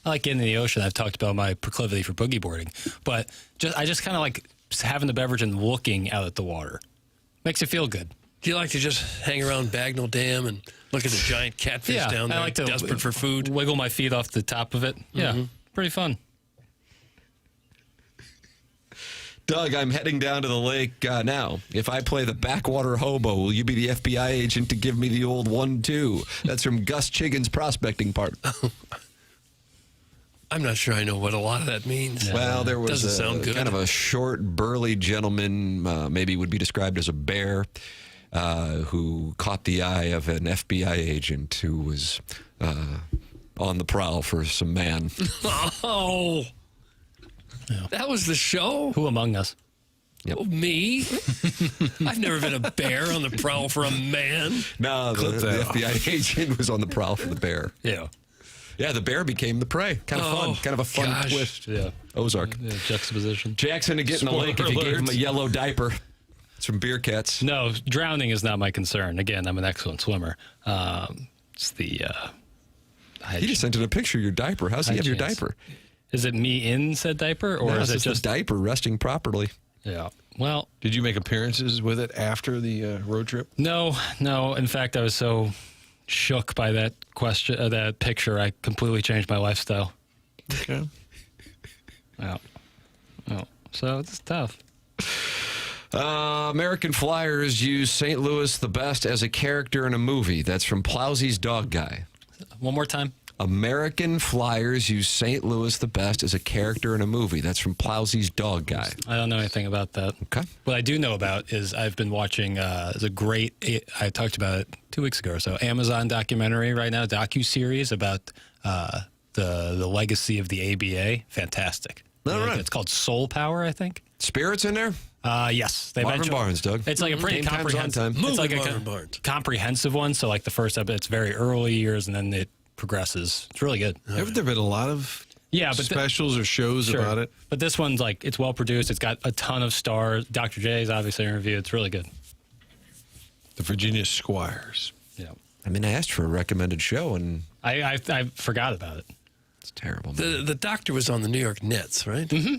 I like getting in the ocean. I've talked about my proclivity for boogie boarding. But I just kind of like having the beverage and looking out at the water. Makes you feel good. Do you like to just hang around Bagnell Dam and look at the giant catfish down there, I like to desperate for food? Wiggle my feet off the top of it. Yeah, pretty fun. Doug, I'm heading down to the lake now. If I play the backwater hobo, will you be the FBI agent to give me the old 1-2? That's from Gus Chiggin's prospecting part. I'm not sure I know what a lot of that means. Well, there was Doesn't sound good. kind of a short, burly gentleman, maybe would be described as a bear, who caught the eye of an FBI agent who was on the prowl for some man. Oh. Yeah. That was the show? Who among us? Yep. Oh, me? I've never been a bear on the prowl for a man. No, the FBI agent was on the prowl for the bear. Yeah. Yeah, the bear became the prey. Kind of fun. Kind of a fun twist. Yeah. Ozark. Yeah, juxtaposition. Jackson to get in the lake if you gave him a yellow diaper. It's from Beer Cats. No, drowning is not my concern. Again, I'm an excellent swimmer. It's the... he just sent in a picture of your diaper. How's he have your diaper? Is it me in said diaper, or is it just the diaper resting properly? Yeah. Well, did you make appearances with it after the road trip? No. In fact, I was so shook by that question, that picture, I completely changed my lifestyle. Okay. Yeah. Oh, so it's tough. American Flyers use St. Louis the best as a character in a movie. That's from Plowsy's Dog Guy. One more time. American Flyers use St. Louis the best as a character in a movie. That's from Plowsy's Dog Guy. I don't know anything about that. Okay. What I do know about is I've been watching a great, I talked about it 2 weeks ago or so, Amazon documentary right now, docuseries about the legacy of the ABA. Fantastic. All right. It's called Soul Power, I think. Spirits in there? Yes. Marvin Barnes, Doug. It's like a pretty comprehensive. It's like a comprehensive one. So like the first episode, it's very early years, and then it progresses. It's really good. Haven't there been a lot of but specials or shows about it? But this one's like, it's well produced. It's got a ton of stars. Dr. J's obviously interviewed. It's really good. The Virginia Squires. Yeah. I mean, I asked for a recommended show, and I forgot about it. It's terrible. The doctor was on the New York Nets, right? Mm-hmm.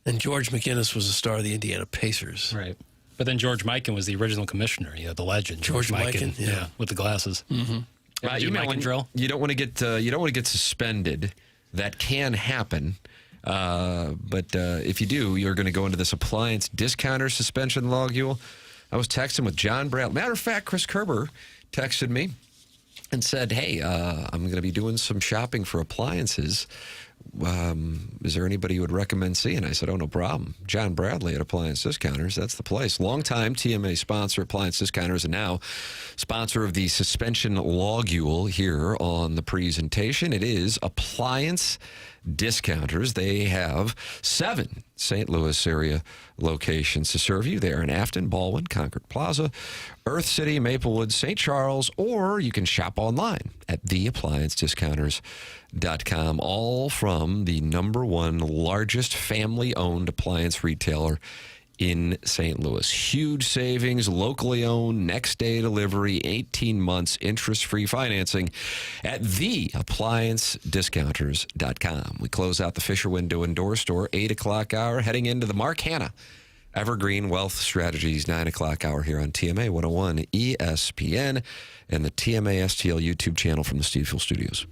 And George McGinnis was the star of the Indiana Pacers. Right. But then George Mikan was the original commissioner, the legend. George Mikan, yeah. With the glasses. Mm-hmm. Drill. You don't want to get suspended. That can happen. But if you do, you're going to go into this appliance discounter suspension logule. I was texting with John Bradley. Matter of fact, Chris Kerber texted me and said, hey, I'm going to be doing some shopping for appliances. is there anybody you would recommend seeing? I said, oh, no problem. John Bradley at Appliance Discounters. That's the place. Longtime TMA sponsor, Appliance Discounters, and now sponsor of the suspension logule here on the presentation. It is Appliance Discounters. They have 7 St. Louis area locations to serve you. They are in Afton, Baldwin, Concord Plaza, Earth City, Maplewood, St. Charles, or you can shop online at theappliancediscounters.com, all from the #1 largest family-owned appliance retailer in St. Louis. Huge savings, locally owned, next day delivery, 18 months, interest-free financing at theappliancediscounters.com. We close out the Fisher Window and Door Store, 8 o'clock hour, heading into the Mark Hanna Evergreen Wealth Strategies, 9 o'clock hour here on TMA 101 ESPN and the TMA STL YouTube channel from the Steve Fuel Studios.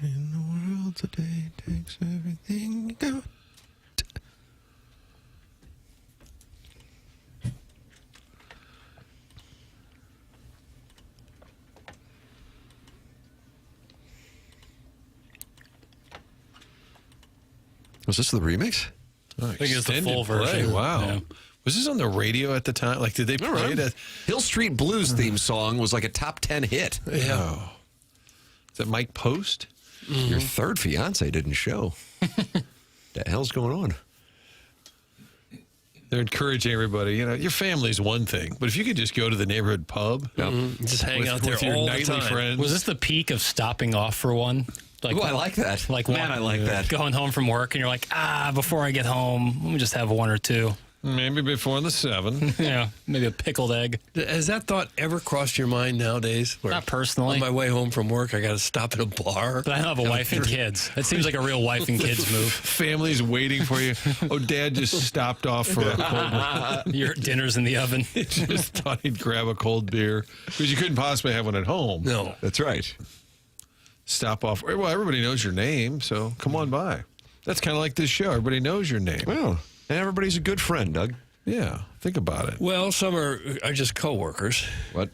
In the world today takes everything you got. Was this the remix? Oh, I think it's the extended full play. version. Wow. Yeah. Was this on the radio at the time? Like, did they play it? Hill Street Blues theme song was like a top 10 hit. Yeah. Is that Mike Post? Your third fiance didn't show. The hell's going on? They're encouraging everybody. Your family's one thing, but if you could just go to the neighborhood pub, just hang out there with your all the nightly time. friends. Was this the peak of stopping off for one? I like that. Man, I like that. Going home from work and you're like, before I get home, let me just have one or two. Maybe before the 7. Yeah, maybe a pickled egg. Has that thought ever crossed your mind nowadays? Not personally. On my way home from work, I got to stop at a bar. But I have a wife and kids. It seems like a real wife and kids move. Family's waiting for you. Oh, Dad just stopped off for a cold. Your dinner's in the oven. Just thought he'd grab a cold beer because you couldn't possibly have one at home. No, that's right. Stop off. Well, everybody knows your name, so come on by. That's kind of like this show. Everybody knows your name. Well, and everybody's a good friend, Doug. Yeah, think about it. Well, some are just coworkers. What?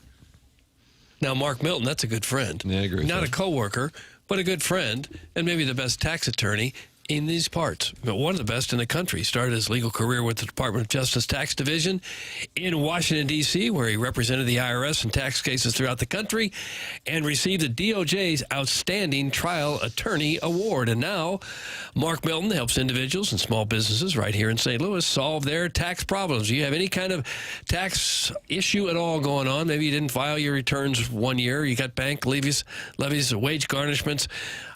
Now, Mark Milton, that's a good friend. Yeah, I agree with Not that. a coworker, but a good friend, and maybe the best tax attorney in these parts. But one of the best in the country. Started his legal career with the Department of Justice Tax Division in Washington, D.C., where he represented the IRS in tax cases throughout the country and received the DOJ's Outstanding Trial Attorney Award. And now, Mark Milton helps individuals and small businesses right here in St. Louis solve their tax problems. You have any kind of tax issue at all going on? Maybe you didn't file your returns 1 year. You got bank levies, wage garnishments,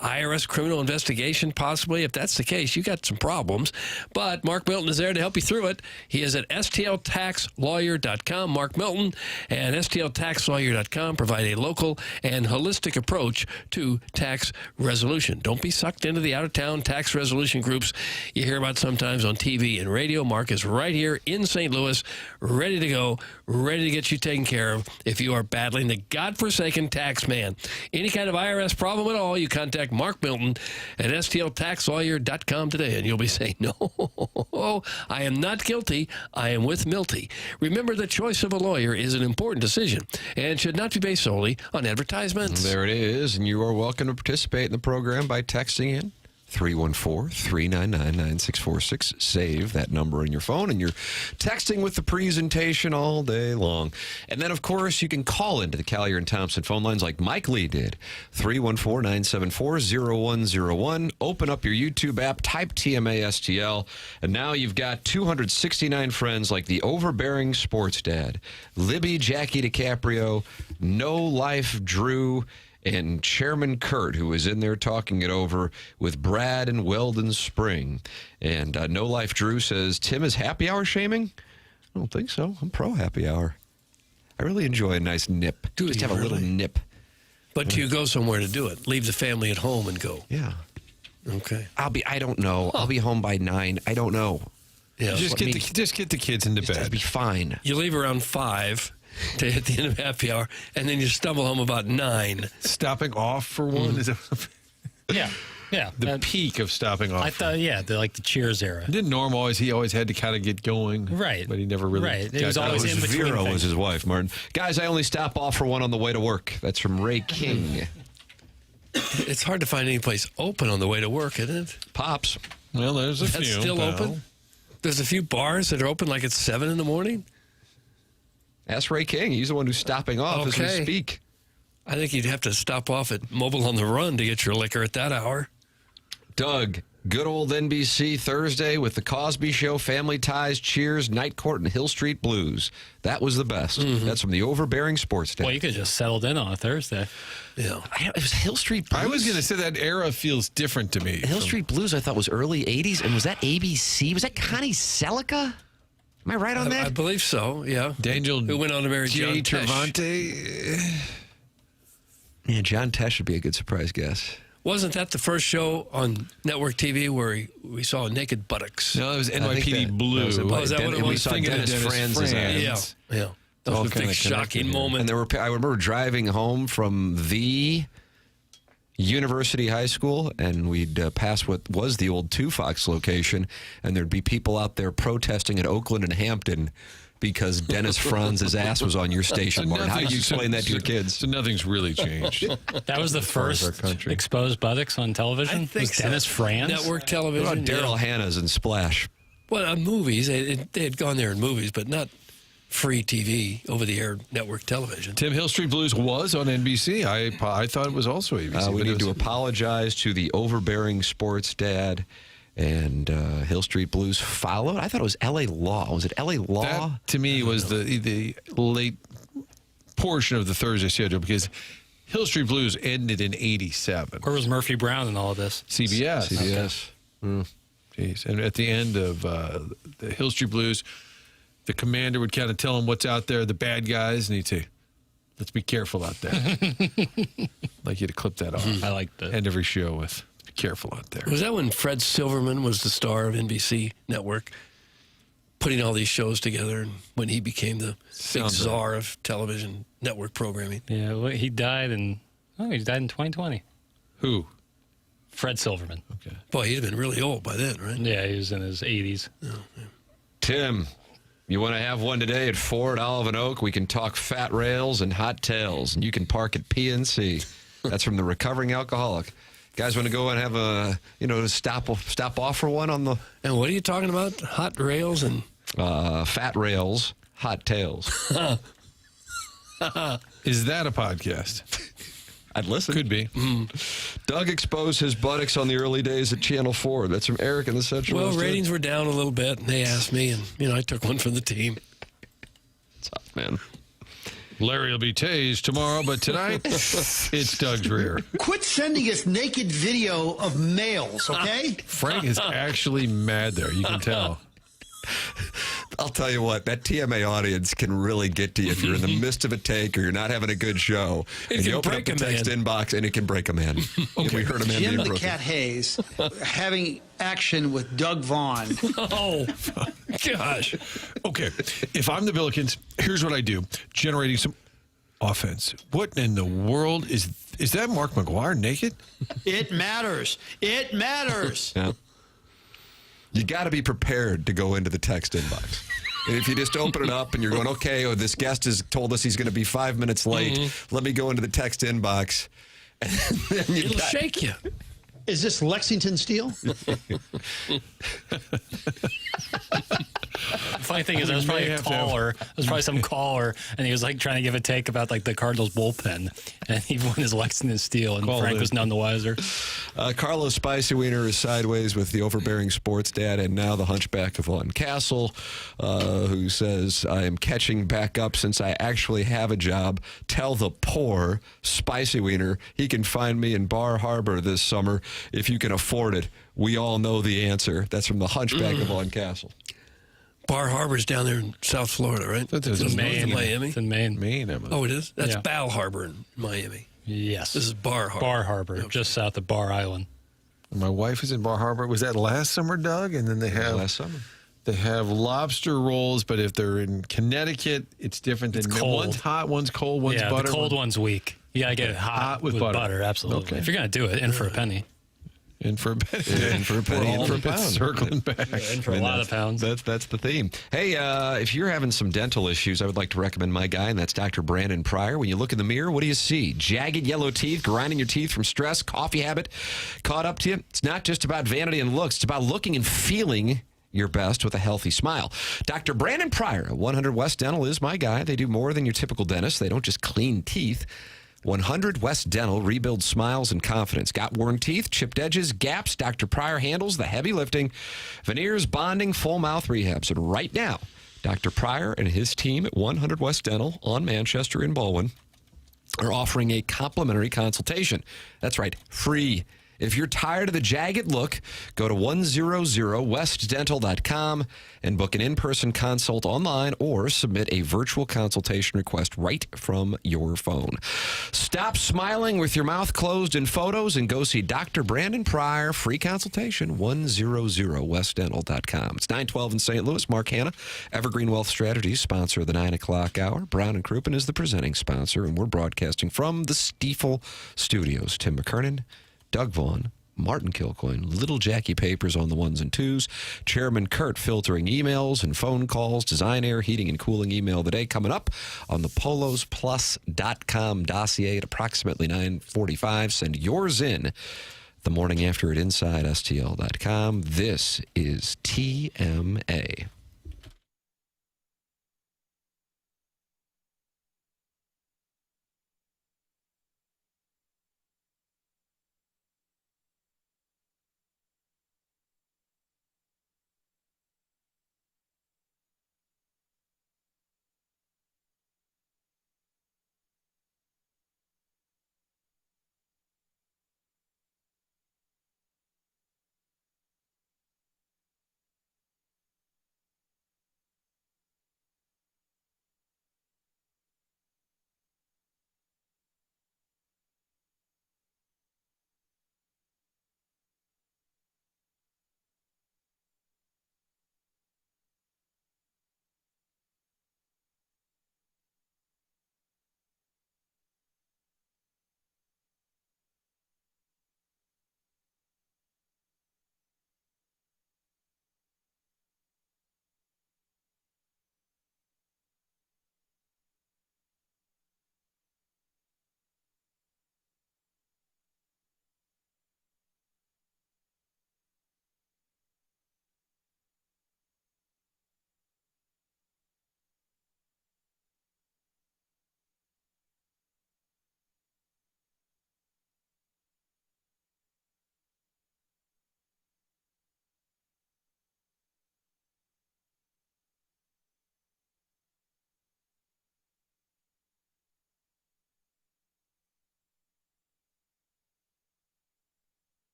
IRS criminal investigation, possibly. If that's the case, you got some problems. But Mark Milton is there to help you through it. He is at stltaxlawyer.com. Mark Milton and stltaxlawyer.com provide a local and holistic approach to tax resolution. Don't be sucked into the out-of-town tax resolution groups you hear about sometimes on TV and radio. Mark is right here in St. Louis, ready to go, ready to get you taken care of if you are battling the godforsaken tax man. Any kind of IRS problem at all, you contact Mark Milton at stltaxlawyer.com today, and you'll be saying, no, I am not guilty. I am with Milty. Remember, the choice of a lawyer is an important decision and should not be based solely on advertisements. There it is, and you are welcome to participate in the program by texting in 314-399-9646. Save that number in your phone, and you're texting with the presentation all day long. And then, of course, you can call into the Collier and Thompson phone lines like Mike Lee did. 314-974-0101. Open up your YouTube app, type TMA STL, and now you've got 269 friends like the overbearing sports dad, Libby Jackie DiCaprio, No Life Drew, and Chairman Kurt, who was in there talking it over with Brad and Weldon Spring. And No Life Drew says, Tim is happy hour shaming? I don't think so. I'm pro happy hour. I really enjoy a nice nip. Just have a little nip. But do you go somewhere to do it? Leave the family at home and go? Yeah. Okay. I don't know. I'll be home by 9. I don't know. Yeah. Just get the kids into bed. That'd be fine. You leave around 5 to hit the end of happy hour, and then you stumble home about 9. Stopping off for one is Yeah. the peak of stopping off. I thought, the Cheers era. Didn't Norm always had to kind of get going, right? But he never really. Right. It was always in between. Vera was his wife, Martin. Guys, I only stop off for one on the way to work. That's from Ray King. It's hard to find any place open on the way to work, isn't it? Pops. Well, there's a few. That's still open. There's a few bars that are open like it's 7 in the morning. Ask Ray King. He's the one who's stopping off as we speak. I think you'd have to stop off at Mobile on the Run to get your liquor at that hour. Doug, good old NBC Thursday with the Cosby Show, Family Ties, Cheers, Night Court, and Hill Street Blues. That was the best. That's from the overbearing sports day. Well, you could just settled in on a Thursday. Yeah. It was Hill Street Blues. I was going to say that era feels different to me. Hill Street Blues, I thought, was early 80s. And was that ABC? Was that Connie Selica? Am I right on that? I believe so, yeah. Daniel, who went on to marry John J. Tesh. Travante. Yeah, John Tesh would be a good surprise guess. Wasn't that the first show on network TV where we saw naked buttocks? No, it was NYPD Blue. Is that what it was? We saw Dennis Franz. Yeah. That was a big shocking moment. And I remember driving home from the University High School, and we'd pass what was the old 2 Fox location, and there'd be people out there protesting at Oakland and Hampton because Dennis Franz's ass was on your station, Martin. How do you explain that to your kids? So nothing's really changed. That was the first exposed buttocks on television? I think so. Dennis Franz? Network television. What about Daryl Hannah's and Splash? Well, movies. They had gone there in movies, but not free TV, over-the-air network television. Tim, Hill Street Blues was on NBC. I thought it was also ABC. We need to apologize to the overbearing sports dad. And Hill Street Blues followed. I thought it was L.A. Law. Was it L.A. Law? That, to me, was the late portion of the Thursday schedule because Hill Street Blues ended in 87. Where was Murphy Brown in all of this? CBS. CBS. Okay. Jeez. And at the end of the Hill Street Blues, the commander would kind of tell him what's out there, the bad guys, and he'd say, let's be careful out there. I'd like you to clip that off. I like that. End every show with, be careful out there. Was that when Fred Silverman was the star of NBC Network, putting all these shows together, and when he became the big czar of television network programming? Yeah, well, he died in 2020. Who? Fred Silverman. Okay. Boy, he'd have been really old by then, right? Yeah, he was in his 80s. Oh, yeah. Tim, you want to have one today at 4 at Olive and Oak? We can talk fat rails and hot tails, and you can park at PNC. That's from the Recovering Alcoholic. Guys want to go and have a, stop off for one on the... And what are you talking about? Hot rails and... fat rails, hot tails. Is that a podcast? I'd listen. Could be. Doug exposed his buttocks on the early days at Channel 4. That's from Eric in the Central. Well, West ratings End. were down a little bit, and they asked me, and, I took one from the team. Tough, man. Larry will be tased tomorrow, but tonight, it's Doug's rear. Quit sending us naked video of males, okay? Frank is actually mad there. You can tell. I'll tell you what, that TMA audience can really get to you if you're in the midst of a take or you're not having a good show. And you open up the text inbox and it can break a man. Okay. We heard a man Jim being the broken. Cat Hayes having action with Doug Vaughn. Oh, gosh. Okay, if I'm the Billikens, here's what I do. Generating some offense. What in the world is that Mark McGuire naked? It matters. It matters. Yeah. You got to be prepared to go into the text inbox. And if you just open it up and you're going, okay, this guest has told us he's going to be 5 minutes late. Let me go into the text inbox. And then It'll shake you. Is this Lexington Steel? Funny thing is, there was probably a caller. There was probably some caller, and he was trying to give a take about the Cardinals bullpen, and he won his Lexington Steel, and Frank was none the wiser. Carlos Spicy Wiener is sideways with the overbearing sports dad, and now the hunchback of Vaughn Castle, who says, I am catching back up since I actually have a job. Tell the poor Spicy Wiener he can find me in Bar Harbor this summer if you can afford it. We all know the answer. That's from the hunchback of Vaughn Castle. Bar Harbor's down there in South Florida, right? That's in Maine. Miami. It's in Maine. Oh, it is? That's Yeah. Bal Harbor in Miami. Yes. This is Bar Harbor. Bar Harbor, just south of Bar Island. My wife is in Bar Harbor. Was that last summer, Doug? And then they have last summer. They have lobster rolls, but if they're in Connecticut, it's different. It's than cold. One's hot, one's cold, one's yeah, butter. the cold one's weak. You gotta get it hot with butter. Absolutely. Okay. If you're gonna do it, in for a penny. In for a penny. In for a penny, in for a pound. Circling back. Yeah, in for a lot of pounds. That's the theme. Hey, if you're having some dental issues, I would like to recommend my guy, and that's Dr. Brandon Pryor. When you look in the mirror, what do you see? Jagged yellow teeth, grinding your teeth from stress, coffee habit caught up to you? It's not just about vanity and looks. It's about looking and feeling your best with a healthy smile. Dr. Brandon Pryor at 100 West Dental is my guy. They do more than your typical dentist. They don't just clean teeth. 100 West Dental rebuilds smiles and confidence. Got worn teeth, chipped edges, gaps. Dr. Pryor handles the heavy lifting, veneers, bonding, full mouth rehabs. And right now, Dr. Pryor and his team at 100 West Dental on Manchester in Baldwin are offering a complimentary consultation. That's right, free. If you're tired of the jagged look, go to 100westdental.com and book an in-person consult online or submit a virtual consultation request right from your phone. Stop smiling with your mouth closed in photos and go see Dr. Brandon Pryor. Free consultation, 100westdental.com. It's 9:12 in St. Louis. Mark Hanna, Evergreen Wealth Strategies, sponsor of the 9 o'clock hour. Brown and Crouppen is the presenting sponsor, and we're broadcasting from the Stiefel Studios. Tim McKernan, Doug Vaughn, Martin Kilcoyne, Little Jackie Papers on the ones and twos, Chairman Kurt filtering emails and phone calls, Design Air Heating and Cooling email of the day coming up on the polosplus.com dossier at approximately 9:45. Send yours in the morning after at InsideSTL.com. This is TMA.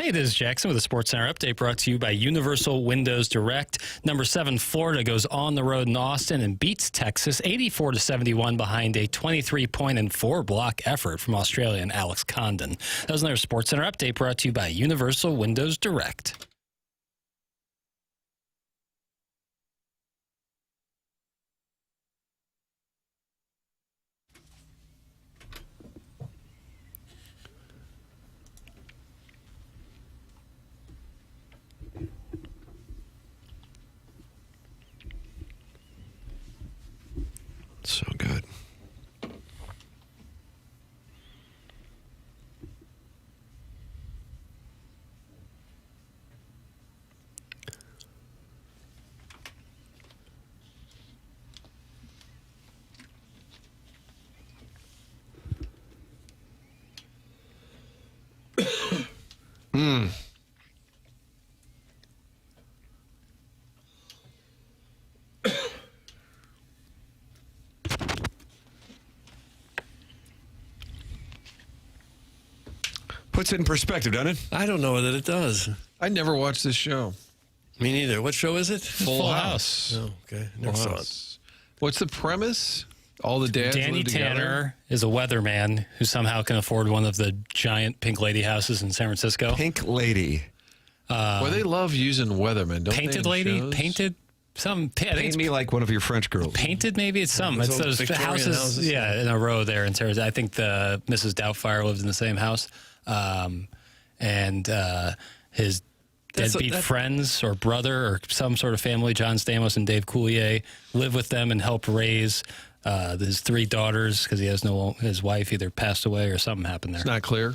Hey, this is Jackson with a Sports Center update brought to you by Universal Windows Direct. Number 7, Florida goes on the road in Austin and beats Texas 84-71 behind a 23-point and 4-block effort from Australian Alex Condon. That was another Sports Center update brought to you by Universal Windows Direct. So good. Puts it in perspective, doesn't it? I don't know that it does. I never watched this show. Me neither. What show is it? Full House. Oh, okay. Never saw it. What's the premise? All the dads Danny live together? Tanner is a weatherman who somehow can afford one of the giant Pink Lady houses in San Francisco. Pink Lady. Well, they love using weathermen, don't Painted they? Lady? Shows? Painted? I think Paint me like one of your French girls. Painted, maybe it's some. Those It's old those Victorian houses? yeah, in a row there in Sarasota. I think the Mrs. Doubtfire lived in the same house, and his deadbeat friends or brother or some sort of family, John Stamos and Dave Coulier, live with them and help raise his 3 daughters because he has his wife either passed away or something happened there. It's not clear.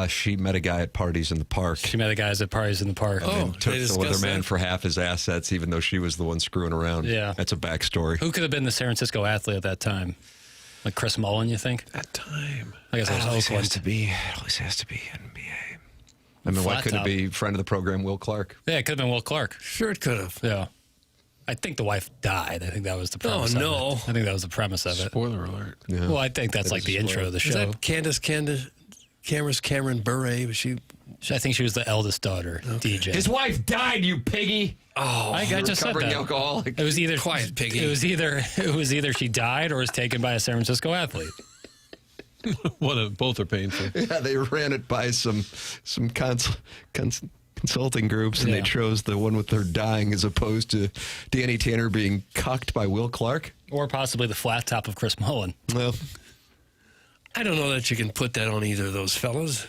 She met a guy at parties in the park. She met a guy at parties in the park. And took the weatherman for half his assets, even though she was the one screwing around. Yeah. That's a backstory. Who could have been the San Francisco athlete at that time? Like Chris Mullen, you think? That time. I guess it was It Oakland. has to be NBA. I mean, why Flat couldn't top. it be friend of the program, Will Clark? Yeah, it could have been Will Clark. Sure, it could have. Yeah. I think the wife died. I think that was the premise of no. it. I think that was the premise of it. Spoiler alert. Yeah. Well, I think that's like the intro of the Is show. that Cameron Bure? Was she? I think she was the eldest daughter, DJ. His wife died, you piggy. Oh, I just said recovering that. alcoholic. It was either Quiet, piggy. It was either she died or was taken by a San Francisco athlete. Both are painful. Yeah, they ran it by some consulting groups, and they chose the one with her dying as opposed to Danny Tanner being cucked by Will Clark. Or possibly the flat top of Chris Mullen. Well, I don't know that you can put that on either of those fellas.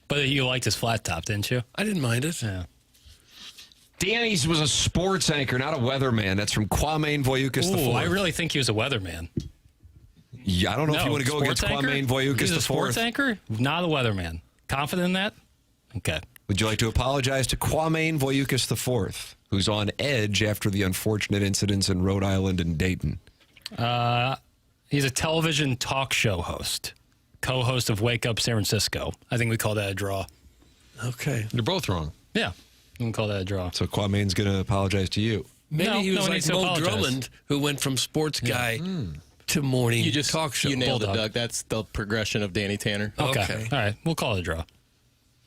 But you liked his flat top, didn't you? I didn't mind it. Yeah. Danny's was a sports anchor, not a weatherman. That's from Kwame Voyoukas Ooh, IV. I really think he was a weatherman. Yeah, I don't know if you want to go against Kwame Voyoukas He's a IV. sports anchor, not a weatherman. Confident in that? Okay. Would you like to apologize to Kwame Voyoukas IV, who's on edge after the unfortunate incidents in Rhode Island and Dayton? He's a television talk show host, co-host of Wake Up San Francisco. I think we call that a draw. Okay. You're both wrong. Yeah, we can call that a draw. So Kwame's going to apologize to you. Maybe he was one like needs to Mo apologize. Drummond, who went from sports guy to morning You just talk show. You nailed Bulldog. it, Doug. That's the progression of Danny Tanner. Okay. All right, we'll call it a draw.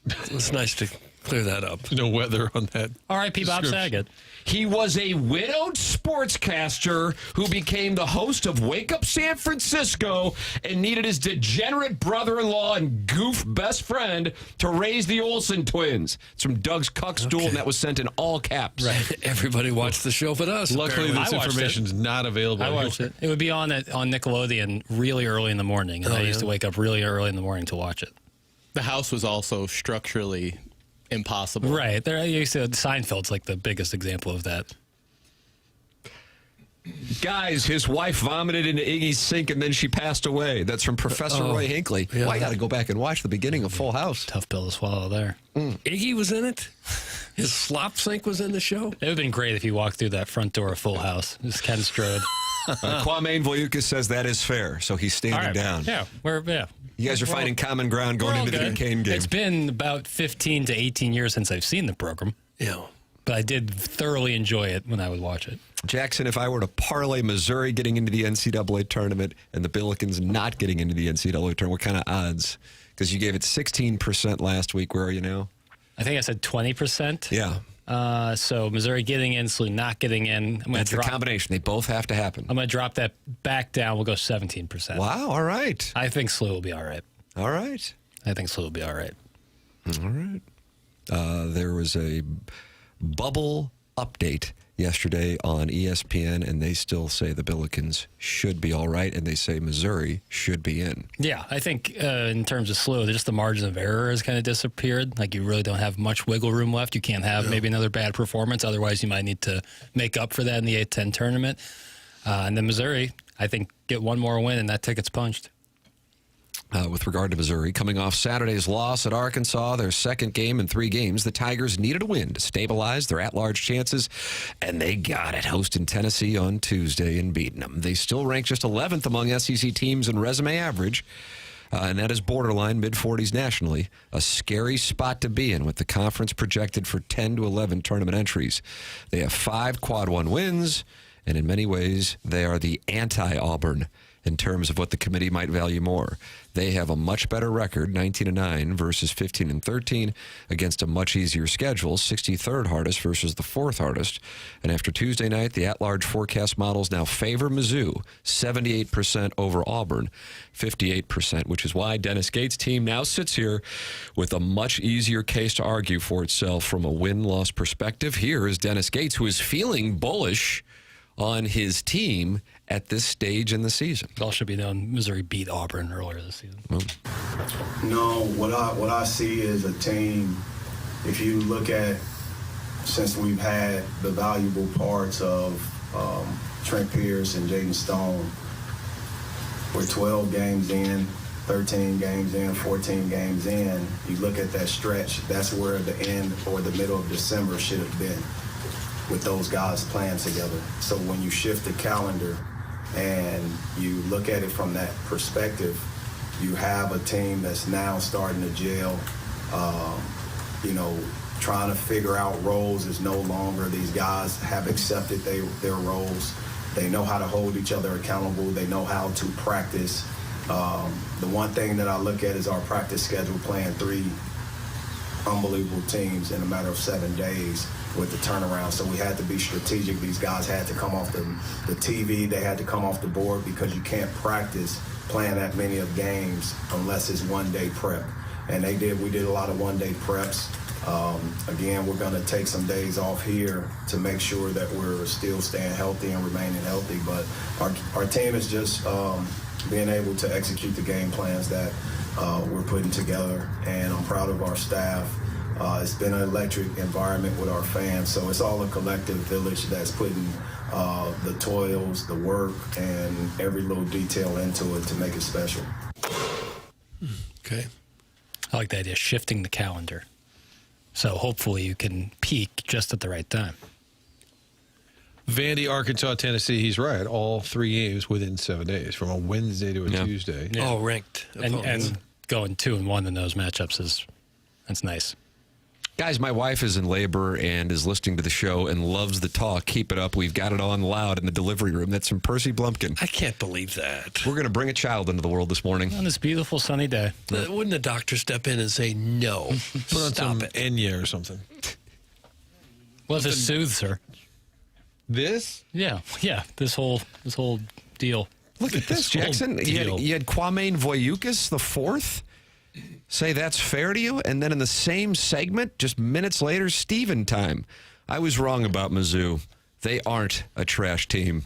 It's nice to clear that up. No weather on that. R.I.P. Bob Saget. He was a widowed sportscaster who became the host of Wake Up San Francisco and needed his degenerate brother-in-law and goof best friend to raise the Olsen twins. It's from Doug's Cuck Stool, and that was sent in all caps. Right. Everybody watched the show but us. Luckily, apparently. this information's not available. I watched it. It would be on Nickelodeon really early in the morning, and I used to wake up really early in the morning to watch it. The house was also structurally impossible. Right. There, you said Seinfeld's like the biggest example of that. Guys, his wife vomited into Iggy's sink and then she passed away. That's from Professor Roy Hinckley. yeah. Well, I got to go back and watch the beginning of Full House. Tough pill to swallow there. Iggy was in it? His slop sink was in the show? It would have been great if you walked through that front door of Full House. Just Ken Strode. Kwame Voyoukas says that is fair, so he's standing down. Yeah, You guys are finding common ground going into the Duquesne game. It's been about 15 to 18 years since I've seen the program. Yeah. But I did thoroughly enjoy it when I would watch it. Jackson, if I were to parlay Missouri getting into the NCAA tournament and the Billikens not getting into the NCAA tournament, what kind of odds? Because you gave it 16% last week. Where are you now? I think I said 20%. Yeah. So Missouri getting in, SLU not getting in. That's the combination. They both have to happen. I'm going to drop that back down. We'll go 17%. Wow. All right. I think SLU will be all right. All right. I think SLU will be all right. All right. There was a bubble update yesterday on ESPN, and they still say the Billikens should be all right, and they say Missouri should be in. Yeah, I think in terms of SLU, just the margin of error has kind of disappeared. Like, you really don't have much wiggle room left. You can't have maybe another bad performance. Otherwise, you might need to make up for that in the A-10 tournament. And then Missouri, I think, get one more win, and that ticket's punched. With regard to Missouri, coming off Saturday's loss at Arkansas, their second game in 3 games, the Tigers needed a win to stabilize their at-large chances, and they got it, hosting Tennessee on Tuesday and beating them. They still rank just 11th among SEC teams in resume average, and that is borderline mid-40s nationally, a scary spot to be in with the conference projected for 10 to 11 tournament entries. They have 5 Quad 1 wins, and in many ways, they are the anti-Auburn in terms of what the committee might value more. They have a much better record, 19-9 versus 15-13, against a much easier schedule, 63rd hardest versus the 4th hardest. And after Tuesday night, the at-large forecast models now favor Mizzou, 78% over Auburn, 58%, which is why Dennis Gates' team now sits here with a much easier case to argue for itself from a win-loss perspective. Here is Dennis Gates, who is feeling bullish on his team at this stage in the season. It all should be known Missouri beat Auburn earlier this season. No, what I see is a team, if you look at, since we've had the valuable parts of Trent Pierce and Jaden Stone, we're 12 games in, 13 games in, 14 games in. You look at that stretch, that's where the end or the middle of December should have been, with those guys playing together. So when you shift the calendar and you look at it from that perspective, you have a team that's now starting to gel. Trying to figure out roles is no longer, these guys have accepted their roles. They know how to hold each other accountable. They know how to practice. The one thing that I look at is our practice schedule, playing 3 unbelievable teams in a matter of 7 days with the turnaround. So we had to be strategic. These guys had to come off the TV. They had to come off the board, because you can't practice playing that many of games unless it's one-day prep. And we did a lot of one-day preps. Again, we're going to take some days off here to make sure that we're still staying healthy and remaining healthy. But our team is just being able to execute the game plans that we're putting together, and I'm proud of our staff. It's been an electric environment with our fans, so it's all a collective village that's putting the toils, the work, and every little detail into it to make it special. Okay. I like the idea of shifting the calendar. So hopefully you can peak just at the right time. Vandy, Arkansas, Tennessee, he's right. All 3 games within 7 days, from a Wednesday to a Tuesday. Yeah. All ranked. And going 2-1 in those matchups that's nice. Guys, my wife is in labor and is listening to the show and loves the talk. Keep it up. We've got it on loud in the delivery room. That's from Percy Blumpkin. I can't believe that. We're going to bring a child into the world this morning. On this beautiful sunny day. Wouldn't the doctor step in and say, no, Put on stop some it. Enya or something. Well, this soothes her. This? Yeah, this whole deal. Look at this, Jackson. You had Kwame Voyukas, the 4th, say that's fair to you, and then in the same segment, just minutes later, Steven time. I was wrong about Mizzou. They aren't a trash team.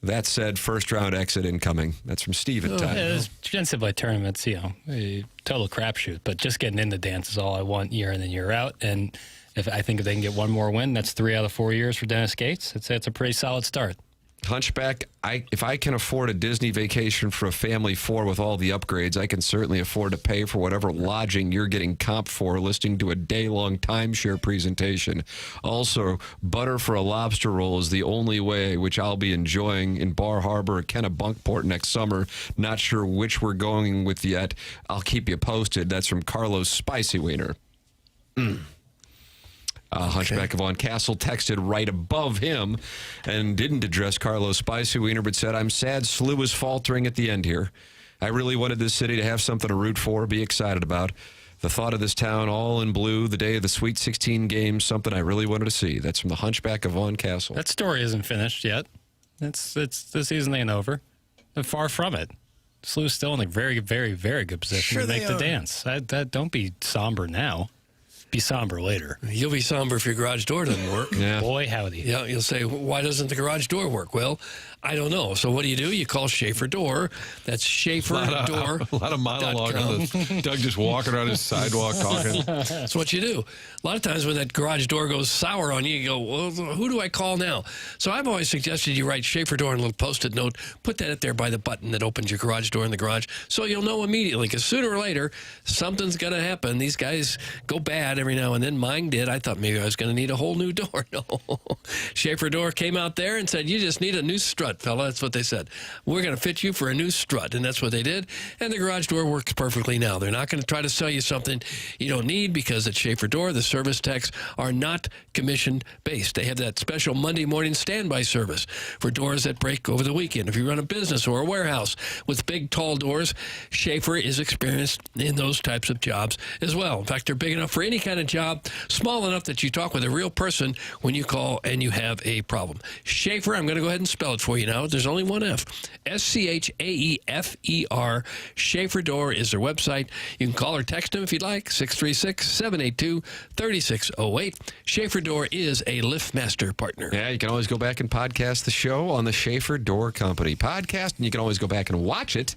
That said, first-round exit incoming. That's from Steven time. Yeah, those NCAA tournaments, a total crapshoot, but just getting in the dance is all I want year in and year out. And if they can get one more win, that's 3 out of 4 years for Dennis Gates. It's a pretty solid start. Hunchback, if I can afford a Disney vacation for a family 4 with all the upgrades, I can certainly afford to pay for whatever lodging you're getting comped for listening to a day-long timeshare presentation. Also, butter for a lobster roll is the only way, which I'll be enjoying in Bar Harbor or Kennebunkport next summer. Not sure which we're going with yet. I'll keep you posted. That's from Carlos Spicy Wiener. Hunchback of Vaughn Castle texted right above him and didn't address Carlos Spicy Wiener, but said, I'm sad SLU is faltering at the end here. I really wanted this city to have something to root for, be excited about. The thought of this town all in blue, the day of the Sweet 16 game, something I really wanted to see. That's from the Hunchback of Vaughn Castle. That story isn't finished yet. It's the season ain't over. They're far from it. SLU's still in a very, very, very good position to make the dance. Don't be somber now. Be somber later. You'll be somber if your garage door doesn't work. Yeah. Boy, howdy. Yeah, you'll say, why doesn't the garage door work? Well, I don't know. So what do? You call Schaefer Door. That's Schaefer Door. A lot of monologue on the Doug just walking around his sidewalk talking. That's what you do. A lot of times when that garage door goes sour on you, you go, well, who do I call now? So I've always suggested you write Schaefer Door on a little Post-it note. Put that up there by the button that opens your garage door in the garage so you'll know immediately, because sooner or later, something's going to happen. These guys go bad every now and then. Mine did. I thought maybe I was going to need a whole new door. No. Schaefer Door came out there and said, you just need a new strut, fella. That's what they said. We're going to fit you for a new strut. And that's what they did. And the garage door works perfectly now. They're not going to try to sell you something you don't need, because at Schaefer Door, the service techs are not commission-based. They have that special Monday morning standby service for doors that break over the weekend. If you run a business or a warehouse with big, tall doors, Schaefer is experienced in those types of jobs as well. In fact, they're big enough for any kind of job, small enough that you talk with a real person when you call and you have a problem. Schaefer, I'm going to go ahead and spell it for you now. There's only one F. SCHAEFER. Schaefer Door is their website. You can call or text them if you'd like, 636-782-3608. Schaefer Door is a LiftMaster partner. Yeah, you can always go back and podcast the show on the Schaefer Door Company podcast, and you can always go back and watch it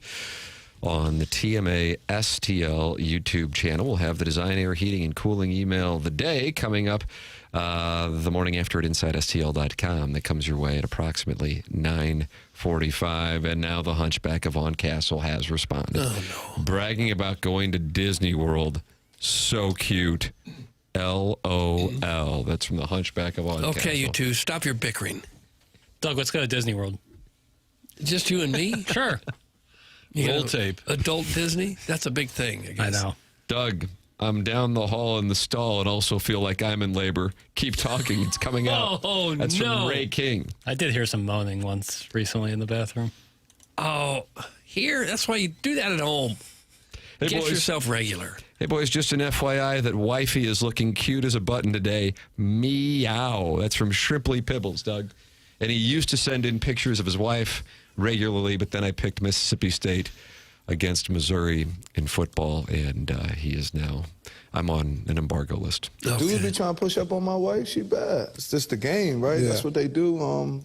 on the TMA STL YouTube channel. We'll have the Design, Air, Heating, and Cooling email of the day coming up the morning after at InsideSTL.com. That comes your way at approximately 9:45. And now the Hunchback of Vaughn Castle has responded. Oh, no. Bragging about going to Disney World. So cute. LOL. That's from the Hunchback of Vaughn Castle. Okay, you two, stop your bickering. Doug, let's go to Disney World. Just you and me? Sure. Roll tape. Adult Disney? That's a big thing, I guess. I know. Doug, I'm down the hall in the stall and also feel like I'm in labor. Keep talking. It's coming out. Oh, That's no. from Ray King. I did hear some moaning once recently in the bathroom. Oh, here? That's why you do that at home. Hey, Get boys. yourself regular. Hey, boys, just an FYI that wifey is looking cute as a button today. Meow. That's from Shrimply Pibbles, Doug. And he used to send in pictures of his wife regularly, but then I picked Mississippi State against Missouri in football, and he is now, I'm on an embargo list. Okay. Dudes be trying to push up on my wife. She bad. It's just the game, right? Yeah. That's what they do.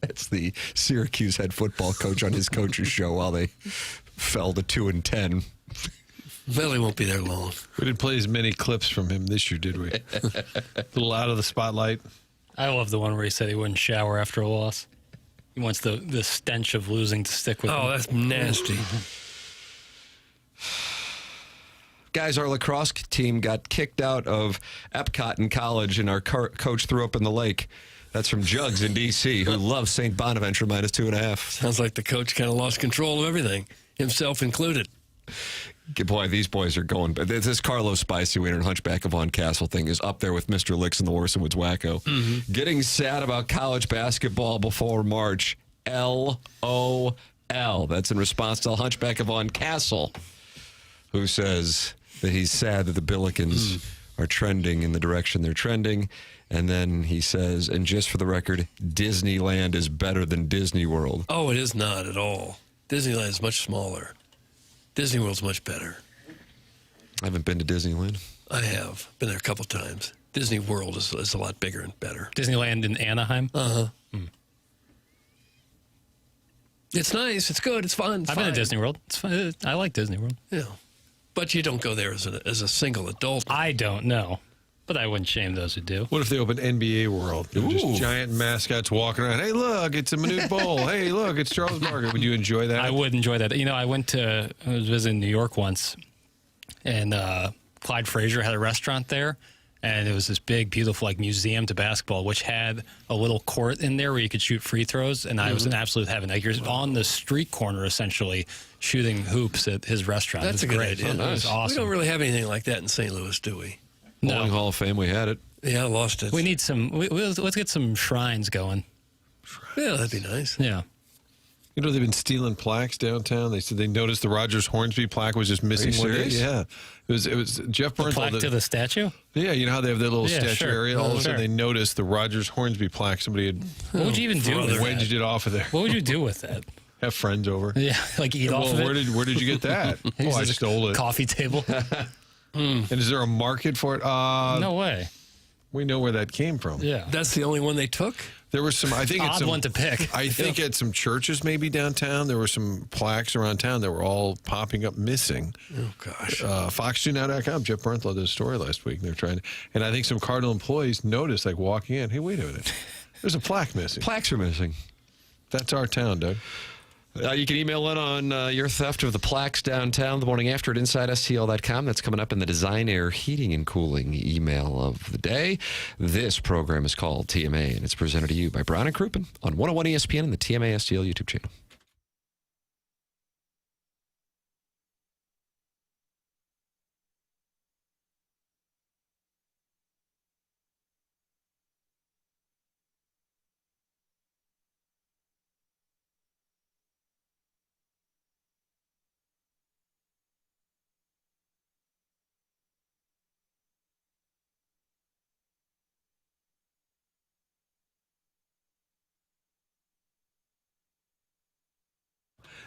That's the Syracuse head football coach on his coach's show while they fell to 2-10. Well, he won't be there long. We didn't play as many clips from him this year, did we? A little out of the spotlight. I love the one where he said he wouldn't shower after a loss. He wants the stench of losing to stick with him. Oh, that's nasty. Guys, our lacrosse team got kicked out of Epcot in college, and our coach threw up in the lake. That's from Jugs in D.C., who loves St. Bonaventure minus 2.5. Sounds like the coach kind of lost control of everything, himself included. Boy, these boys are going. But this Carlos Spicy winner and Hunchback of Vaughn Castle thing is up there with Mr. Licks and the Orson Woods Wacko. Mm-hmm. Getting sad about college basketball before March. LOL. That's in response to Hunchback of Vaughn Castle, who says that he's sad that the Billikens are trending in the direction they're trending. And then he says, and just for the record, Disneyland is better than Disney World. Oh, it is not at all. Disneyland is much smaller. Disney World's much better. I haven't been to Disneyland. I have. Been there a couple times. Disney World is a lot bigger and better. Disneyland in Anaheim? Uh-huh. It's nice. It's good. It's fun. I've been to Disney World. It's fun. I like Disney World. Yeah. But you don't go there as a single adult. I don't know. But I wouldn't shame those who do. What if they open NBA World? Just giant mascots walking around. Hey, look, it's a Minute Bowl. Hey, look, it's Charles Barkley. Would you enjoy that? I would enjoy that. You know, I was visiting New York once, and Clyde Frazier had a restaurant there, and it was this big, beautiful museum to basketball, which had a little court in there where you could shoot free throws, and I was in absolute heaven. You're on the street corner, essentially, shooting hoops at his restaurant. That's a good idea. It was awesome. We don't really have anything like that in St. Louis, do we? Bowling Hall of Fame, we had it. Yeah, I lost it. We need some. Let's get some shrines going. Yeah, that'd be nice. Yeah. You know, they've been stealing plaques downtown. They said they noticed the Rogers Hornsby plaque was just missing one day. serious? Yeah. It was Jeff Bernthal. Plaque to the statue? Yeah, you know how they have that little Yeah, statue sure. area? All of a sudden Sure. they noticed the Rogers Hornsby plaque. Somebody had What would you even do with wedged that? it off of there. What would you do with that? Have friends over. Yeah, like eat off of it? Where did you get that? Oh, I stole it. Coffee table? And is there a market for it? No way. We know where that came from. Yeah. That's the only one they took? There was some, I think it's Odd some, one to pick. I think at some churches maybe downtown, there were some plaques around town that were all popping up missing. Oh, gosh. FoxNewNow.com, Jeff Bernthal did a story last week. And they're trying to, and I think some Cardinal employees noticed, like walking in, hey, wait a minute. There's a plaque missing. Plaques are missing. That's our town, Doug. You can email in on your theft of the plaques downtown the morning after at InsideSTL.com. That's coming up in the Design Air Heating and Cooling email of the day. This program is called TMA, and it's presented to you by Brown & Crouppen on 101 ESPN and the TMA STL YouTube channel.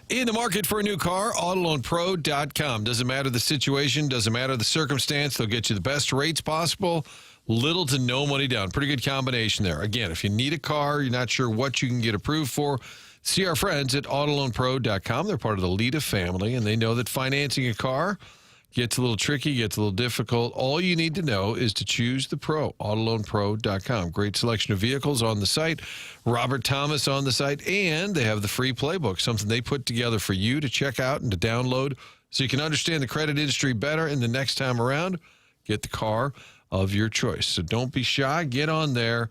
In the market for a new car, AutoLoanPro.com. Doesn't matter the situation, doesn't matter the circumstance. They'll get you the best rates possible. Little to no money down. Pretty good combination there. Again, if you need a car, you're not sure what you can get approved for, see our friends at AutoLoanPro.com. They're part of the Lita family, and they know that financing a car gets a little tricky, gets a little difficult. All you need to know is to choose the pro, AutoLoanPro.com. Great selection of vehicles on the site. Robert Thomas on the site, and they have the free playbook, something they put together for you to check out and to download so you can understand the credit industry better, and the next time around, get the car of your choice. So don't be shy. Get on there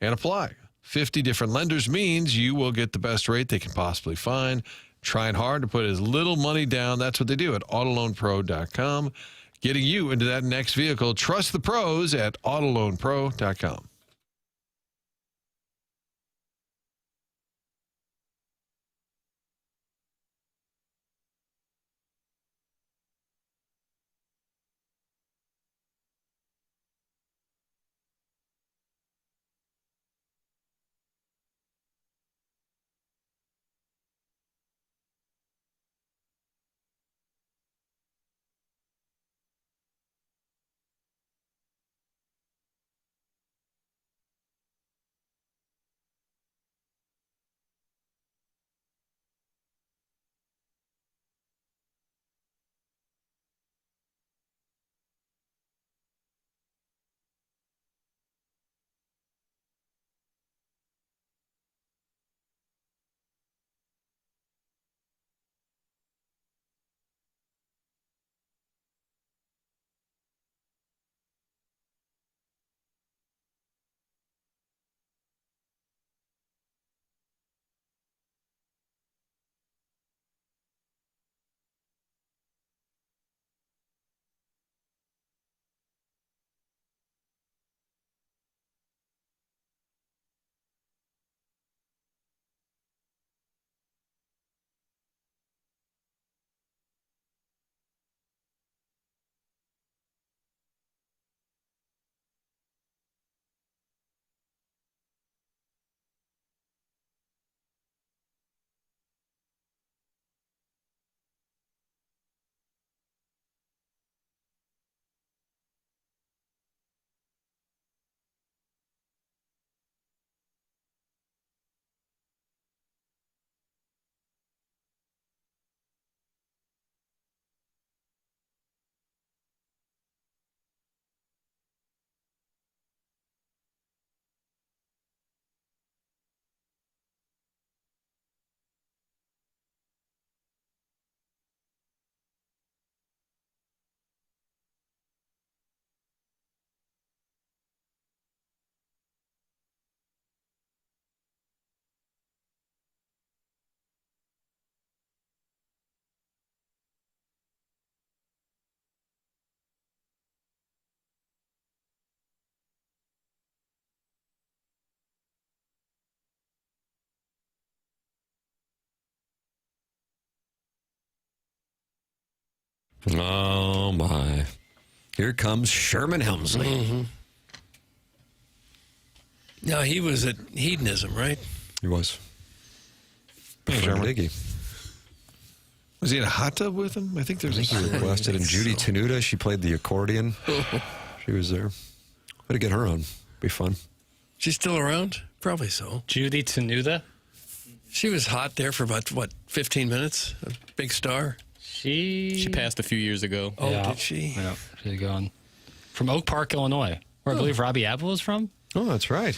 and apply. 50 different lenders means you will get the best rate they can possibly find. Trying hard to put as little money down. That's what they do at AutoLoanPro.com. Getting you into that next vehicle. Trust the pros at AutoLoanPro.com. Oh, my. Here comes Sherman Helmsley. Mm-hmm. Now, he was at Hedonism, right? He was. Hey, Sherman. Diggy. Was he in a hot tub with him? I think there's He requested. And Judy Tenuta, she played the accordion. She was there. Way to get her on. Be fun. She's still around? Probably so. Judy Tenuta? She was hot there for about, 15 minutes? A big star? She passed a few years ago. Oh, did she? Yeah, she's gone. From Oak Park, Illinois, where I believe Robbie Apple is from. Oh, that's right.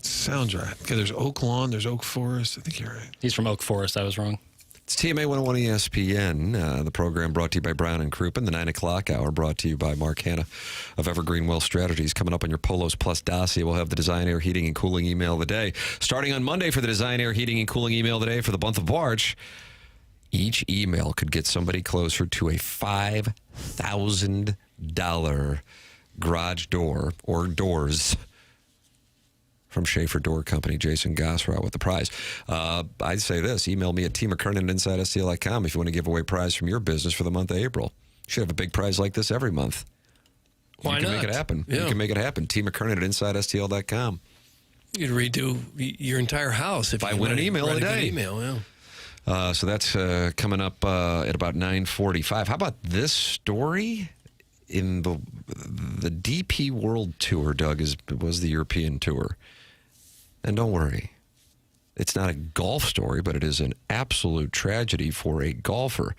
Sounds right. Okay, there's Oak Lawn, there's Oak Forest. I think you're right. He's from Oak Forest. I was wrong. It's TMA 101 ESPN. The program brought to you by Brown and Crouppen. The 9 o'clock hour brought to you by Mark Hanna of Evergreen Wealth Strategies. Coming up on your Polos Plus dossier, we'll have the Design Air Heating and Cooling email of the day. Starting on Monday for the Design Air Heating and Cooling email of the day for the month of March, each email could get somebody closer to a $5,000 garage door or doors from Schaefer Door Company. Jason Gossrow with the prize. I'd say this. Email me at t.mckernand@insidestl.com if you want to give away a prize from your business for the month of April. You should have a big prize like this every month. Why you can not? make it happen. Yeah. You can make it happen. t.mckernand@insidestl.com. You could redo your entire house if I you win an email write a day. good email, yeah. So that's coming up at about 9:45. How about this story? In the DP World Tour, Doug, was the European Tour. And don't worry, it's not a golf story, but it is an absolute tragedy for a golfer.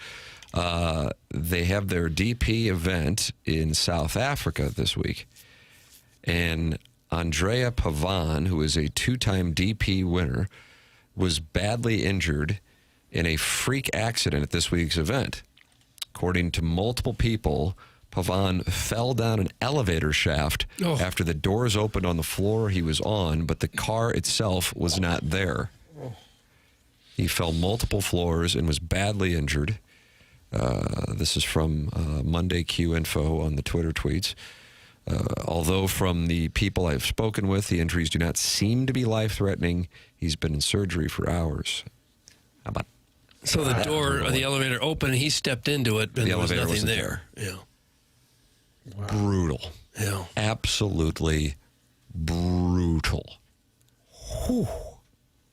They have their DP event in South Africa this week. And Andrea Pavon, who is a two-time DP winner, was badly injured in a freak accident at this week's event. According to multiple people, Pavon fell down an elevator shaft after the doors opened on the floor he was on, but the car itself was not there. He fell multiple floors and was badly injured. This is from Monday Q Info on the Twitter tweets. Although from the people I've spoken with, the injuries do not seem to be life-threatening. He's been in surgery for hours. How about So the door of the elevator opened and he stepped into it, and there was nothing wasn't there. Yeah. Wow. Brutal. Yeah. Absolutely brutal. Whew.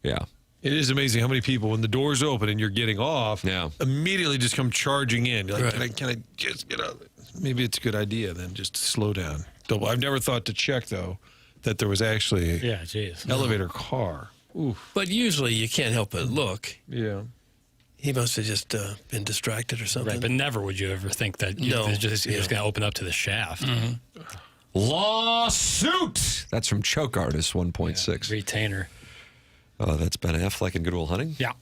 Yeah. It is amazing how many people, when the doors open and you're getting off, immediately just come charging in. You're like, can I just get out? Maybe it's a good idea then just to slow down. I've never thought to check, though, that there was actually elevator car. Oof. But usually you can't help but look. Yeah. He must have just been distracted or something. Right, but never would you ever think that you're just going to open up to the shaft. Mm-hmm. Lawsuit! That's from Choke Artist 1.6. Retainer. Oh, that's Ben Affleck and Good Will Hunting? Yeah.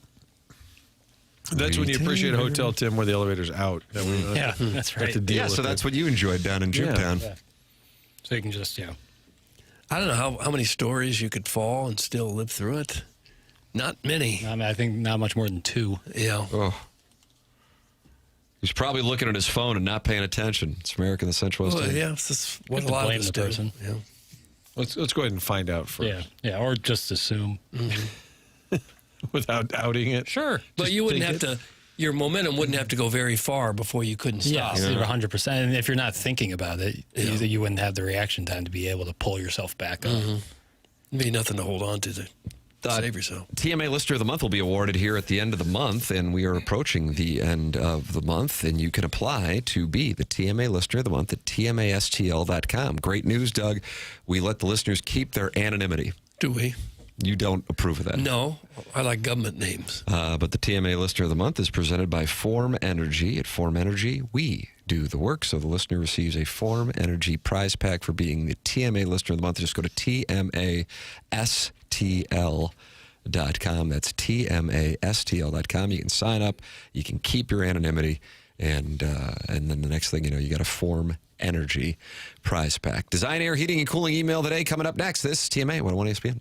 That's when you appreciate a hotel, Tim, where the elevator's out. That we that's right. have to deal with that's what you enjoyed down in Juketown. Yeah. So you can just, I don't know how many stories you could fall and still live through it. Not many. I mean, I think not much more than 2. Yeah. Oh. He's probably looking at his phone and not paying attention. It's American the Central West. Well, yeah, that's what a lot blame of us the do. person. Yeah. Let's go ahead and find out first. Yeah, or just assume. Mm-hmm. Without outing it. Sure. But you wouldn't have to, your momentum wouldn't have to go very far before you couldn't stop. Yeah, you're 100%. And if you're not thinking about it, you wouldn't have the reaction time to be able to pull yourself back up. Mm-hmm. It'd be nothing to hold on to save yourself. TMA Listener of the Month will be awarded here at the end of the month, and we are approaching the end of the month, and you can apply to be the TMA Listener of the Month at tmastl.com. Great news, Doug. We let the listeners keep their anonymity. Do we? You don't approve of that? No. I like government names. But the TMA Listener of the Month is presented by Form Energy. At Form Energy, we do the work. So the listener receives a Form Energy prize pack for being the TMA Listener of the Month. Just go to tmastl.com. That's tmastl.com. You can sign up. You can keep your anonymity. And then the next thing you know, you got a Form Energy prize pack. Design Air Heating and Cooling email today coming up next. This is TMA 101 ESPN.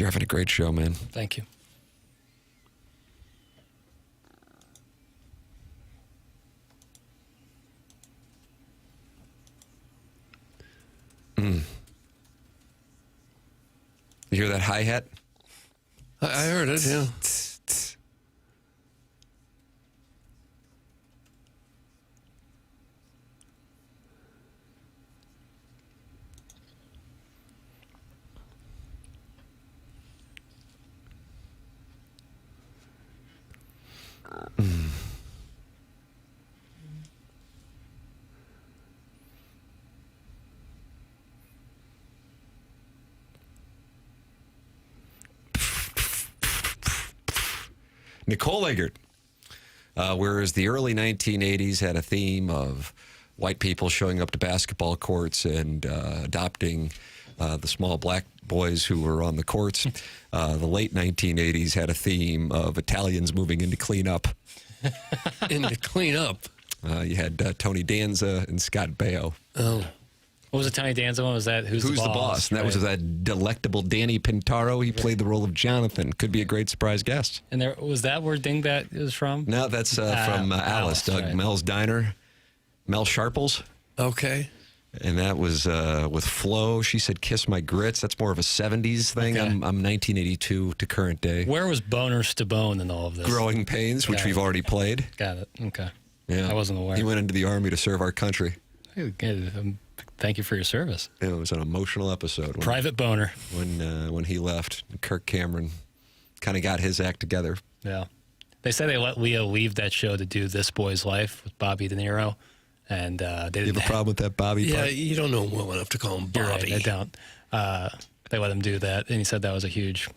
You're having a great show, man. Thank you. You hear that hi-hat? I heard it, yeah. Nicole Eggert, whereas the early 1980s had a theme of white people showing up to basketball courts and adopting the small black boys who were on the courts, the late 1980s had a theme of Italians moving into cleanup. Into cleanup? You had Tony Danza and Scott Baio. Oh. What was the Tony Danza one? Was that Who's the Boss? And that was that delectable Danny Pintaro. He played the role of Jonathan. Could be a great surprise guest. And there was that where Dingbat is from? No, that's from Alice, Doug. Right. Mel's Diner. Mel Sharples. Okay. And that was with Flo. She said, "Kiss my grits." That's more of a 70s thing. Okay. I'm 1982 to current day. Where was Boner Stabone in all of this? Growing Pains, which we've already played. Got it. Okay. Yeah. I wasn't aware. He went into the Army to serve our country. Thank you for your service. It was an emotional episode. Private Boner. When he left, Kirk Cameron kind of got his act together. Yeah. They say they let Leo leave that show to do This Boy's Life with Bobby De Niro. And they didn't You have a problem with that Bobby Yeah, part? you don't know him well enough to call him Bobby. You're right, they don't. They let him do that, and he said that was a huge,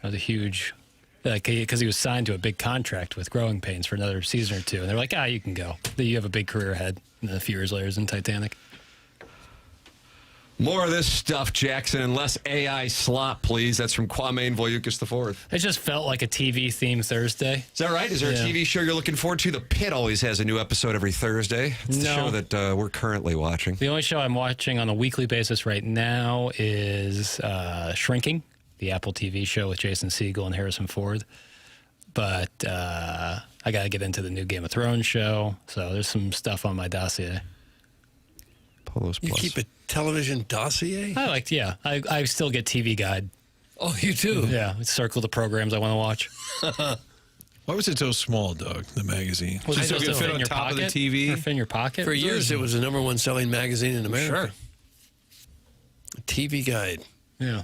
because he was signed to a big contract with Growing Pains for another season or two, and they're like, you can go. You have a big career ahead. And then a few years later, is in Titanic. More of this stuff, Jackson, and less AI slop, please. That's from Kwame and Voyukas IV. It just felt like a TV-themed Thursday. Is that right? Is there a TV show you're looking forward to? The Pit always has a new episode every Thursday. It's the show that we're currently watching. The only show I'm watching on a weekly basis right now is Shrinking, the Apple TV show with Jason Segel and Harrison Ford. But I got to get into the new Game of Thrones show, so there's some stuff on my dossier. Polos You Plus. keep a television dossier? I still get TV Guide. Oh, you do? Yeah, circle the programs I want to watch. Why was it so small, Doug, the magazine? Was it so supposed it to fit fit on in your top pocket? of the TV? Or fit in your pocket? For years, it was the #1 selling magazine in America. Sure. TV Guide. Yeah.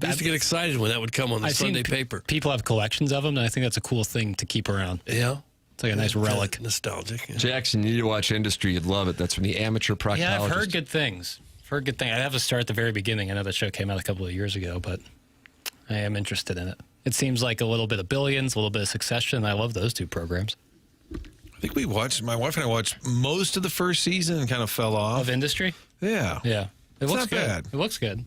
I used to get excited when that would come on the I've seen Sunday paper. People have collections of them, and I think that's a cool thing to keep around. Yeah. It's like a nice relic. Nostalgic. Yeah. Jackson, you need to watch Industry. You'd love it. That's from the Amateur Proctologist. Yeah, I've heard good things. I'd have to start at the very beginning. I know that show came out a couple of years ago, but I am interested in it. It seems like a little bit of Billions, a little bit of Succession. I love those two programs. I think my wife and I watched most of the first season and kind of fell off. Of Industry? Yeah. Yeah. It looks not good. bad. It looks good.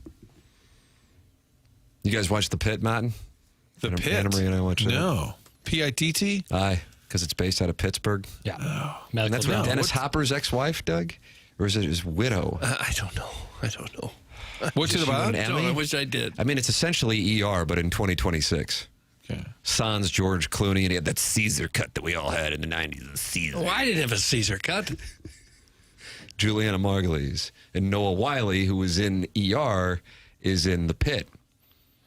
You guys watch The Pit, Martin? The Pit? Anna Marie and I watched it. No. PITT? Aye, because it's based out of Pittsburgh. Yeah. And that's with Dennis Hopper's ex-wife, Doug? Or is it his widow? I don't know. What's it about? I wish I did. I mean, it's essentially ER, but in 2026. Okay. Sans George Clooney, and he had that Caesar cut that we all had in the 90s. The Caesar. Oh, I didn't have a Caesar cut. Juliana Margulies. And Noah Wiley, who was in ER, is in The Pit.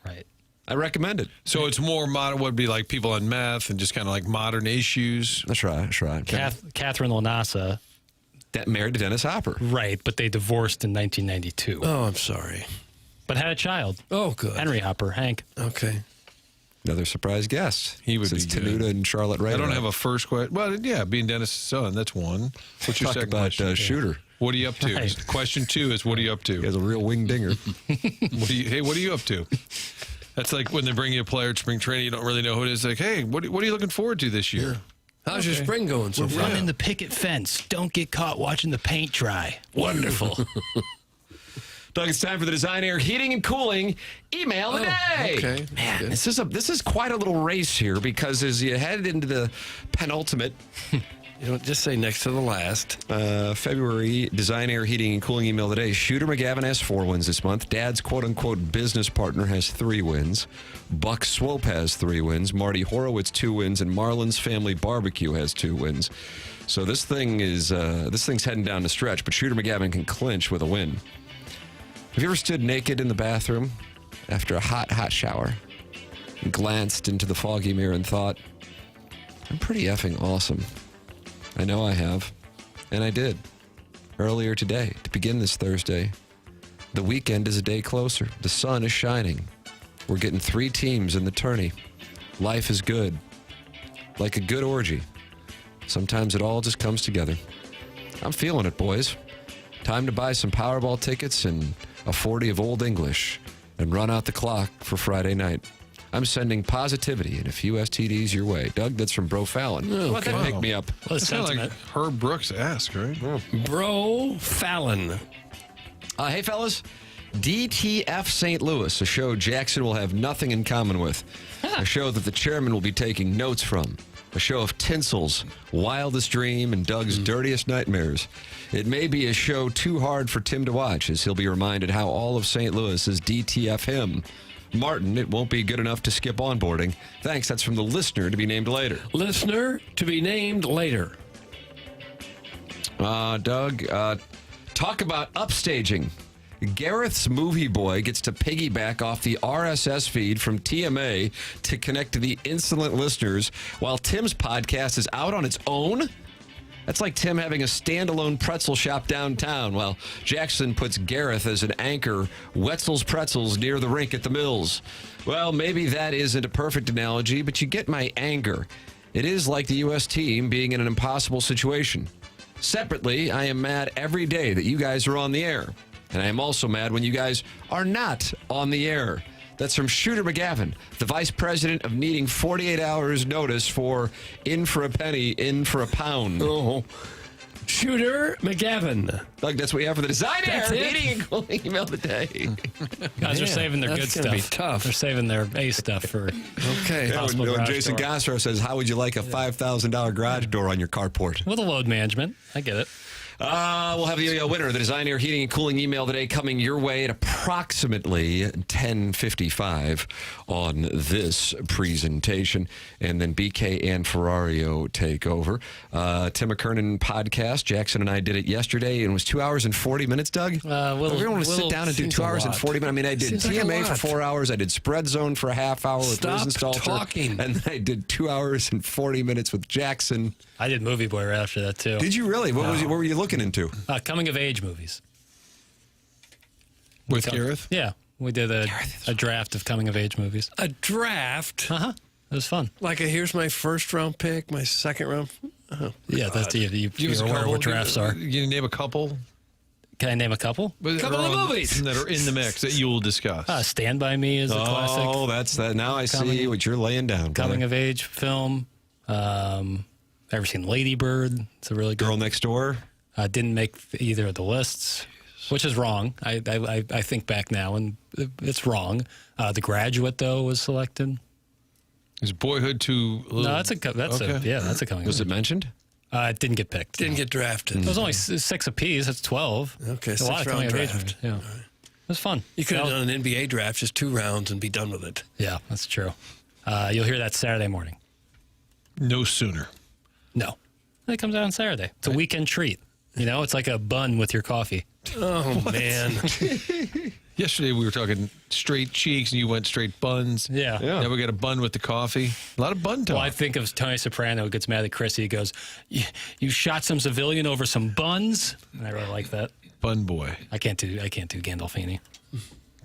Right. I recommend it. So it's more modern, would be like people on meth and just kind of like modern issues. That's right. Catherine Lanasa. Married to Dennis Hopper. Right, but they divorced in 1992. Oh, I'm sorry. But had a child. Oh, good. Henry Hopper, Hank. Okay. Another surprise guest. He would Since be good. Tenuta and Charlotte Ray. I don't have a first question. Well, yeah, being Dennis' son, that's one. What's your Talk second about question? Shooter. What are you up to? Right. Question 2 is, what are you up to? He has a real wing dinger. What are you up to? That's like when they bring you a player at spring training, you don't really know who it is. Like, hey, what are you looking forward to this year? How's your spring going so far? Running the picket fence. Don't get caught watching the paint dry. Wonderful. Doug, it's time for the Design Air Heating and Cooling Email of the Day. Okay. Man, this is quite a little race here because as you head into the penultimate You don't just say next to the last. February Design, Air, Heating, and Cooling email today. Shooter McGavin has 4 wins this month. Dad's quote-unquote business partner has 3 wins. Buck Swope has 3 wins. Marty Horowitz 2 wins, and Marlon's Family Barbecue has 2 wins. So this thing's heading down the stretch. But Shooter McGavin can clinch with a win. Have you ever stood naked in the bathroom after a hot shower and glanced into the foggy mirror and thought, I'm pretty effing awesome? I know I have. And I did. Earlier today, to begin this Thursday. The weekend is a day closer. The sun is shining. We're getting 3 teams in the tourney. Life is good. Like a good orgy. Sometimes it all just comes together. I'm feeling it, boys. Time to buy some Powerball tickets and a 40 of Old English and run out the clock for Friday night. I'm sending positivity and a few STDs your way. Doug, that's from Bro Fallon. Oh, What can pick me up? That's kind of like Herb Brooks-esque, right? Bro Fallon. Hey, fellas. DTF St. Louis, a show Jackson will have nothing in common with. A show that the chairman will be taking notes from. A show of Tinsel's wildest dream and Doug's dirtiest nightmares. It may be a show too hard for Tim to watch, as he'll be reminded how all of St. Louis is DTF him. Martin, it won't be good enough to skip onboarding. Thanks, that's from the listener to be named later. Listener to be named later. Doug, talk about upstaging. Gareth's Movie Boy gets to piggyback off the RSS feed from TMA to connect to the insolent listeners while Tim's podcast is out on its own? That's like Tim having a standalone pretzel shop downtown while Jackson puts Gareth as an anchor, Wetzel's Pretzels near the rink at the Mills. Well, maybe that isn't a perfect analogy, but you get my anger. It is like the U.S. team being in an impossible situation. Separately, I am mad every day that you guys are on the air. And I am also mad when you guys are not on the air. That's from Shooter McGavin, the vice president of needing 48 hours notice for in for a penny, in for a pound. Oh, Shooter McGavin. Doug, that's what we have for the Design Air That's it? Heating and Cooling email today. Guys are saving their good that's gonna stuff. be tough. They're saving their A stuff for Okay. possible when garage Jason door. Gassro says, how would you like a $5,000 garage door on your carport? With a load management. I get it. We'll have the winner of the Design, Air, Heating, and Cooling email today coming your way at approximately 10:55 on this presentation. And then BK and Ferrario take over. Tim McKernan podcast. Jackson and I did it yesterday, and it was 2 hours and 40 minutes, Doug. Everyone want to sit down and do 2 hours and 40 minutes. I mean, I did Seems like a TMA for lot. 4 hours. I did Spread Zone for a half hour with Stop Liz Stalter. talking. And then I did 2 hours and 40 minutes with Jackson. I did Movie Boy right after that, too. Did you really? What were you looking into? Coming of age movies. With Gareth? Yeah. We did a draft of coming of age movies. A draft? Uh-huh. It was fun. Like here's my first round pick, my second round. Oh, Yeah, that's Give us you're a aware of couple. what drafts are. You name a couple? Can I name a couple? Couple of movies that are in the mix that you will discuss. Stand By Me is a classic. Oh, that's that. Now I see what you're laying down. Coming of age film. Ever seen Lady Bird? It's a really good. Girl Next Door. Didn't make either of the lists, which is wrong. I think back now and it's wrong. The Graduate though was selected. Is Boyhood too? No, that's a coming. Was it mentioned? It didn't get picked. Didn't get drafted. It was only 6 apiece. That's 12. Okay, a lot of 6 round coming of age draft. movies. Yeah, it was fun. You could have done an NBA draft, just 2 rounds, and be done with it. Yeah, that's true. You'll hear that Saturday morning. No sooner. No, it comes out on Saturday. It's a weekend treat. You know, it's like a bun with your coffee. Oh, man. Yesterday we were talking straight cheeks and you went straight buns. Yeah. Now we got a bun with the coffee. A lot of bun talk. Well, I think of Tony Soprano who gets mad at Chrissy. He goes, you shot some civilian over some buns? And I really like that. Bun boy. I can't do Gandolfini.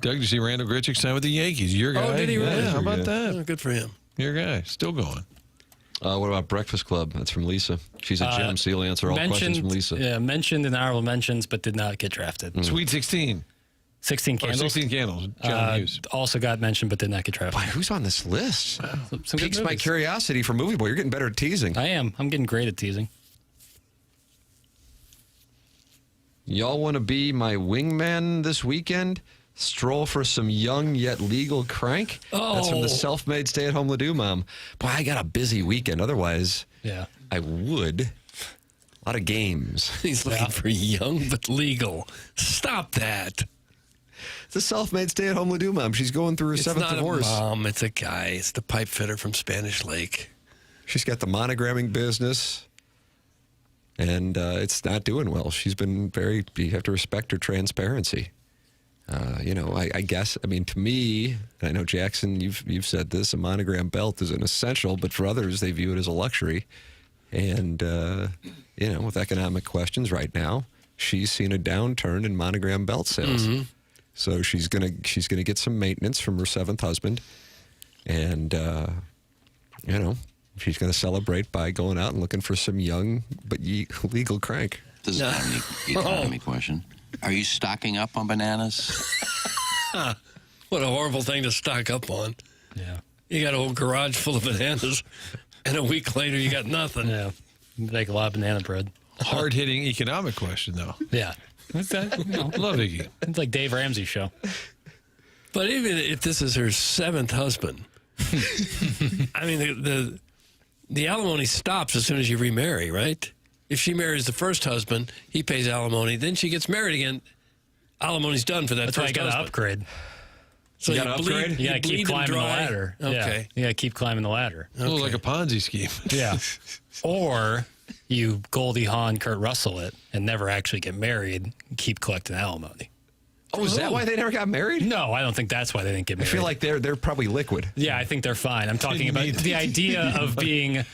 Doug, did you see Randall Gritchick sign with the Yankees? Your guy. Oh, did he really? Yeah, how about that? Oh, good for him. Your guy. Still going. What about Breakfast Club? That's from Lisa. She's a gem, so you'll answer all questions from Lisa. Yeah, mentioned in honorable mentions, but did not get drafted. Sweet 16. 16 Candles. 16 Candles. John Hughes. Also got mentioned, but did not get drafted. Boy, who's on this list? Some good Piques my movies. curiosity for Movie Boy. You're getting better at teasing. I am. I'm getting great at teasing. Y'all want to be my wingman this weekend? Stroll for some young yet legal crank? That's from the self-made stay-at-home Ledoux mom. Boy, I got a busy weekend. Otherwise, yeah, I would. A lot of games. He's looking for young but legal. Stop that. It's a self-made stay-at-home Ladue mom. She's going through her seventh divorce. It's not a mom. It's a guy. It's the pipe fitter from Spanish Lake. She's got the monogramming business, and it's not doing well. She's been very, you have to respect her transparency. I guess, to me, I know, Jackson, you've said this, a monogram belt is an essential, but for others, they view it as a luxury. And, with economic questions right now, she's seen a downturn in monogram belt sales. Mm-hmm. So she's gonna get some maintenance from her seventh husband. And, she's going to celebrate by going out and looking for some young but legal crank. This is an economy question. Are you stocking up on bananas? What a horrible thing to stock up on. Yeah. You got a whole garage full of bananas, and a week later you got nothing. Yeah. Make a lot of banana bread. Hard-hitting economic question, though. Yeah. Love Iggy. It's like Dave Ramsey's show. But even if this is her seventh husband, the alimony stops as soon as you remarry, right? If she marries the first husband, he pays alimony. Then she gets married again. Alimony's done for that That's first husband. That's why you got to upgrade. So you got to upgrade? You got to keep climbing the ladder. Okay. Yeah, you got to keep climbing the ladder. A little like a Ponzi scheme. Yeah. Or you Goldie Hawn, Kurt Russell it, and never actually get married, and keep collecting alimony. Oh, is that why they never got married? No, I don't think that's why they didn't get married. I feel like they're probably liquid. Yeah, I think they're fine. I'm talking about the idea of being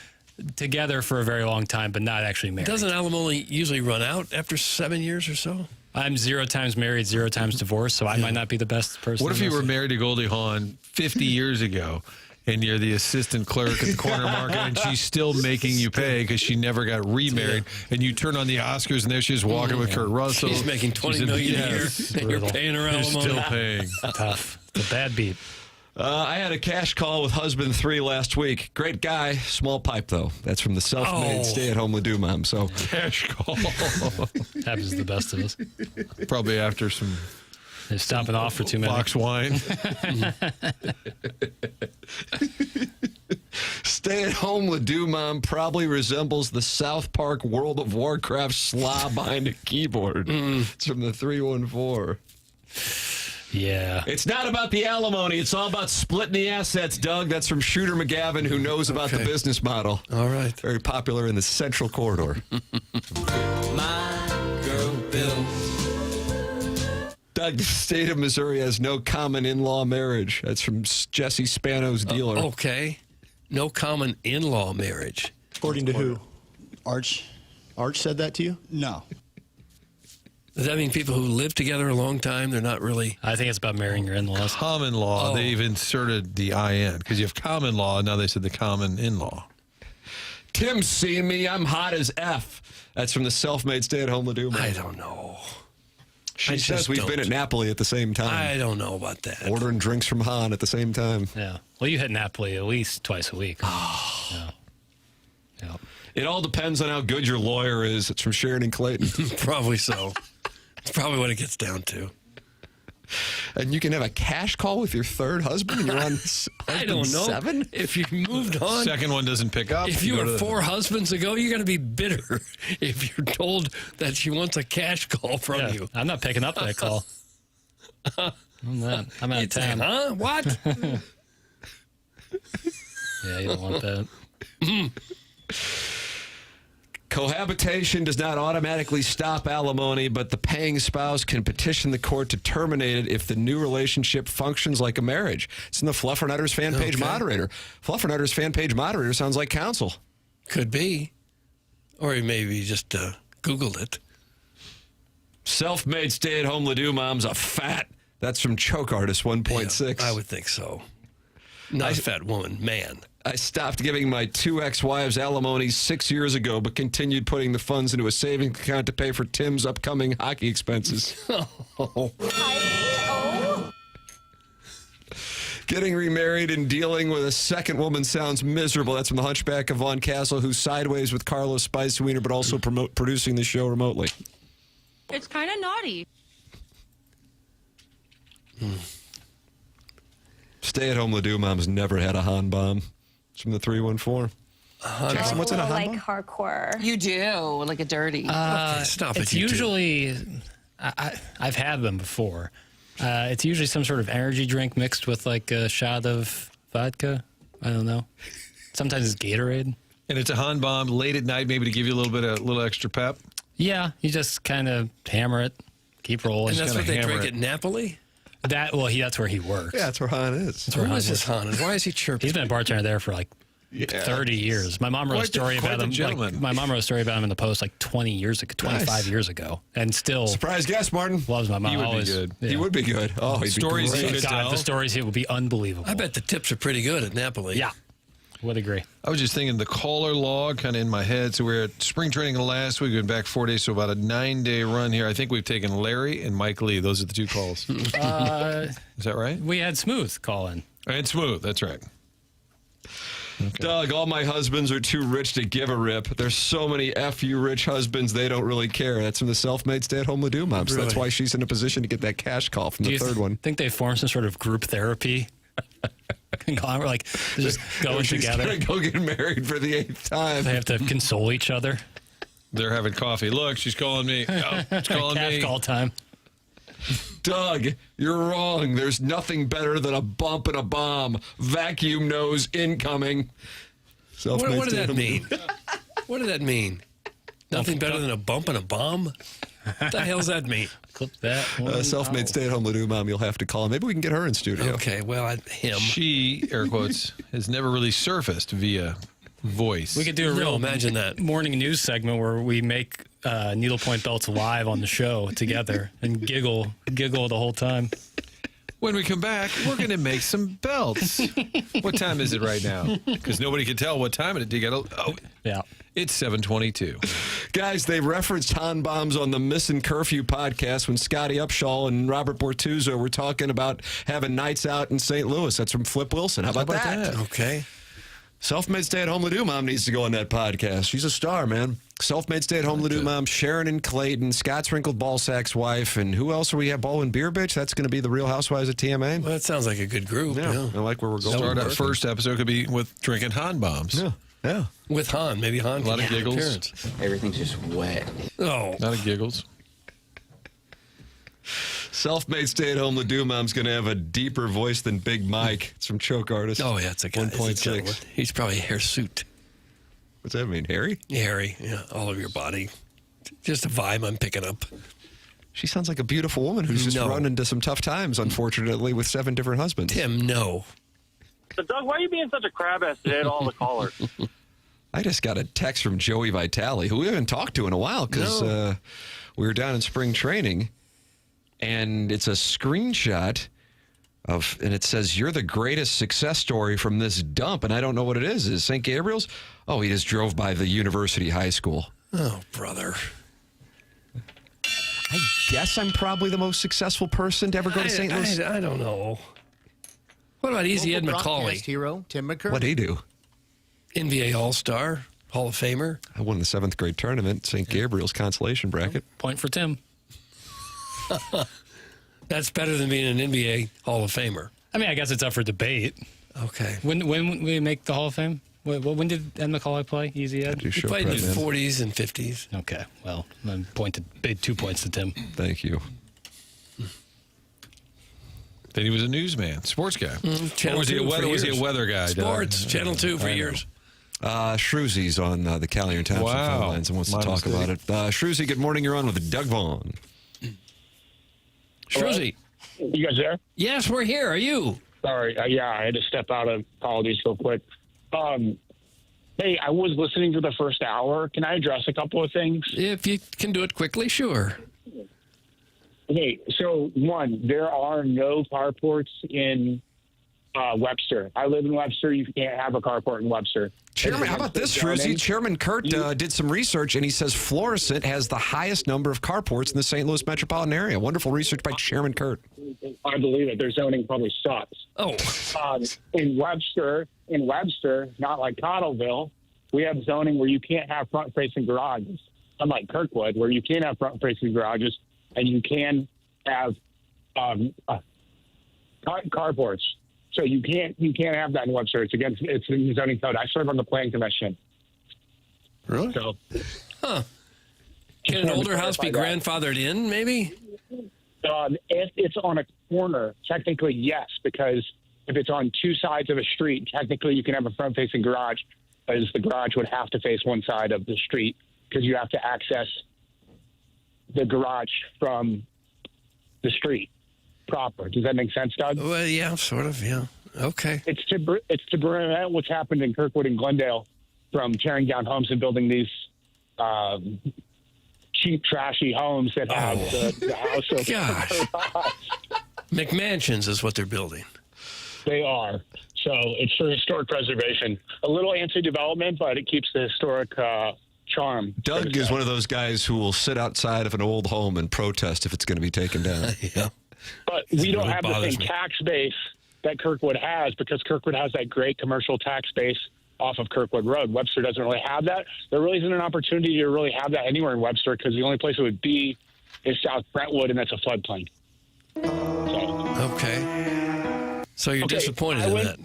together for a very long time, but not actually married. Doesn't alimony usually run out after 7 years or so? I'm 0 times married, 0 times divorced, so I might not be the best person. What if you were married to Goldie Hawn 50 years ago, and you're the assistant clerk at the corner market, and she's still making you pay because she never got remarried, and you turn on the Oscars, and there she's walking with Kurt Russell. She's making $20 million a year, and you're paying her alimony. You're still paying. Tough. It's a bad beat. I had a cash call with husband 3 last week. Great guy, small pipe though. That's from the self-made stay-at-home Ladue mom. So cash call happens to the best of us. Probably after some. They're stopping off for 2 minutes. Box wine. Stay-at-home Ladue mom probably resembles the South Park World of Warcraft slob behind a keyboard. It's from the 314. Yeah. It's not about the alimony. It's all about splitting the assets, Doug. That's from Shooter McGavin, who knows about the business model. All right. Very popular in the Central Corridor. My girl Bill. Doug, the state of Missouri has no common in-law marriage. That's from Jesse Spano's dealer. Okay. No common in-law marriage. According to who? Arch said that to you? No. Does that mean people who live together a long time, they're not really... I think it's about marrying your in-laws. Common law, they've inserted the IN, because you have common law, now they said the common in-law. Tim's seen me. I'm hot as F. That's from the self-made stay-at-home Ladue mom. I don't know. She says we've been at Napoli at the same time. I don't know about that. Ordering drinks from Han at the same time. Yeah. Well, you hit Napoli at least twice a week. Oh. Yeah. It all depends on how good your lawyer is. It's from Sharon and Clayton. Probably so. It's probably what it gets down to. And you can have a cash call with your third husband? You're on I don't know. 7? If you moved on. Second one doesn't pick up. If you were 4 husbands ago, you're going to be bitter if you're told that she wants a cash call from you. I'm not picking up that call. I'm out of town. Huh? What? Yeah, you don't want that. Cohabitation does not automatically stop alimony, but the paying spouse can petition the court to terminate it if the new relationship functions like a marriage. It's in the Fluffernutters fan page moderator. Fluffernutters fan page moderator sounds like counsel. Could be. Or he maybe just Googled it. Self-made stay-at-home Ladue mom's a fat. That's from Choke Artist 1.6. I would think so. Not a fat woman, man. I stopped giving my 2 ex-wives alimony 6 years ago, but continued putting the funds into a savings account to pay for Tim's upcoming hockey expenses. Getting remarried and dealing with a second woman sounds miserable. That's from the Hunchback of Vaughn Castle, who's sideways with Carlos Spice Wiener, but also producing the show remotely. It's kind of naughty. Stay-at-home Ladue mom's never had a Han bomb. It's from the 314. Jackson, what's in a hot like bomb? hardcore. You do, like a dirty. Stop it. It's you two. usually, I've had them before. It's usually some sort of energy drink mixed with like a shot of vodka. I don't know. Sometimes it's Gatorade. And it's a Han bomb late at night, maybe to give you a little extra pep. Yeah, you just kind of hammer it, keep rolling. And that's what they drink it. at Napoli? That's where he works. Yeah, that's where Han is. That's where Who Han is this Han? And why is he chirping? He's been a bartender there for like 30 years. My mom wrote a story about him. My mom wrote a story about him in the Post like 20 years ago, 25 years ago, and still surprise guest, Martin. Loves my mom. He would always, be good. Yeah. He would be good. Oh, he'd stories be he great. could God, tell. the stories here would be unbelievable. I bet the tips are pretty good at Napoli. Yeah, would agree. I was just thinking the caller log kind of in my head. So we were at spring training last week. We've been back 4 days, so about a 9-day run here. I think we've taken Larry and Mike Lee. Those are the two calls. Is that right? We had Smooth call in. And Smooth, that's right. Okay. Doug, all my husbands are too rich to give a rip. There's so many F you rich husbands, they don't really care. That's from the self-made stay-at-home Ledoux mom. So that's why she's in a position to get that cash call from the third one. Think they formed some sort of group therapy? We're like just going together. She's gonna go get married for the 8th time. They have to console each other. They're having coffee. Look, she's calling me. Oh, she's calling Cash me. call time. Doug, you're wrong. There's nothing better than a bump and a bomb. Vacuum nose incoming. What did that mean? What did that mean? Nothing better than a bump and a bomb? What the hell does that mean? Clip that. Self-made stay-at-home Ledoux mom, you'll have to call. Maybe we can get her in studio. Okay, well, him. She, air quotes, has never really surfaced via voice. We could do a real imagine that morning news segment where we make needlepoint belts live on the show together and giggle the whole time. When we come back, we're going to make some belts. What time is it right now? Because nobody can tell what time it is. Yeah. It's 7:22. Guys, they referenced Han bombs on the Missin' Curfew podcast when Scotty Upshaw and Robert Bortuzzo were talking about having nights out in St. Louis. That's from Flip Wilson. How about that? Okay. Self-made stay-at-home Ledoux mom needs to go on that podcast. She's a star, man. Self-made stay-at-home Ledoux mom, Sharon and Clayton, Scott's wrinkled ballsack's wife, and who else are we have? Baldwin Beer Bitch. That's going to be the Real Housewives of TMA. Well, that sounds like a good group. Yeah. I like where we're going. Start our first episode could be with drinking Han bombs. Yeah. With Han. Maybe Han. A lot of giggles. Appearance. Everything's just wet. Oh. A lot of giggles. Self-made stay-at-home Ledoux mom's going to have a deeper voice than Big Mike. It's from Choke Artist. Oh, yeah, it's a guy. 1.6. He's probably a hirsute. What's that mean, hairy? Hairy, yeah, all over your body. Just a vibe I'm picking up. She sounds like a beautiful woman who's just run into some tough times, unfortunately, with 7 different husbands. Tim, no. So, Doug, why are you being such a crab ass today to all the callers? I just got a text from Joey Vitale, who we haven't talked to in a while because we were down in spring training, and it's a screenshot and it says, "You're the greatest success story from this dump," and I don't know what it is. Is it St. Gabriel's? Oh, he just drove by the University High School. Oh, brother. I guess I'm probably the most successful person to ever go to St. Louis. I don't know. What about Easy Ed McCauley? Broadcast hero Tim McKernan. What'd he do? NBA All-Star, Hall of Famer. I won the 7th grade tournament, St. Gabriel's consolation bracket. Point for Tim. That's better than being an NBA Hall of Famer. I mean, I guess it's up for debate. Okay. When we make the Hall of Fame? When did Ed McCauley play? Easy Ed? He played in his 40s and 50s. Okay. Well, I'm 2 points to Tim. Thank you. Then he was a newsman, sports guy. Or was he a weather guy? Sports, Channel 2 for years. Shrewsey's on the Callier and Thompson phone lines and wants to talk about it. Shrewsey, good morning. You're on with Doug Vaughn. Shrewsey. You guys there? Yes, we're here. Are you? Sorry. Yeah, I had to step out of apologies real quick. Hey, I was listening to the first hour. Can I address a couple of things? If you can do it quickly, sure. Okay, so one, there are no carports in Webster. I live in Webster. You can't have a carport in Webster. Chairman, how about this, Shrewsey? Chairman Kurt did some research, and he says Florissant has the highest number of carports in the St. Louis metropolitan area. Wonderful research by Chairman Kurt. I believe it. Their zoning probably sucks. Oh. In Webster, not like Cottleville, we have zoning where you can't have front-facing garages. Unlike Kirkwood, where you can have front-facing garages, and you can have carports. So you can't have that in Webster. It's in the zoning code. I serve on the planning commission. Really? So, Can an older house be grandfathered in, maybe? If it's on a corner, technically, yes, because if it's on two sides of a street, technically you can have a front-facing garage, because the garage would have to face one side of the street because you have to access the garage from the street proper. Does that make sense, Doug? Well, yeah, sort of, yeah. Okay. It's to prevent what's happened in Kirkwood and Glendale from tearing down homes and building these cheap, trashy homes that have the house of Gosh. McMansions is what they're building. They are. So it's for historic preservation. A little anti-development, but it keeps the historic charm. Doug is one of those guys who will sit outside of an old home and protest if it's going to be taken down. Yeah. But we don't have the same tax base that Kirkwood has, because Kirkwood has that great commercial tax base off of Kirkwood Road. Webster doesn't really have that. There really isn't an opportunity to really have that anywhere in Webster, because the only place it would be is South Brentwood, and that's a floodplain. Okay. So you're disappointed in that.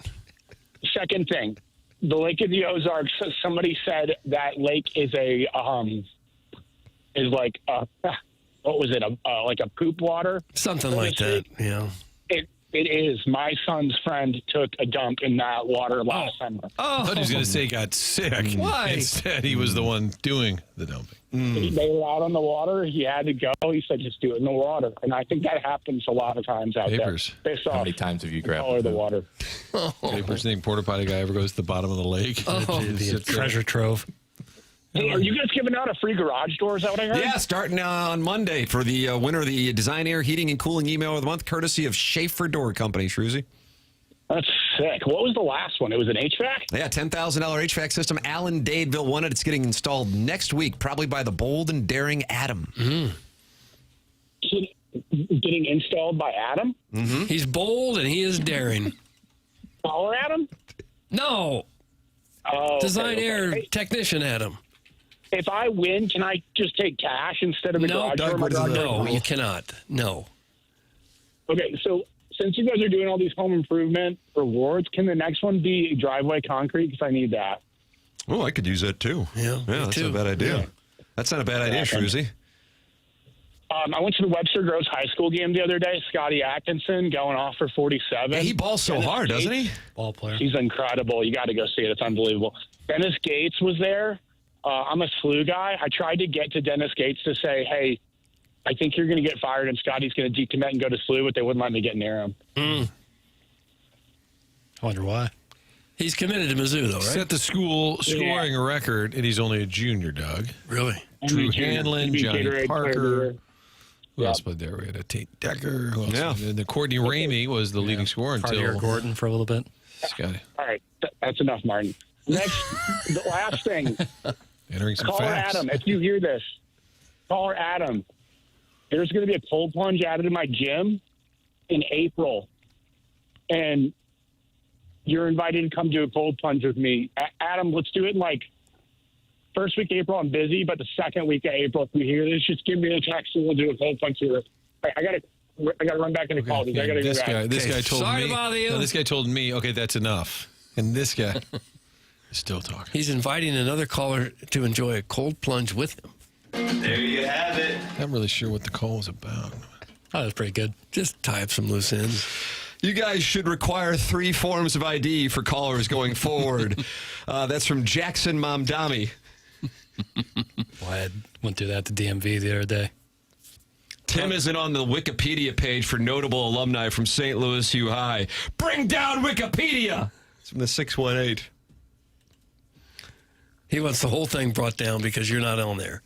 Second thing, the Lake of the Ozarks. Somebody said that lake is like what was it? Like a poop water? Something like that. Yeah. It is. My son's friend took a dump in that water last summer. I thought he was going to say he got sick. Why? Instead, he was the one doing the dumping. They were out on the water. He had to go. He said, just do it in the water. And I think that happens a lot of times out there. Based How off many times have you grabbed color of the water. Papers think porta potty guy ever goes to the bottom of the lake. The treasure trove. Hey, are you guys giving out a free garage door? Is that what I heard? Yeah, starting on Monday for the winner of the Design Air Heating and Cooling Email of the Month, courtesy of Schaefer Door Company, Shruzy. That's sick. What was the last one? It was an HVAC? Yeah, $10,000 HVAC system. Alan Dadeville won it. It's getting installed next week, probably by the bold and daring Adam. Getting installed by Adam? Mm-hmm. He's bold and he is daring. Power Adam? No. Oh, Design okay. Air Hey, technician Adam. if I win, can I just take cash instead of the garage door? No, you cannot. No. Okay, so since you guys are doing all these home improvement rewards, can the next one be driveway concrete? Because I need that. Oh, I could use that too. Yeah, that's not a bad idea. Yeah. That's not a bad idea, Shruzy. I went to the Webster Groves High School game the other day. Scotty Atkinson going off for 47. Yeah, he balls so hard, doesn't he? Ball player. He's incredible. You got to go see it. It's unbelievable. Dennis Gates was there. I'm a SLU guy. I tried to get to Dennis Gates to say, hey, I think you're going to get fired and Scotty's going to decommit and go to SLU, but they wouldn't let me get near him. I wonder why. He's committed to Mizzou, though, right? Set the school scoring record, and he's only a junior, Doug. Really? Drew Hanlon, Johnny Gatorade Parker. Who else played there? We had a Tate Decker. Who else? Yeah. And then Courtney Ramey was the leading scorer Cartier until Gordon for a little bit. Scotty. All right. That's enough, Martin. Next, the last thing. Entering some Caller facts. Adam, if you hear this, caller Adam, there's going to be a cold plunge added to my gym in April. And you're invited to come do a cold plunge with me. Adam, let's do it in like first week of April. I'm busy, but the second week of April, if you hear this, just give me a text and we'll do a cold plunge here. I got to run back into college. I got to go back. This guy told Sorry me. to bother you. No, this guy told me, okay, that's enough. And this guy is still talking. He's inviting another caller to enjoy a cold plunge with him. There you have it. Not really sure what the call was about. Oh, that's pretty good. Just tie up some loose ends. You guys should require 3 forms of ID for callers going forward. That's from Jackson Mamdami. Well, I went through that at the DMV the other day. Tim isn't on the Wikipedia page for notable alumni from St. Louis U High. Bring down Wikipedia! It's from the 618. He wants the whole thing brought down because you're not on there.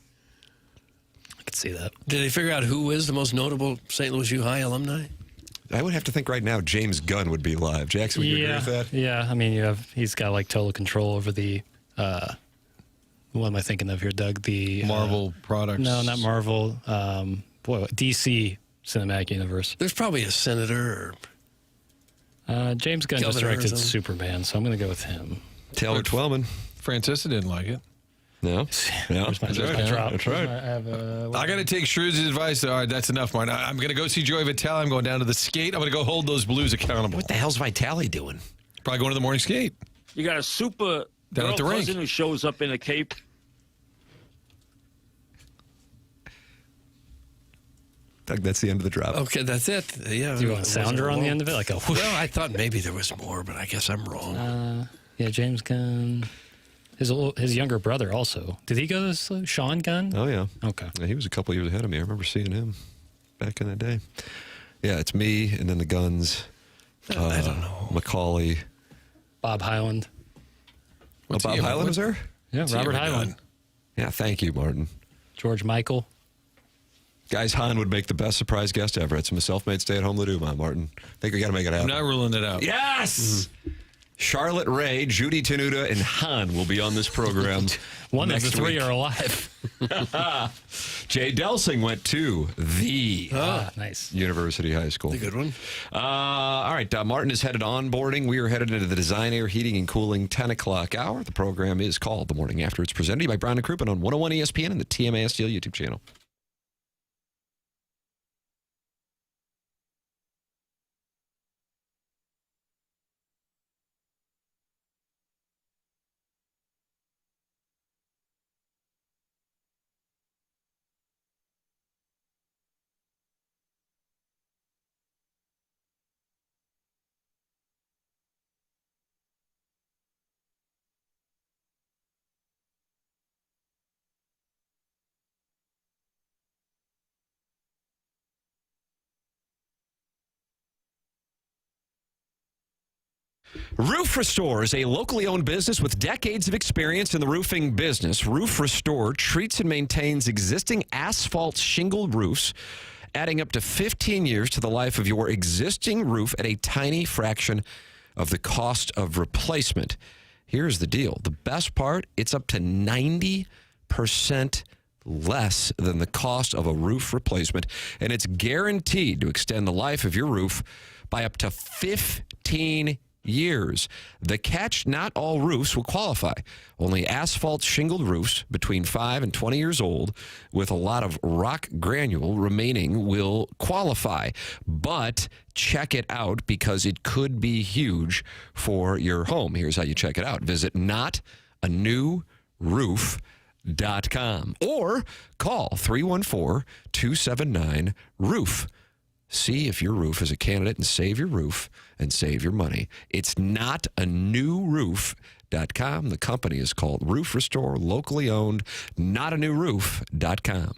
I could see that. Did they figure out who is the most notable St. Louis U High alumni? I would have to think right now James Gunn would be live. Jackson, would you agree with that? Yeah, I mean, he's got like total control over the, what am I thinking of here, Doug? The Marvel products. No, not Marvel. DC Cinematic Universe. There's probably a senator or James Gunn just Governor or directed something. Superman, so I'm going to go with him. Taylor Twellman. Francesca didn't like it. No? No. There's my That's right. drop. That's right. I have I got to take Shrews's advice. All right, that's enough, Martin. I'm going to go see Joey Vitale. I'm going down to the skate. I'm going to go hold those Blues accountable. What the hell's Vitale doing? Probably going to the morning skate. You got a super Down girl at the rink. cousin who shows up in a cape Doug, that's the end of the drop. Okay, that's it. Yeah. Do you want a sounder on the end of it? Like a whoosh? Well, I thought maybe there was more, but I guess I'm wrong. Yeah, James Gunn. His younger brother also. Did he go this? Sean Gunn? Oh, yeah. Okay. Yeah, he was a couple years ahead of me. I remember seeing him back in the day. Yeah, it's me and then the Guns. I don't know. Macaulay. Bob Hyland. Bob Hyland was there? Yeah, Robert Hyland. Yeah, thank you, Martin. George Michael. Guys, Han would make the best surprise guest ever. It's a self-made stay-at-home Laduma, Martin. I think we got to make it happen. I'm not ruling it out. Yes! Charlotte Ray, Judy Tenuta, and Han will be on this program. One of the next three week. are alive. Jay Delsing went to the nice University High School. The good one. All right, Martin is headed onboarding. We are headed into the Design Air Heating and Cooling 10 o'clock hour. The program is called The Morning After. It's presented to you by Brown and Crouppen on 101 ESPN and the TMA STL YouTube channel. Roof Restore is a locally owned business with decades of experience in the roofing business. Roof Restore treats and maintains existing asphalt shingled roofs, adding up to 15 years to the life of your existing roof at a tiny fraction of the cost of replacement. Here's the deal. The best part, it's up to 90% less than the cost of a roof replacement, and it's guaranteed to extend the life of your roof by up to 15 years. The catch, not all roofs will qualify. Only asphalt shingled roofs between 5 and 20 years old with a lot of rock granule remaining will qualify. But check it out because it could be huge for your home. Here's how you check it out. Visit notanewroof.com or call 314-279-ROOF. See if your roof is a candidate and save your roof and save your money. It's notanewroof.com. The company is called Roof Restore, locally owned, notanewroof.com.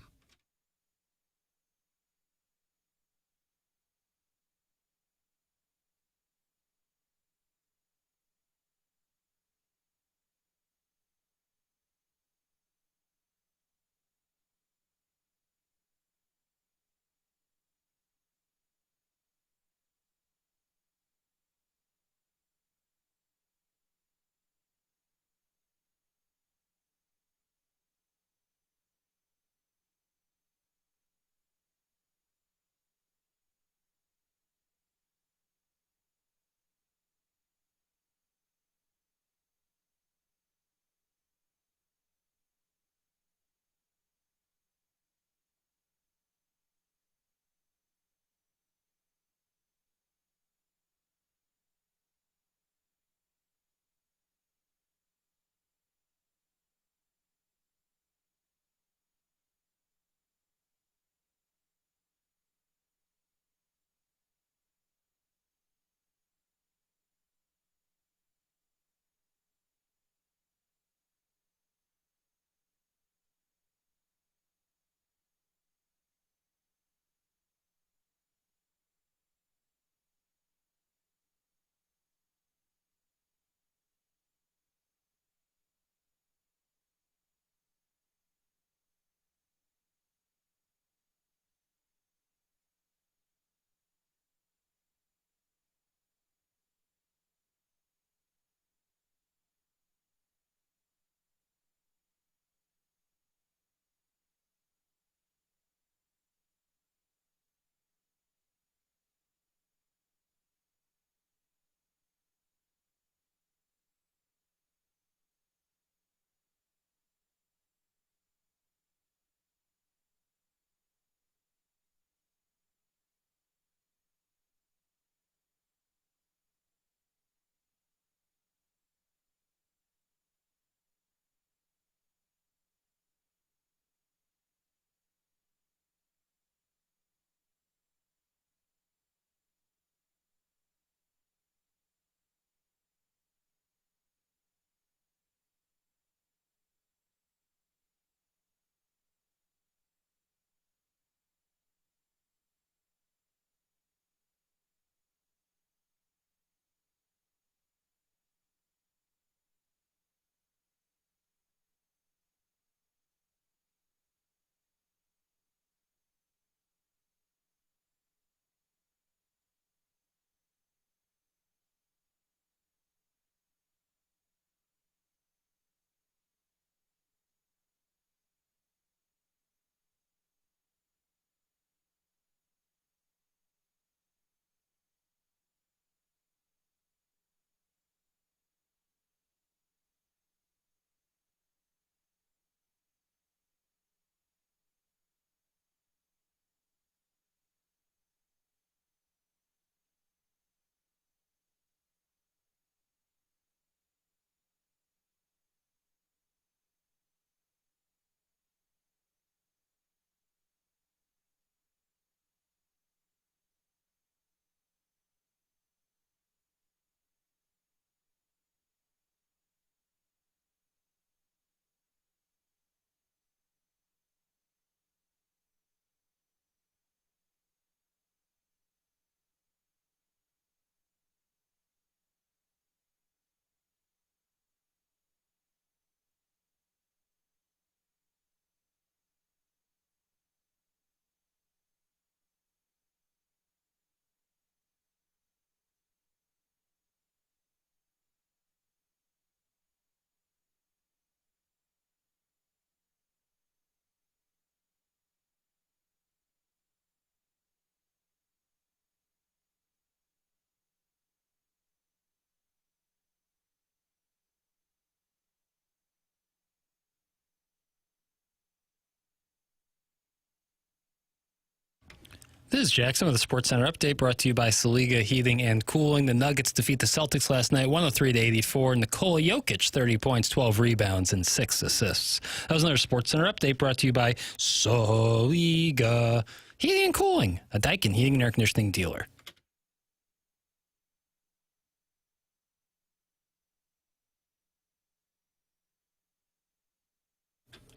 This is Jackson with a Sports Center update brought to you by Saliga Heating and Cooling. The Nuggets defeat the Celtics last night, 103-84. Nikola Jokic, 30 points, 12 rebounds, and 6 assists. That was another Sports Center update brought to you by Saliga Heating and Cooling, a Daikin heating and air conditioning dealer.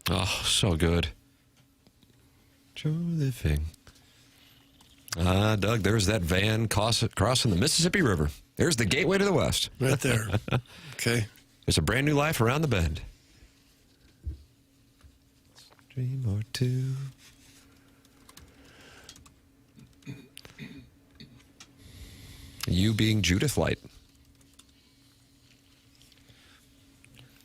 Oh, so good. Joe Living. Doug, there's that van crossing the Mississippi River. There's the gateway to the West. Right there. Okay. There's a brand new life around the bend. Dream or two. You being Judith Light.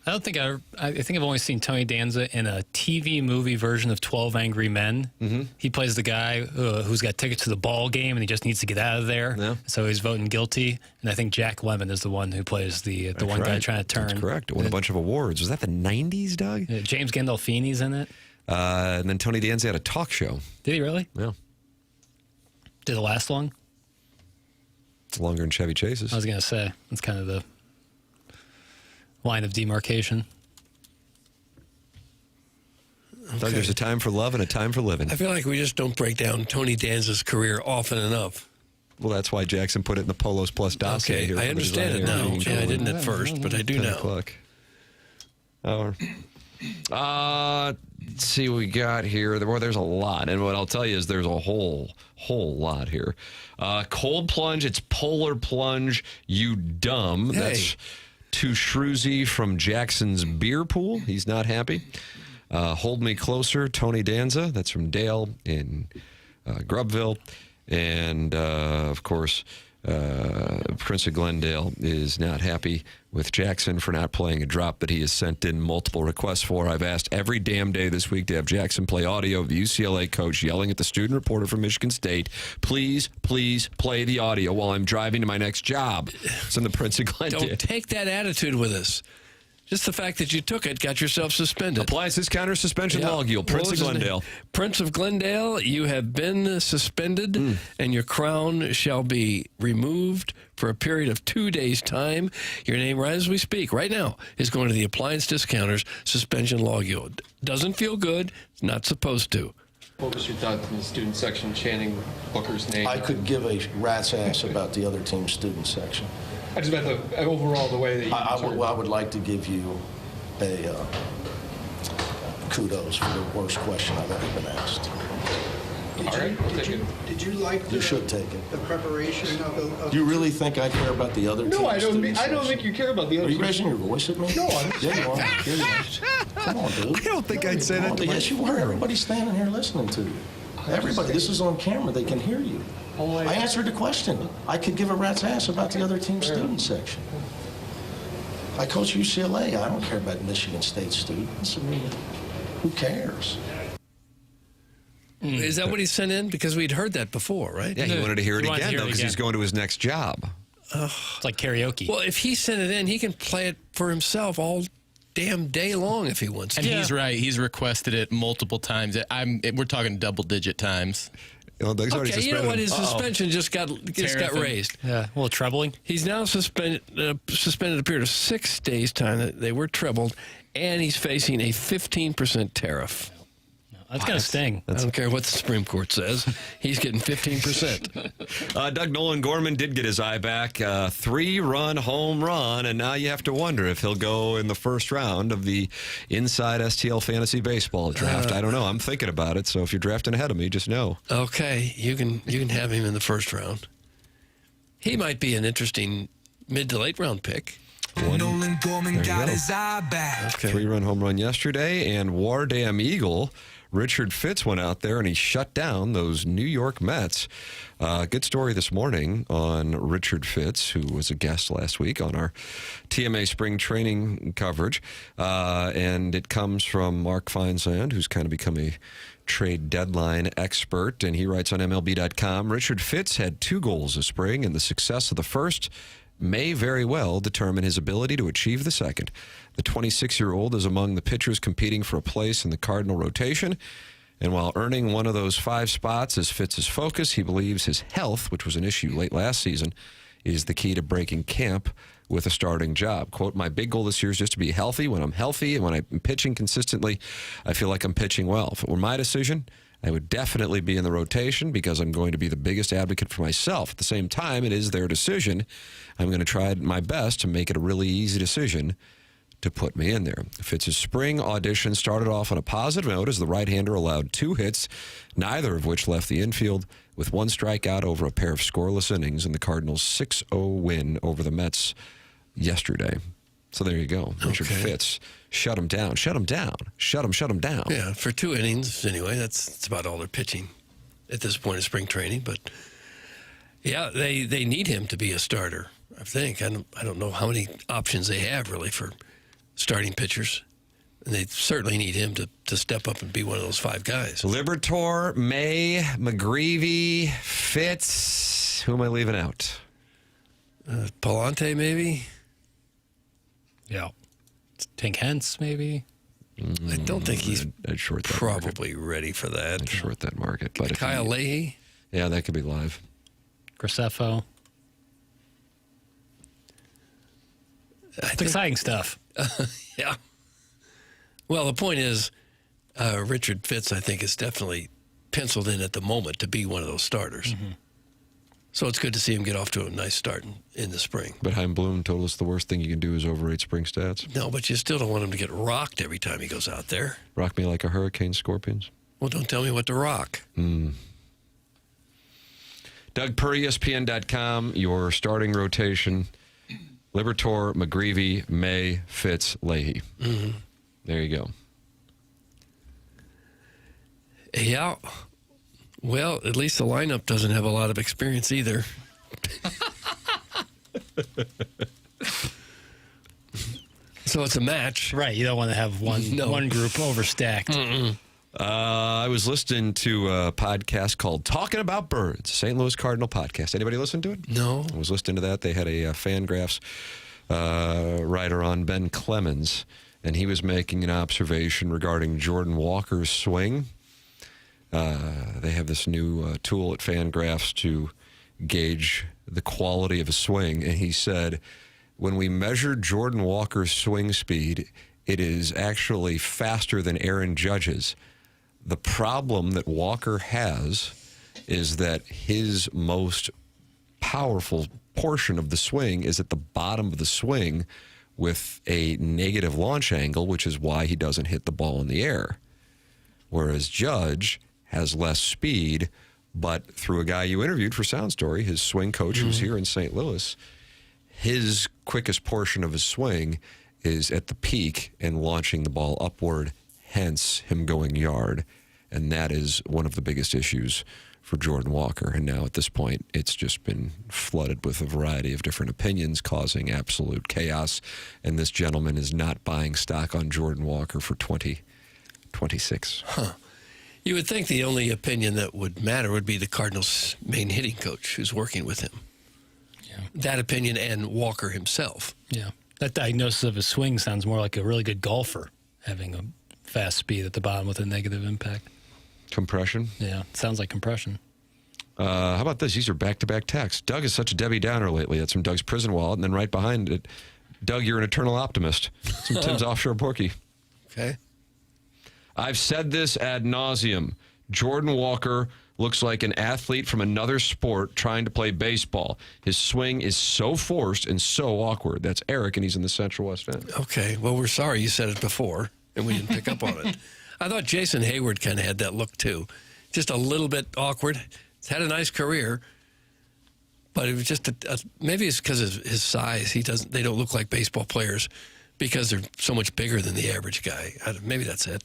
I don't think I think I've only seen Tony Danza in a TV movie version of 12 Angry Men. Mm-hmm. He plays the guy who's got tickets to the ball game and he just needs to get out of there. Yeah. So he's voting guilty. And I think Jack Lemmon is the one who plays the one guy trying to turn. That's correct. It won a bunch of awards. Was that the 90s, Doug? James Gandolfini's in it. And then Tony Danza had a talk show. Did he really? Yeah. Did it last long? It's longer than Chevy Chase's. I was going to say. That's kind of the line of demarcation. Okay. Doug, there's a time for love and a time for living. I feel like we just don't break down Tony Danza's career often enough. Well, that's why Jackson put it in the Polos Plus dossier. Okay, here. I understand it now. Yeah, I didn't at first, but I do now. Let's see what we got here. There's a lot. And what I'll tell you is there's a whole lot here. Cold plunge. It's polar plunge, you dumb. Hey. That's to Shrewsy from Jackson's beer pool. He's not happy. Hold Me Closer, Tony Danza. That's from Dale in Grubville. And, of course, Prince of Glendale is not happy with Jackson for not playing a drop that he has sent in multiple requests for. I've asked every damn day this week to have Jackson play audio of the UCLA coach yelling at the student reporter from Michigan State, please play the audio while I'm driving to my next job. It's in the Prince of Glendale. Don't take that attitude with us. Just the fact that you took it got yourself suspended. Appliances counter suspension logule. Prince of Glendale. Prince of Glendale, you have been suspended, and your crown shall be removed for a period of 2 days' time. Your name, right as we speak, right now, is going to the appliance discounters suspension logule. Doesn't feel good. It's not supposed to. What was your thought in the student section chanting Booker's name? I could give a rat's ass about the other team's student section. I just meant overall the way that you I would like to give you a kudos for the worst question I've ever been asked. Did you like the, you should take it. The preparation of Do you really think I care about the other team's student I don't think you care about the other Are you team's raising your voice at me? No, I'm Yeah, you are. Yeah, you are. Come on, dude. I don't think I'd say that to Yes, you are. Everybody's standing here listening to you. Everybody. This is on camera. They can hear you. I answered the question. I could give a rat's ass about the other team's student section. I coach UCLA. I don't care about Michigan State students. I mean, who cares? Is that what he sent in? Because we'd heard that before, right? Yeah, he wanted to hear it again, though, because he's going to his next job. It's like karaoke. Well, if he sent it in, he can play it for himself all damn day long if he wants to. And he's right. He's requested it multiple times. We're talking double-digit times. Well, Doug's already Okay, you know what? His suspension just got raised. Yeah, a little trebling. He's now suspended a period of 6 days' time. They were trebled, and he's facing a 15% tariff. That's going to sting. I don't care what the Supreme Court says. He's getting 15%. Doug Nolan Gorman did get his eye back. 3-run home run, and now you have to wonder if he'll go in the first round of the Inside STL Fantasy Baseball draft. I don't know. I'm thinking about it, so if you're drafting ahead of me, just know. Okay, you can have him in the first round. He might be an interesting mid to late round pick. Nolan Gorman got his eye back. Okay. 3-run home run yesterday, and Wardam Eagle Richard Fitz went out there and he shut down those New York Mets. Good story this morning on Richard Fitz, who was a guest last week on our TMA spring training coverage. And it comes from Mark Feinsand, who's kind of become a trade deadline expert. And he writes on MLB.com, Richard Fitz had 2 goals this spring, and the success of the first may very well determine his ability to achieve the second. The 26-year-old is among the pitchers competing for a place in the Cardinal rotation, And while earning one of those 5 spots is Fitz's focus, he believes his health, which was an issue late last season, is the key to breaking camp with a starting job. Quote, my big goal this year is just to be healthy. When I'm healthy and when I'm pitching consistently, I feel like I'm pitching well. If it were my decision, I would definitely be in the rotation because I'm going to be the biggest advocate for myself. At the same time, it is their decision. I'm going to try my best to make it a really easy decision to put me in there. Fitz's spring audition started off on a positive note as the right-hander allowed 2 hits, neither of which left the infield, with 1 strikeout over a pair of scoreless innings in the Cardinals' 6-0 win over the Mets yesterday. So there you go. Richard Fitz. Shut him down. Shut him down. Shut him down. Yeah, for 2 innings anyway. That's about all they're pitching at this point of spring training. But, yeah, they need him to be a starter, I think. I don't know how many options they have, really, for starting pitchers. And they certainly need him to step up and be one of those 5 guys. Liberatore, May, McGreevy, Fitz. Who am I leaving out? Palante, maybe? Yeah. Tank Hence, maybe? I don't think he's I'd short that probably ready for that. I'd short that market. But Kyle Leahy? Yeah, that could be live. Graceffo. It's exciting stuff. Yeah. Well, the point is, Richard Fitz, I think, is definitely penciled in at the moment to be one of those starters. Mm-hmm. So it's good to see him get off to a nice start in the spring. But Chaim Bloom told us the worst thing you can do is overrate spring stats. No, but you still don't want him to get rocked every time he goes out there. Rock me like a hurricane, Scorpions. Well, don't tell me what to rock. Doug Per, ESPN.com, your starting rotation. Liberatore, McGreevy, May, Fitz, Leahy. Mm-hmm. There you go. Yeah. Well, at least the lineup doesn't have a lot of experience either. So it's a match. Right. You don't want to have one group overstacked. Mm-mm. I was listening to a podcast called Talking About Birds, St. Louis Cardinal podcast. Anybody listen to it? No. I was listening to that. They had a Fangraphs writer on, Ben Clemens, and he was making an observation regarding Jordan Walker's swing. They have this new tool at Fangraphs to gauge the quality of a swing, and he said, when we measured Jordan Walker's swing speed, it is actually faster than Aaron Judge's. The problem that Walker has is that his most powerful portion of the swing is at the bottom of the swing with a negative launch angle, which is why he doesn't hit the ball in the air. Whereas Judge has less speed, but through a guy you interviewed for Sound Story, his swing coach who's here in St. Louis, his quickest portion of his swing is at the peak and launching the ball upward, hence him going yard. And that is one of the biggest issues for Jordan Walker. And now at this point, it's just been flooded with a variety of different opinions, causing absolute chaos. And this gentleman is not buying stock on Jordan Walker for 2026. Huh. You would think the only opinion that would matter would be the Cardinals' main hitting coach who's working with him. Yeah. That opinion and Walker himself. Yeah. That diagnosis of his swing sounds more like a really good golfer, having a fast speed at the bottom with a negative impact. Compression? Yeah, sounds like compression. How about this? These are back-to-back texts. Doug is such a Debbie Downer lately. That's from Doug's prison wallet, and then right behind it, Doug, you're an eternal optimist. It's from Tim's Offshore Porky. Okay. I've said this ad nauseum. Jordan Walker looks like an athlete from another sport trying to play baseball. His swing is so forced and so awkward. That's Eric, and he's in the Central West End. Okay. Well, we're sorry you said it before, and we didn't pick up on it. I thought Jason Hayward kind of had that look, too. Just a little bit awkward. He's had a nice career, but it was just maybe it's because of his size. They don't look like baseball players because they're so much bigger than the average guy. Maybe that's it.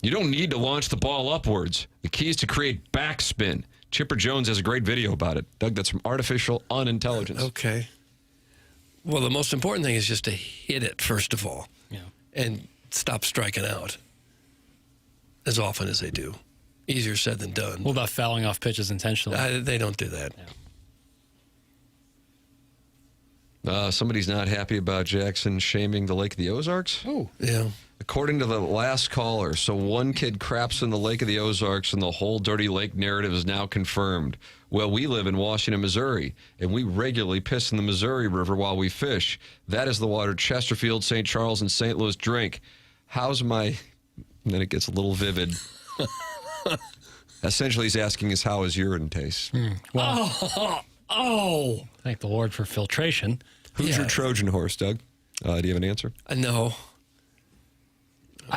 You don't need to launch the ball upwards. The key is to create backspin. Chipper Jones has a great video about it. Doug, that's from Artificial Unintelligence. Okay. Well, the most important thing is just to hit it, first of all. Yeah. And stop striking out as often as they do. Easier said than done. What about fouling off pitches intentionally? They don't do that. Yeah. Somebody's not happy about Jackson shaming the Lake of the Ozarks. Oh, yeah. According to the last caller, so one kid craps in the Lake of the Ozarks and the whole dirty lake narrative is now confirmed. Well, we live in Washington, Missouri, and we regularly piss in the Missouri River while we fish. That is the water Chesterfield, St. Charles, and St. Louis drink. How's my... And then it gets a little vivid. Essentially, he's asking us how his urine tastes. Well, thank the Lord for filtration. Who's your Trojan horse, Doug? Do you have an answer? No.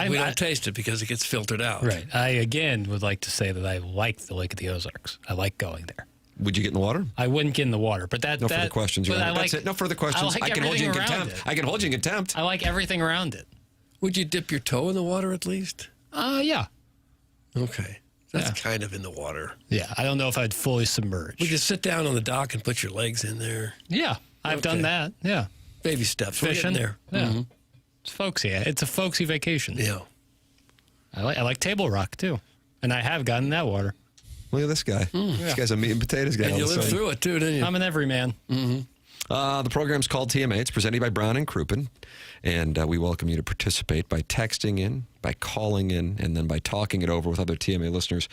We don't taste it because it gets filtered out. Right. I, again, would like to say that I like the Lake of the Ozarks. I like going there. Would you get in the water? I wouldn't get in the water, but no further questions. That's it. No further questions. I can hold you in contempt. I can hold you in contempt. I like everything around it. Would you dip your toe in the water at least? Yeah. Okay. That's kind of in the water. Yeah. I don't know if I'd fully submerge. Would you sit down on the dock and put your legs in there? Yeah. I've done that. Yeah. Baby steps. Fishing. There. Yeah. Mm-hmm. It's folksy. It's a folksy vacation. Yeah. I like Table Rock, too. And I have gotten that water. Look at this guy. This guy's a meat and potatoes guy. And you lived through it, too, didn't you? I'm an everyman. Mm-hmm. The program's called TMA. It's presented by Brown and Crouppen. And we welcome you to participate by texting in, by calling in, and then by talking it over with other TMA listeners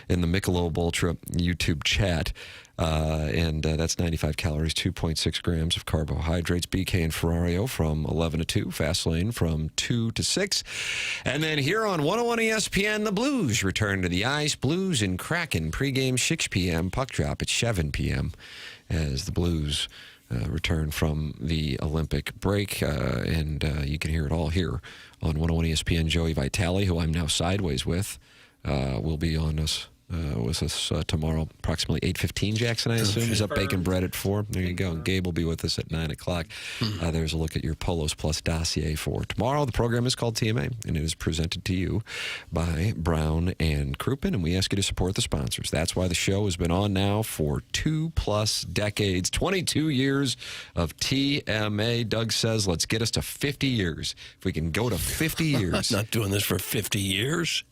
in the Michelob Ultra YouTube chat. That's 95 calories, 2.6 grams of carbohydrates. BK and Ferrario from 11 to 2. Fastlane from 2 to 6. And then here on 101 ESPN, the Blues return to the ice. Blues and Kraken pregame 6 p.m. Puck drop at 7 p.m. as the Blues return from the Olympic break. You can hear it all here on 101 ESPN. Joey Vitale, who I'm now sideways with, will be on us. With us tomorrow, approximately 8:15, Jackson, I assume. He's up baking bread at 4. There you go. And Gabe will be with us at 9 o'clock. There's a look at your Polos Plus dossier for tomorrow. The program is called TMA, and it is presented to you by Brown and Crouppen, and we ask you to support the sponsors. That's why the show has been on now for 2+ decades, 22 years of TMA. Doug says, let's get us to 50 years. If we can go to 50 years. I'm not doing this for 50 years.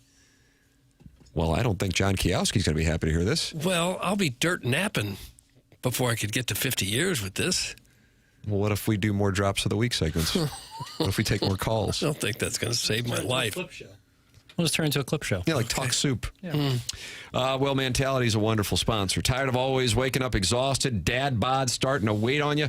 Well, I don't think John Kiowski's going to be happy to hear this. Well, I'll be dirt napping before I could get to 50 years with this. Well, what if we do more drops of the week segments? What if we take more calls? I don't think that's going to save my life. We'll just turn into a clip show. Yeah, like Talk Soup. Yeah. Well, Mentality is a wonderful sponsor. Tired of always waking up exhausted, dad bod starting to wait on you,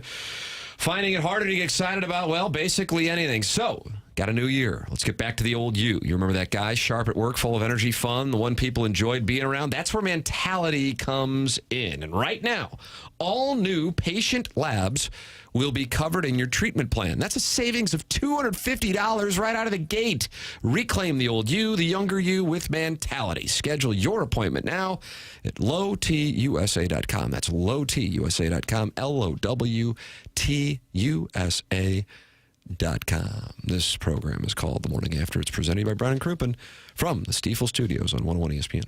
finding it harder to get excited about, well, basically anything. So, got a new year. Let's get back to the old you. You remember that guy, sharp at work, full of energy, fun, the one people enjoyed being around? That's where Mentality comes in. And right now, all new patient labs will be covered in your treatment plan. That's a savings of $250 right out of the gate. Reclaim the old you, the younger you with Mentality. Schedule your appointment now at lowtusa.com. That's lowtusa.com, LOWTUSA.com. This program is called The Morning After. It's presented by Brown and Crouppen from the Stiefel Studios on 101 ESPN.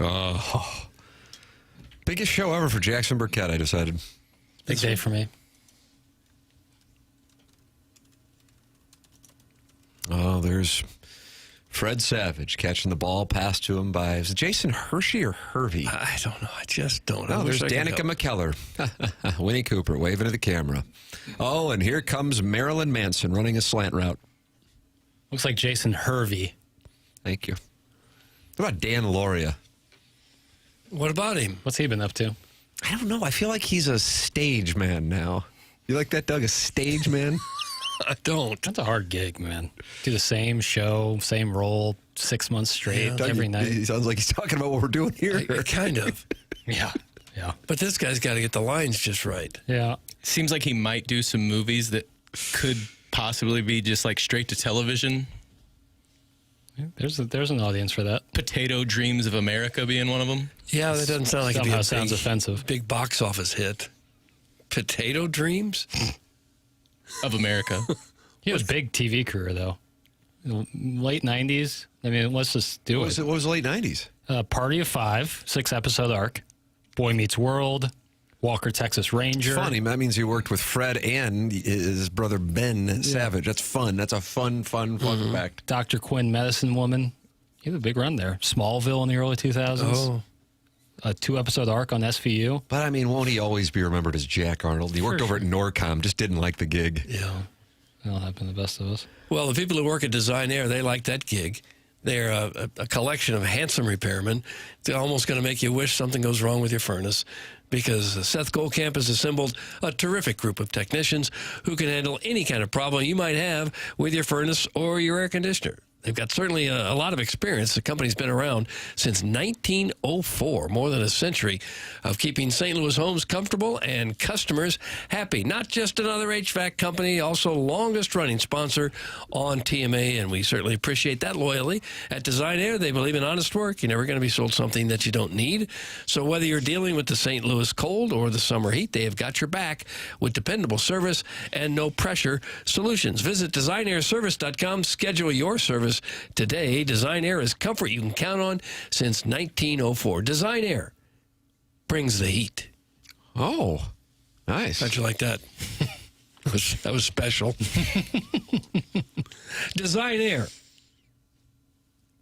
Oh. Biggest show ever for Jackson Burkett, I decided. Big day for me. Oh, there's Fred Savage catching the ball passed to him by, is it Jason Hershey or Hervey? I don't know. I just don't. Oh, there's Danica McKellar. Winnie Cooper waving at the camera. Oh, and here comes Marilyn Manson running a slant route. Looks like Jason Hervey. Thank you. What about Dan Lauria? What about him? What's he been up to? I don't know. I feel like he's a stage man now. You like that, Doug? A stage man? I don't. That's a hard gig, man. Do the same show, same role, 6 months straight, every night. He sounds like he's talking about what we're doing here. Kind of. Yeah. But this guy's got to get the lines just right. Yeah. Seems like he might do some movies that could possibly be just like straight to television. There's an audience for that. Potato Dreams of America being one of them. Yeah, that doesn't sound like Somehow it sounds offensive. Big box office hit. Potato Dreams of America. He had a big TV career, though. Late 90s. I mean, let's just do it. What was the late 90s? Party of Five, 6-episode arc. Boy Meets World. Walker, Texas Ranger. Funny. That means you worked with Fred and his brother Ben Savage. That's fun. That's a fun fact. Dr. Quinn, Medicine Woman. He had a big run there. Smallville in the early 2000s. Oh. A 2-episode arc on SVU. But, I mean, won't he always be remembered as Jack Arnold? He worked over at Norcom, just didn't like the gig. Yeah. That'll happen to the best of us. Well, the people who work at Design Air, they like that gig. They're a collection of handsome repairmen. They're almost going to make you wish something goes wrong with your furnace, because Seth Goldcamp has assembled a terrific group of technicians who can handle any kind of problem you might have with your furnace or your air conditioner. They've got certainly a lot of experience. The company's been around since 1904, more than a century of keeping St. Louis homes comfortable and customers happy. Not just another HVAC company, also longest-running sponsor on TMA, and we certainly appreciate that loyalty. At Design Air, they believe in honest work. You're never going to be sold something that you don't need. So whether you're dealing with the St. Louis cold or the summer heat, they have got your back with dependable service and no-pressure solutions. Visit DesignAirService.com. Schedule your service today. Design Air is comfort you can count on since 1904. Design Air brings the heat. Oh, nice. How'd you like that? That was special. Design Air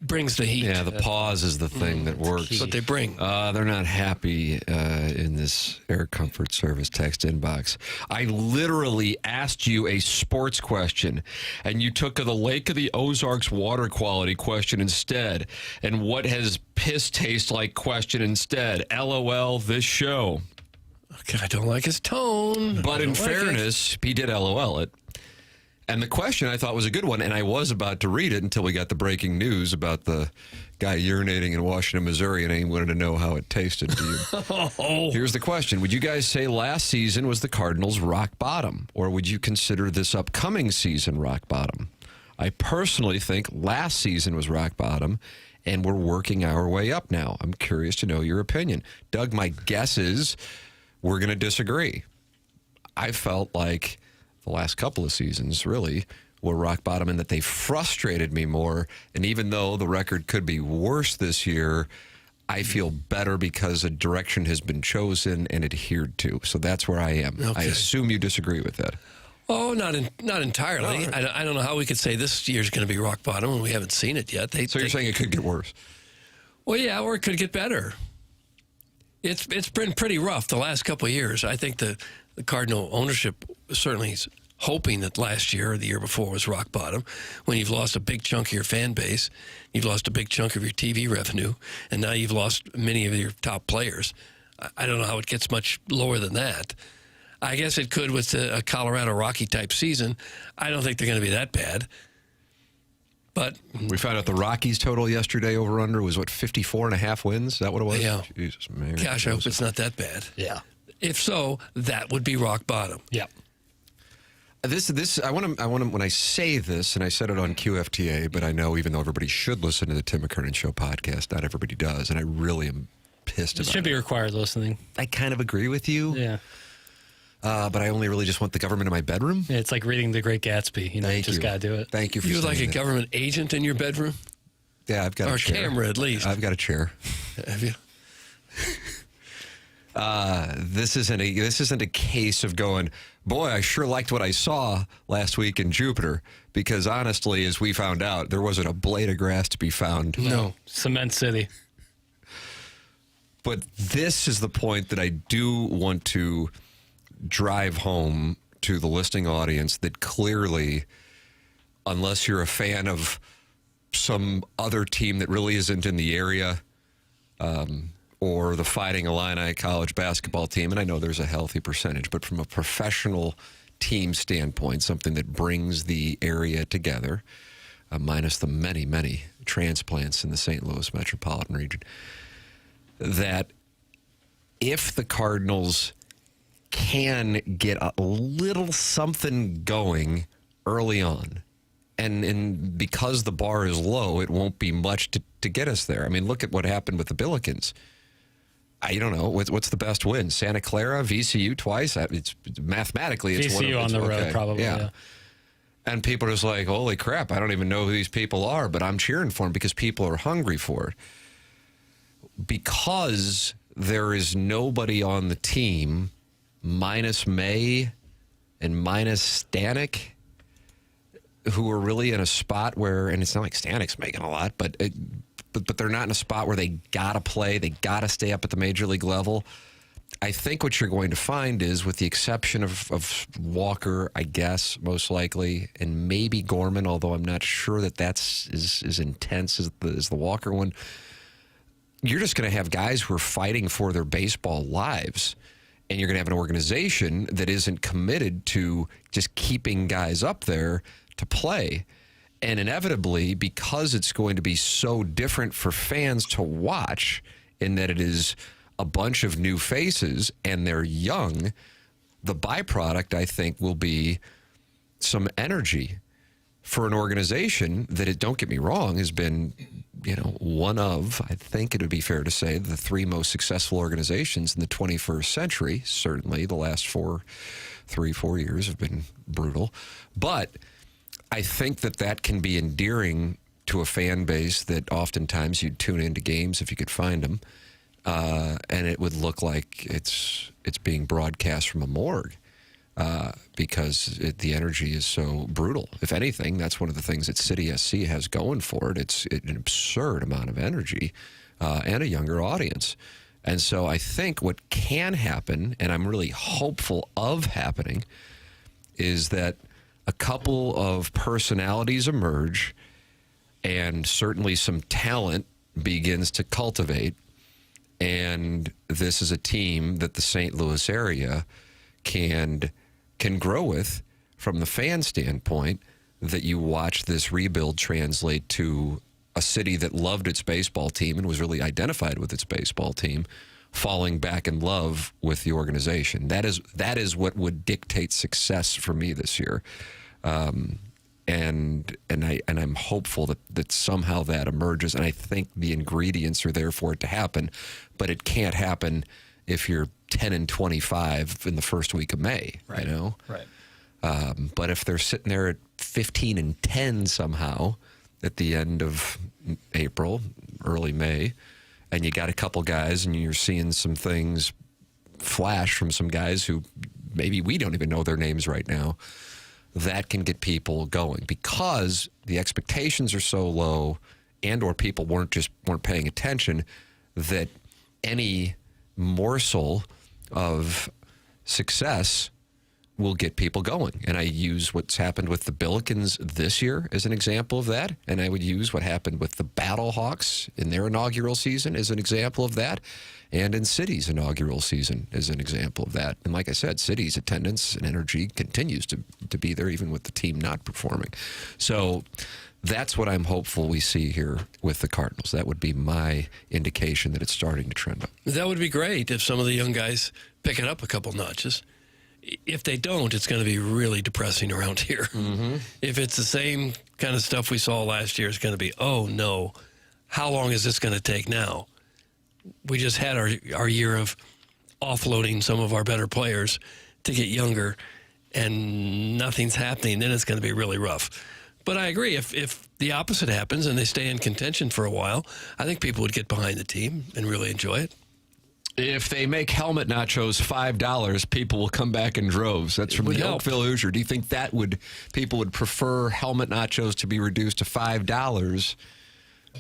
brings the heat. Yeah, the pause is the thing that works. That's what they bring. They're not happy in this air comfort service text inbox. I literally asked you a sports question, and you took the Lake of the Ozarks water quality question instead. And what has piss taste like question instead? LOL, this show. Okay, I don't like his tone. But in fairness, he did LOL it. And the question I thought was a good one, and I was about to read it until we got the breaking news about the guy urinating in Washington, Missouri, and I wanted to know how it tasted to you. Here's the question. Would you guys say last season was the Cardinals' rock bottom, or would you consider this upcoming season rock bottom? I personally think last season was rock bottom, and we're working our way up now. I'm curious to know your opinion. Doug, my guess is we're going to disagree. I felt like the last couple of seasons really were rock bottom in that they frustrated me more. And even though the record could be worse this year, I feel better because a direction has been chosen and adhered to. So that's where I am. Okay. I assume you disagree with that. Oh, not entirely. No. I don't know how we could say this year's going to be rock bottom when we haven't seen it yet. So you're saying it could get worse? Well, yeah, or it could get better. It's been pretty rough the last couple of years. I think the Cardinal ownership certainly is hoping that last year or the year before was rock bottom, when you've lost a big chunk of your fan base, you've lost a big chunk of your TV revenue, and now you've lost many of your top players. I don't know how it gets much lower than that. I guess it could with a Colorado Rocky type season. I don't think they're going to be that bad. But we found out the Rockies total yesterday over under was 54.5 wins. Is that what it was? Yeah. Jesus, man. Gosh, I hope it's not that bad. Yeah. If so, that would be rock bottom. Yeah. This I want to when I say this, and I said it on QFTA, but I know even though everybody should listen to the Tim McKernan Show podcast, not everybody does, and I really am pissed about it. It should be required listening. I kind of agree with you. Yeah. But I only really just want the government in my bedroom. Yeah, it's like reading The Great Gatsby. You know, you just got to do it. Thank you for You would like a that. government agent in your bedroom? Yeah, I've got or a chair. camera at least. I've got a chair. Have you? This isn't a case of going, boy, I sure liked what I saw last week in Jupiter, because honestly, as we found out, there wasn't a blade of grass to be found. No. Cement City. But this is the point that I do want to drive home to the listening audience, that clearly, unless you're a fan of some other team that really isn't in the area, or the Fighting Illini college basketball team, and I know there's a healthy percentage, but from a professional team standpoint, something that brings the area together, minus the many, many transplants in the St. Louis metropolitan region, that if the Cardinals can get a little something going early on, and because the bar is low, it won't be much to get us there. I mean, look at what happened with the Billikens. I don't know. What's the best win? Santa Clara, VCU twice? It's mathematically, it's VCU on the road, probably. Yeah. And people are just like, holy crap, I don't even know who these people are, but I'm cheering for them because people are hungry for it. Because there is nobody on the team, minus May and minus Stanek, who are really in a spot where, and it's not like Stanek's making a lot, but they're not in a spot where they got to play, they got to stay up at the major league level. I think what you're going to find is, with the exception of Walker, I guess, most likely, and maybe Gorman, although I'm not sure that's as intense as the Walker one, you're just going to have guys who are fighting for their baseball lives, and you're going to have an organization that isn't committed to just keeping guys up there to play. And inevitably, because it's going to be so different for fans to watch, in that it is a bunch of new faces and they're young, the byproduct, I think, will be some energy for an organization that, don't get me wrong, has been, one of, I think it would be fair to say, the three most successful organizations in the 21st century. Certainly the last 4 years have been brutal. But I think that can be endearing to a fan base that oftentimes you'd tune into games if you could find them, and it would look like it's being broadcast from a morgue, because the energy is so brutal. If anything, that's one of the things that City SC has going for it. It's an absurd amount of energy and a younger audience. And so I think what can happen, and I'm really hopeful of happening, is that a couple of personalities emerge, and certainly some talent begins to cultivate, and this is a team that the St. Louis area can grow with from the fan standpoint, that you watch this rebuild translate to a city that loved its baseball team and was really identified with its baseball team, falling back in love with the organization. That is what would dictate success for me this year. And I'm hopeful that somehow that emerges, and I think the ingredients are there for it to happen, but it can't happen if you're 10-25 in the first week of May, right. Right. But if they're sitting there at 15-10 somehow at the end of April, early May, and you got a couple guys and you're seeing some things flash from some guys who maybe we don't even know their names right now, that can get people going, because the expectations are so low, and or people weren't paying attention, that any morsel of success will get people going. And I use what's happened with the Billikens this year as an example of that, and I would use what happened with the Battlehawks in their inaugural season as an example of that, and in City's inaugural season as an example of that. And like I said, City's attendance and energy continues to be there, even with the team not performing. So that's what I'm hopeful we see here with the Cardinals. That would be my indication that it's starting to trend up. That would be great if some of the young guys pick it up a couple notches. If they don't, it's going to be really depressing around here. Mm-hmm. If it's the same kind of stuff we saw last year, it's going to be, oh no, how long is this going to take now? We just had our year of offloading some of our better players to get younger, and nothing's happening. Then it's going to be really rough. But I agree. If the opposite happens and they stay in contention for a while, I think people would get behind the team and really enjoy it. If they make helmet nachos $5, people will come back in droves. That's from the Oakville Hoosier. Do you think people would prefer helmet nachos to be reduced to $5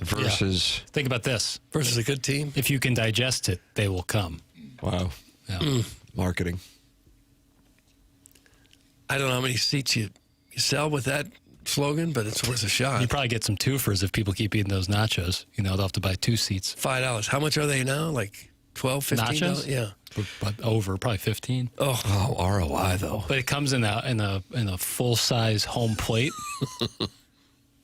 versus... Yeah. Think about this. Versus a good team? If you can digest it, they will come. Wow. Yeah. Marketing. I don't know how many seats you sell with that slogan, but it's worth a shot. You probably get some twofers if people keep eating those nachos. They'll have to buy 2 seats. $5. How much are they now? Like $12, $15? Nachos? Yeah. But over, probably 15. Oh, ROI though. But it comes in a full size home plate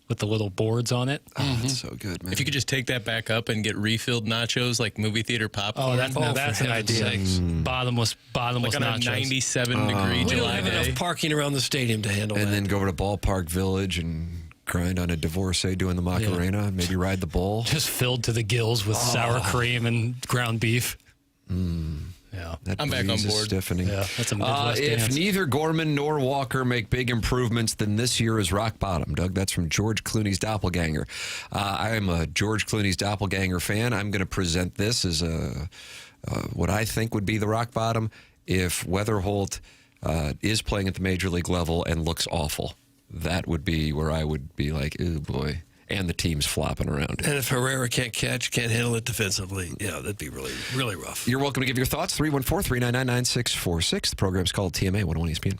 with the little boards on it. Oh, that's so good, man. If you could just take that back up and get refilled nachos like movie theater popcorn. That's an idea. Bottomless like on nachos. a 97-degree We don't July have day. enough parking around the stadium to handle And that. then go over to Ballpark Village and grind on a divorcee doing the Macarena. Maybe ride the bull. Just filled to the gills with sour cream and ground beef. Yeah, I'm back on breeze is board. Stiffening. Yeah, that's a Midwest if dance. neither Gorman nor Walker make big improvements, then this year is rock bottom. Doug, that's from George Clooney's doppelganger. I am a George Clooney's doppelganger fan. I'm going to present this as what I think would be the rock bottom if Weatherholt is playing at the major league level and looks awful. That would be where I would be like, oh boy. And the team's flopping around. And if Herrera can't handle it defensively, that'd be really, really rough. You're welcome to give your thoughts. 314-399-9646. The program's called TMA 101 ESPN.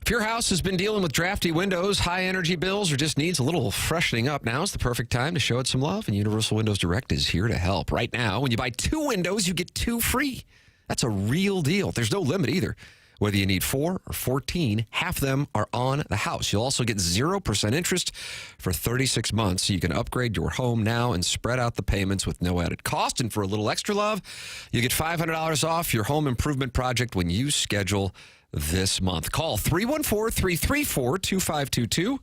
If your house has been dealing with drafty windows, high energy bills, or just needs a little freshening up, now's the perfect time to show it some love, and Universal Windows Direct is here to help. Right now, when you buy 2 windows, you get 2 free. That's a real deal. There's no limit either. Whether you need 4 or 14, half them are on the house. You'll also get 0% interest for 36 months, so you can upgrade your home now and spread out the payments with no added cost. And for a little extra love, you get $500 off your home improvement project when you schedule this month. Call 314-334-2522.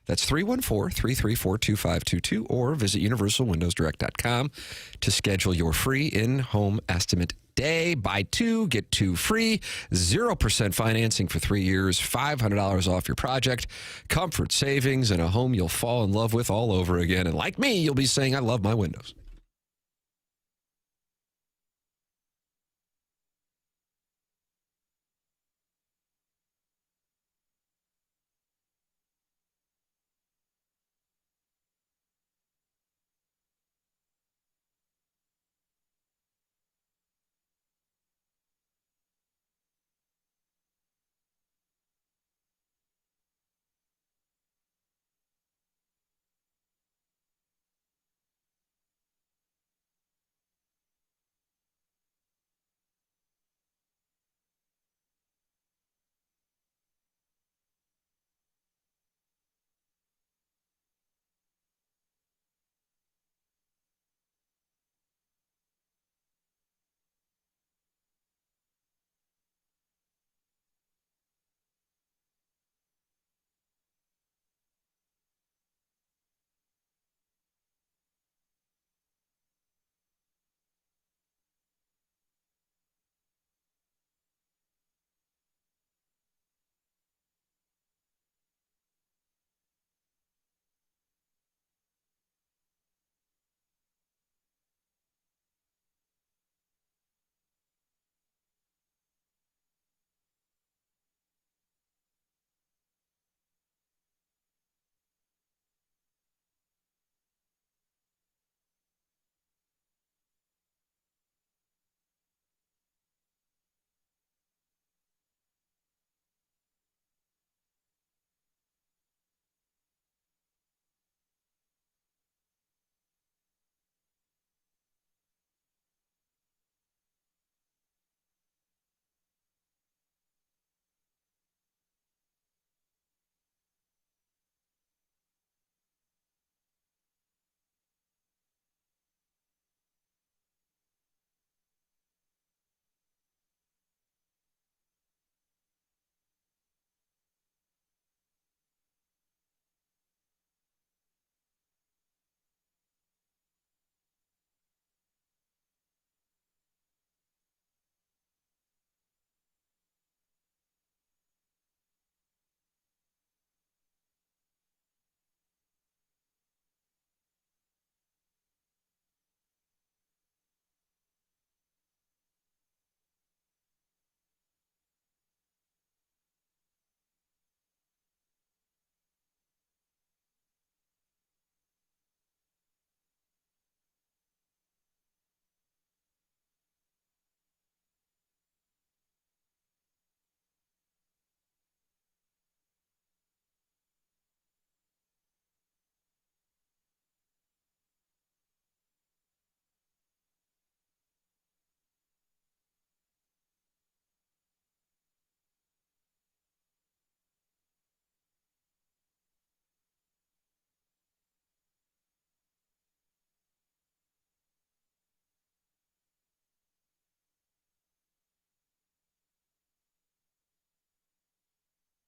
That's 314-334-2522, or visit universalwindowsdirect.com to schedule your free in-home estimate day. Buy 2, get 2 free, 0% financing for 3 years, $500 off your project, comfort savings, and a home you'll fall in love with all over again. And like me, you'll be saying, I love my windows.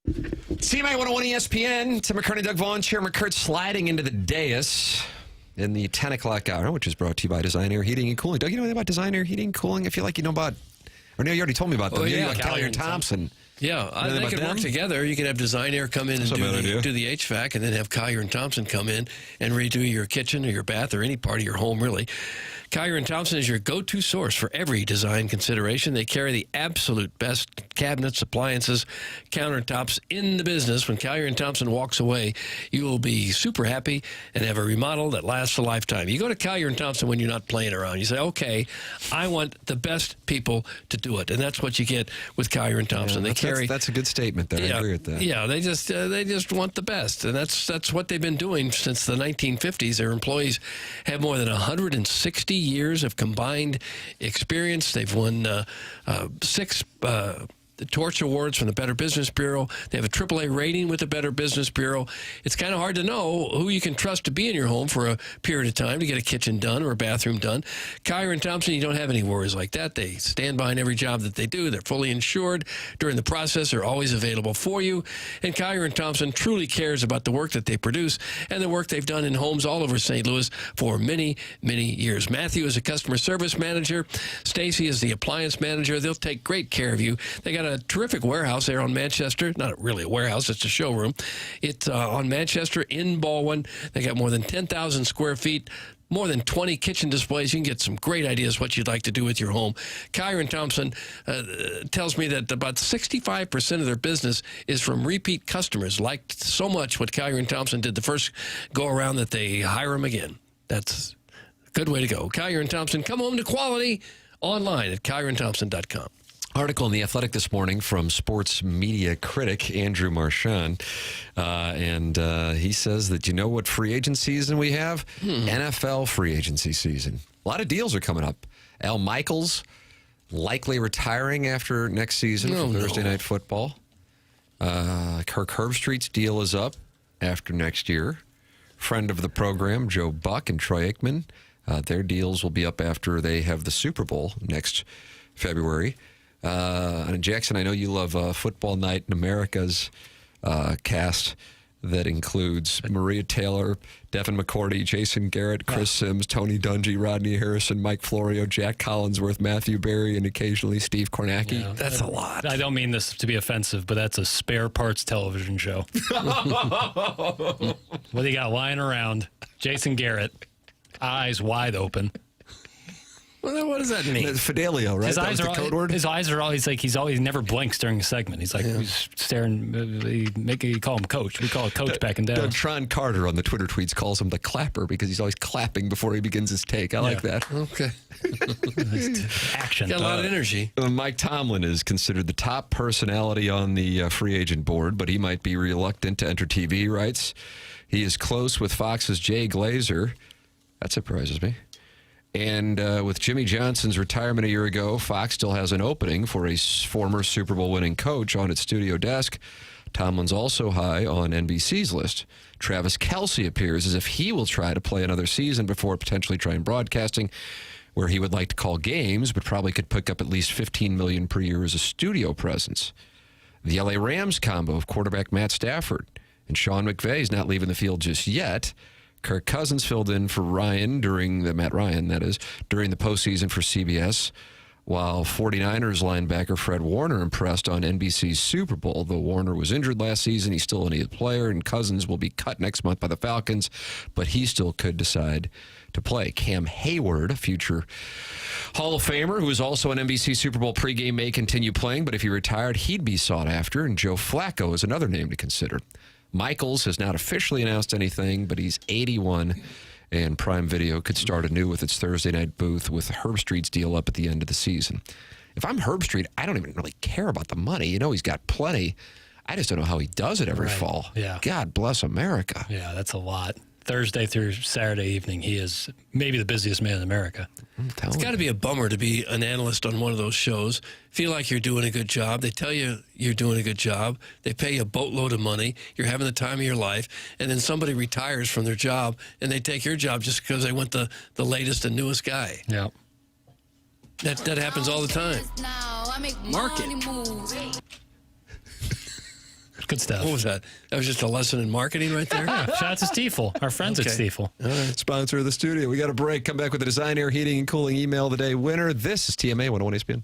CMA 101 ESPN. Tim McKernan, Doug Vaughn, Chair McCurt sliding into the dais in the 10 o'clock hour, which is brought to you by Design Air Heating and Cooling. Doug, you know anything about Design Air Heating and Cooling? I feel like you know about, or no, you already told me about them. You know about Callier and Thompson. Yeah, they could work together. You could have Design Air come in and do the HVAC, and then have Collier and Thompson come in and redo your kitchen or your bath or any part of your home, really. Collier and Thompson is your go-to source for every design consideration. They carry the absolute best cabinets, appliances, countertops in the business. When Collier and Thompson walks away, you will be super happy and have a remodel that lasts a lifetime. You go to Collier and Thompson when you're not playing around. You say, okay, I want the best people to do it, and that's what you get with Collier and Thompson. Yeah, that's a good statement there. I agree with that. Yeah, they just want the best, and that's what they've been doing since the 1950s. Their employees have more than 160 years of combined experience. They've won 6 Torch Awards from the Better Business Bureau. They have a AAA rating with the Better Business Bureau. It's kind of hard to know who you can trust to be in your home for a period of time to get a kitchen done or a bathroom done. Collier and Thompson, you don't have any worries like that. They stand behind every job that they do. They're fully insured during the process. They're always available for you. And Collier and Thompson truly cares about the work that they produce and the work they've done in homes all over St. Louis for many, many years. Matthew is a customer service manager. Stacy is the appliance manager. They'll take great care of you. They got a terrific warehouse there on Manchester. Not really a warehouse, it's a showroom. It's on Manchester in Baldwin. They got more than 10,000 square feet, more than 20 kitchen displays. You can get some great ideas what you'd like to do with your home. Collier and Thompson tells me that about 65% of their business is from repeat customers. Liked so much what Collier and Thompson did the first go around that they hire them again. That's a good way to go. Collier and Thompson, come home to quality online at collierandthompson.com. Article in The Athletic this morning from sports media critic Andrew Marchand. And he says that, you know what free agency season we have? NFL free agency season. A lot of deals are coming up. Al Michaels likely retiring after next season from Thursday Night Football. Kirk Herbstreit's deal is up after next year. Friend of the program, Joe Buck and Troy Aikman, their deals will be up after they have the Super Bowl next February. And Jackson, I know you love Football Night in America's cast that includes Maria Taylor, Devin McCourty, Jason Garrett, Chris Sims, Tony Dungy, Rodney Harrison, Mike Florio, Jack Collinsworth, Matthew Berry, and occasionally Steve Kornacki. Yeah, that's a lot. I don't mean this to be offensive, but that's a spare parts television show. What do you got lying around? Jason Garrett, eyes wide open. Well, what does that mean? Fidelio, right? His eyes are code word. His eyes are always like he never blinks during a segment. He's like he's staring. You call him coach. We call it coach back and down. Doug Tron Carter on the Twitter tweets calls him the clapper because he's always clapping before he begins his take. I like that. Okay. Action. Got a lot of energy. Mike Tomlin is considered the top personality on the free agent board, but he might be reluctant to enter TV rights. He is close with Fox's Jay Glazer. That surprises me. And with Jimmy Johnson's retirement a year ago, Fox still has an opening for a former Super Bowl winning coach on its studio desk. Tomlin's also high on NBC's list. Travis Kelce appears as if he will try to play another season before potentially trying broadcasting, where he would like to call games, but probably could pick up at least $15 million per year as a studio presence. The LA Rams combo of quarterback Matt Stafford and Sean McVay is not leaving the field just yet. Kirk Cousins filled in for Matt Ryan, during the postseason for CBS, while 49ers linebacker Fred Warner impressed on NBC's Super Bowl. Though Warner was injured last season, he's still a needed player, and Cousins will be cut next month by the Falcons, but he still could decide to play. Cam Hayward, a future Hall of Famer who is also an NBC Super Bowl pregame, may continue playing, but if he retired, he'd be sought after, and Joe Flacco is another name to consider. Michaels has not officially announced anything, but he's 81, and Prime Video could start anew with its Thursday night booth with Herbstreit's deal up at the end of the season. If I'm Herbstreit, I don't even really care about the money. You know, he's got plenty. I just don't know how he does it every fall. Yeah. God bless America. Yeah, that's a lot. Thursday through Saturday evening, he is maybe the busiest man in America. It's got to be a bummer to be an analyst on one of those shows. Feel like you're doing a good job. They tell you you're doing a good job. They pay you a boatload of money. You're having the time of your life. And then somebody retires from their job, and they take your job just because they want the latest and newest guy. Yeah. That happens all the time. Now I make Market. money moves. Good stuff. What was that? That was just a lesson in marketing right there? Yeah, shout out to Stiefel, our friends at Stiefel. Sponsor of the studio. We got a break. Come back with the Design Air Heating and Cooling Email of the Day winner. This is TMA 101 ESPN.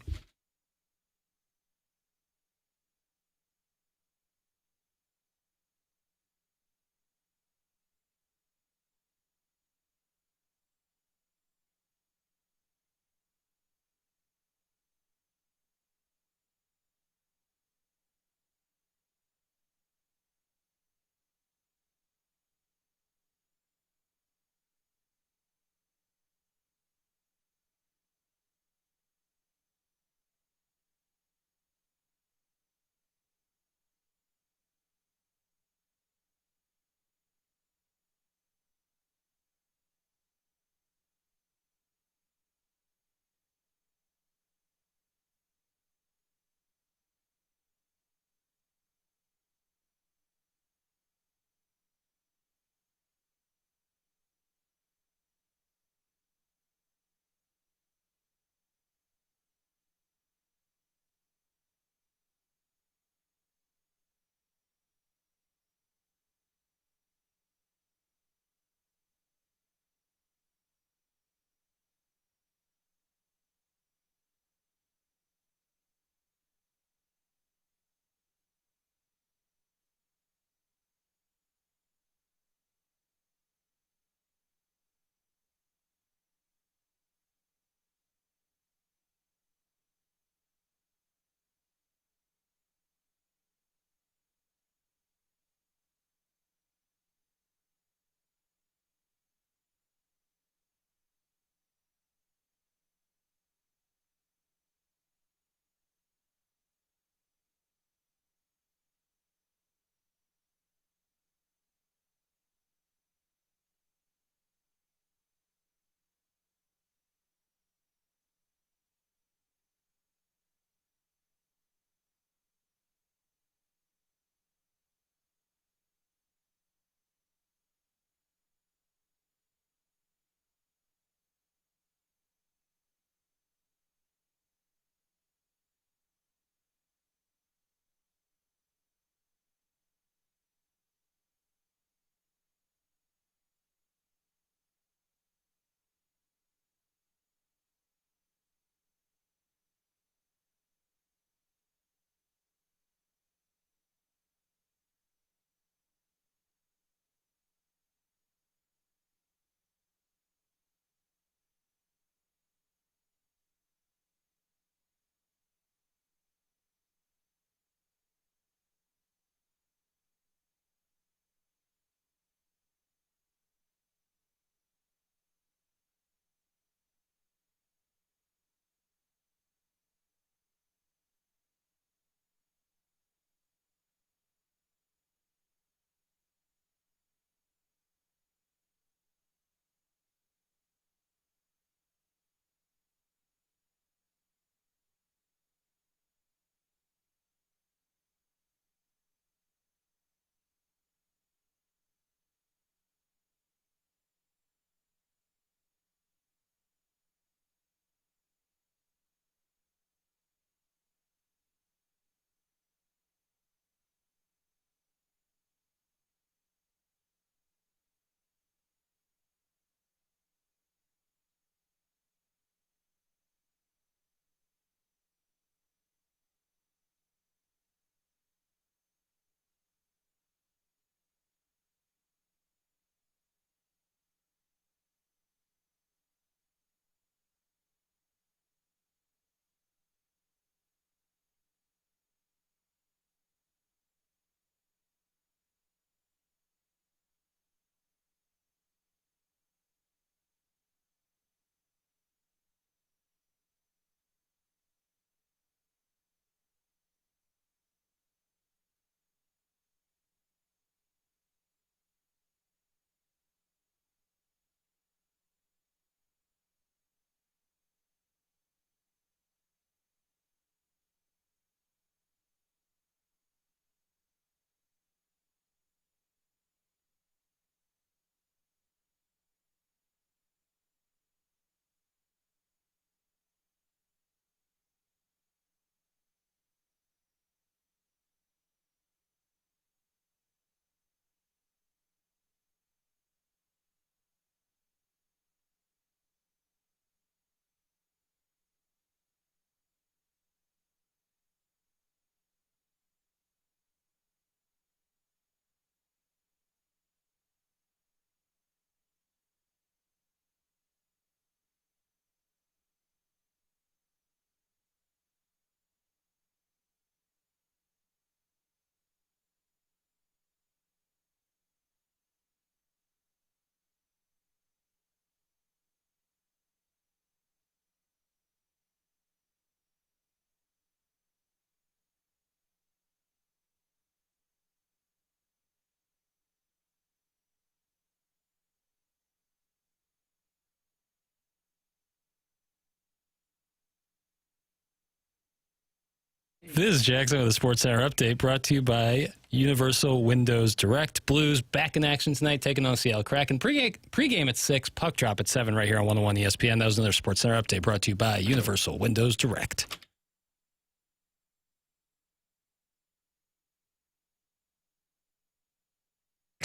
This is Jackson with a Sports Center update brought to you by Universal Windows Direct. Blues back in action tonight, taking on Seattle Kraken. Pre-game at 6, puck drop at 7 right here on 101 ESPN. That was another Sports Center update brought to you by Universal Windows Direct.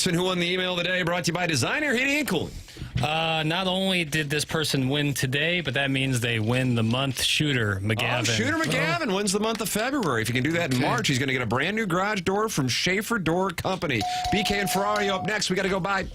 Who won the email today? Brought to you by Designer Heating and Cooling. Not only did this person win today, but that means they win the month. Shooter McGavin. Oh, Shooter McGavin wins the month of February. If you can do that in March, he's going to get a brand new garage door from Schaefer Door Company. BK and Ferrari up next. We got to go. Bye.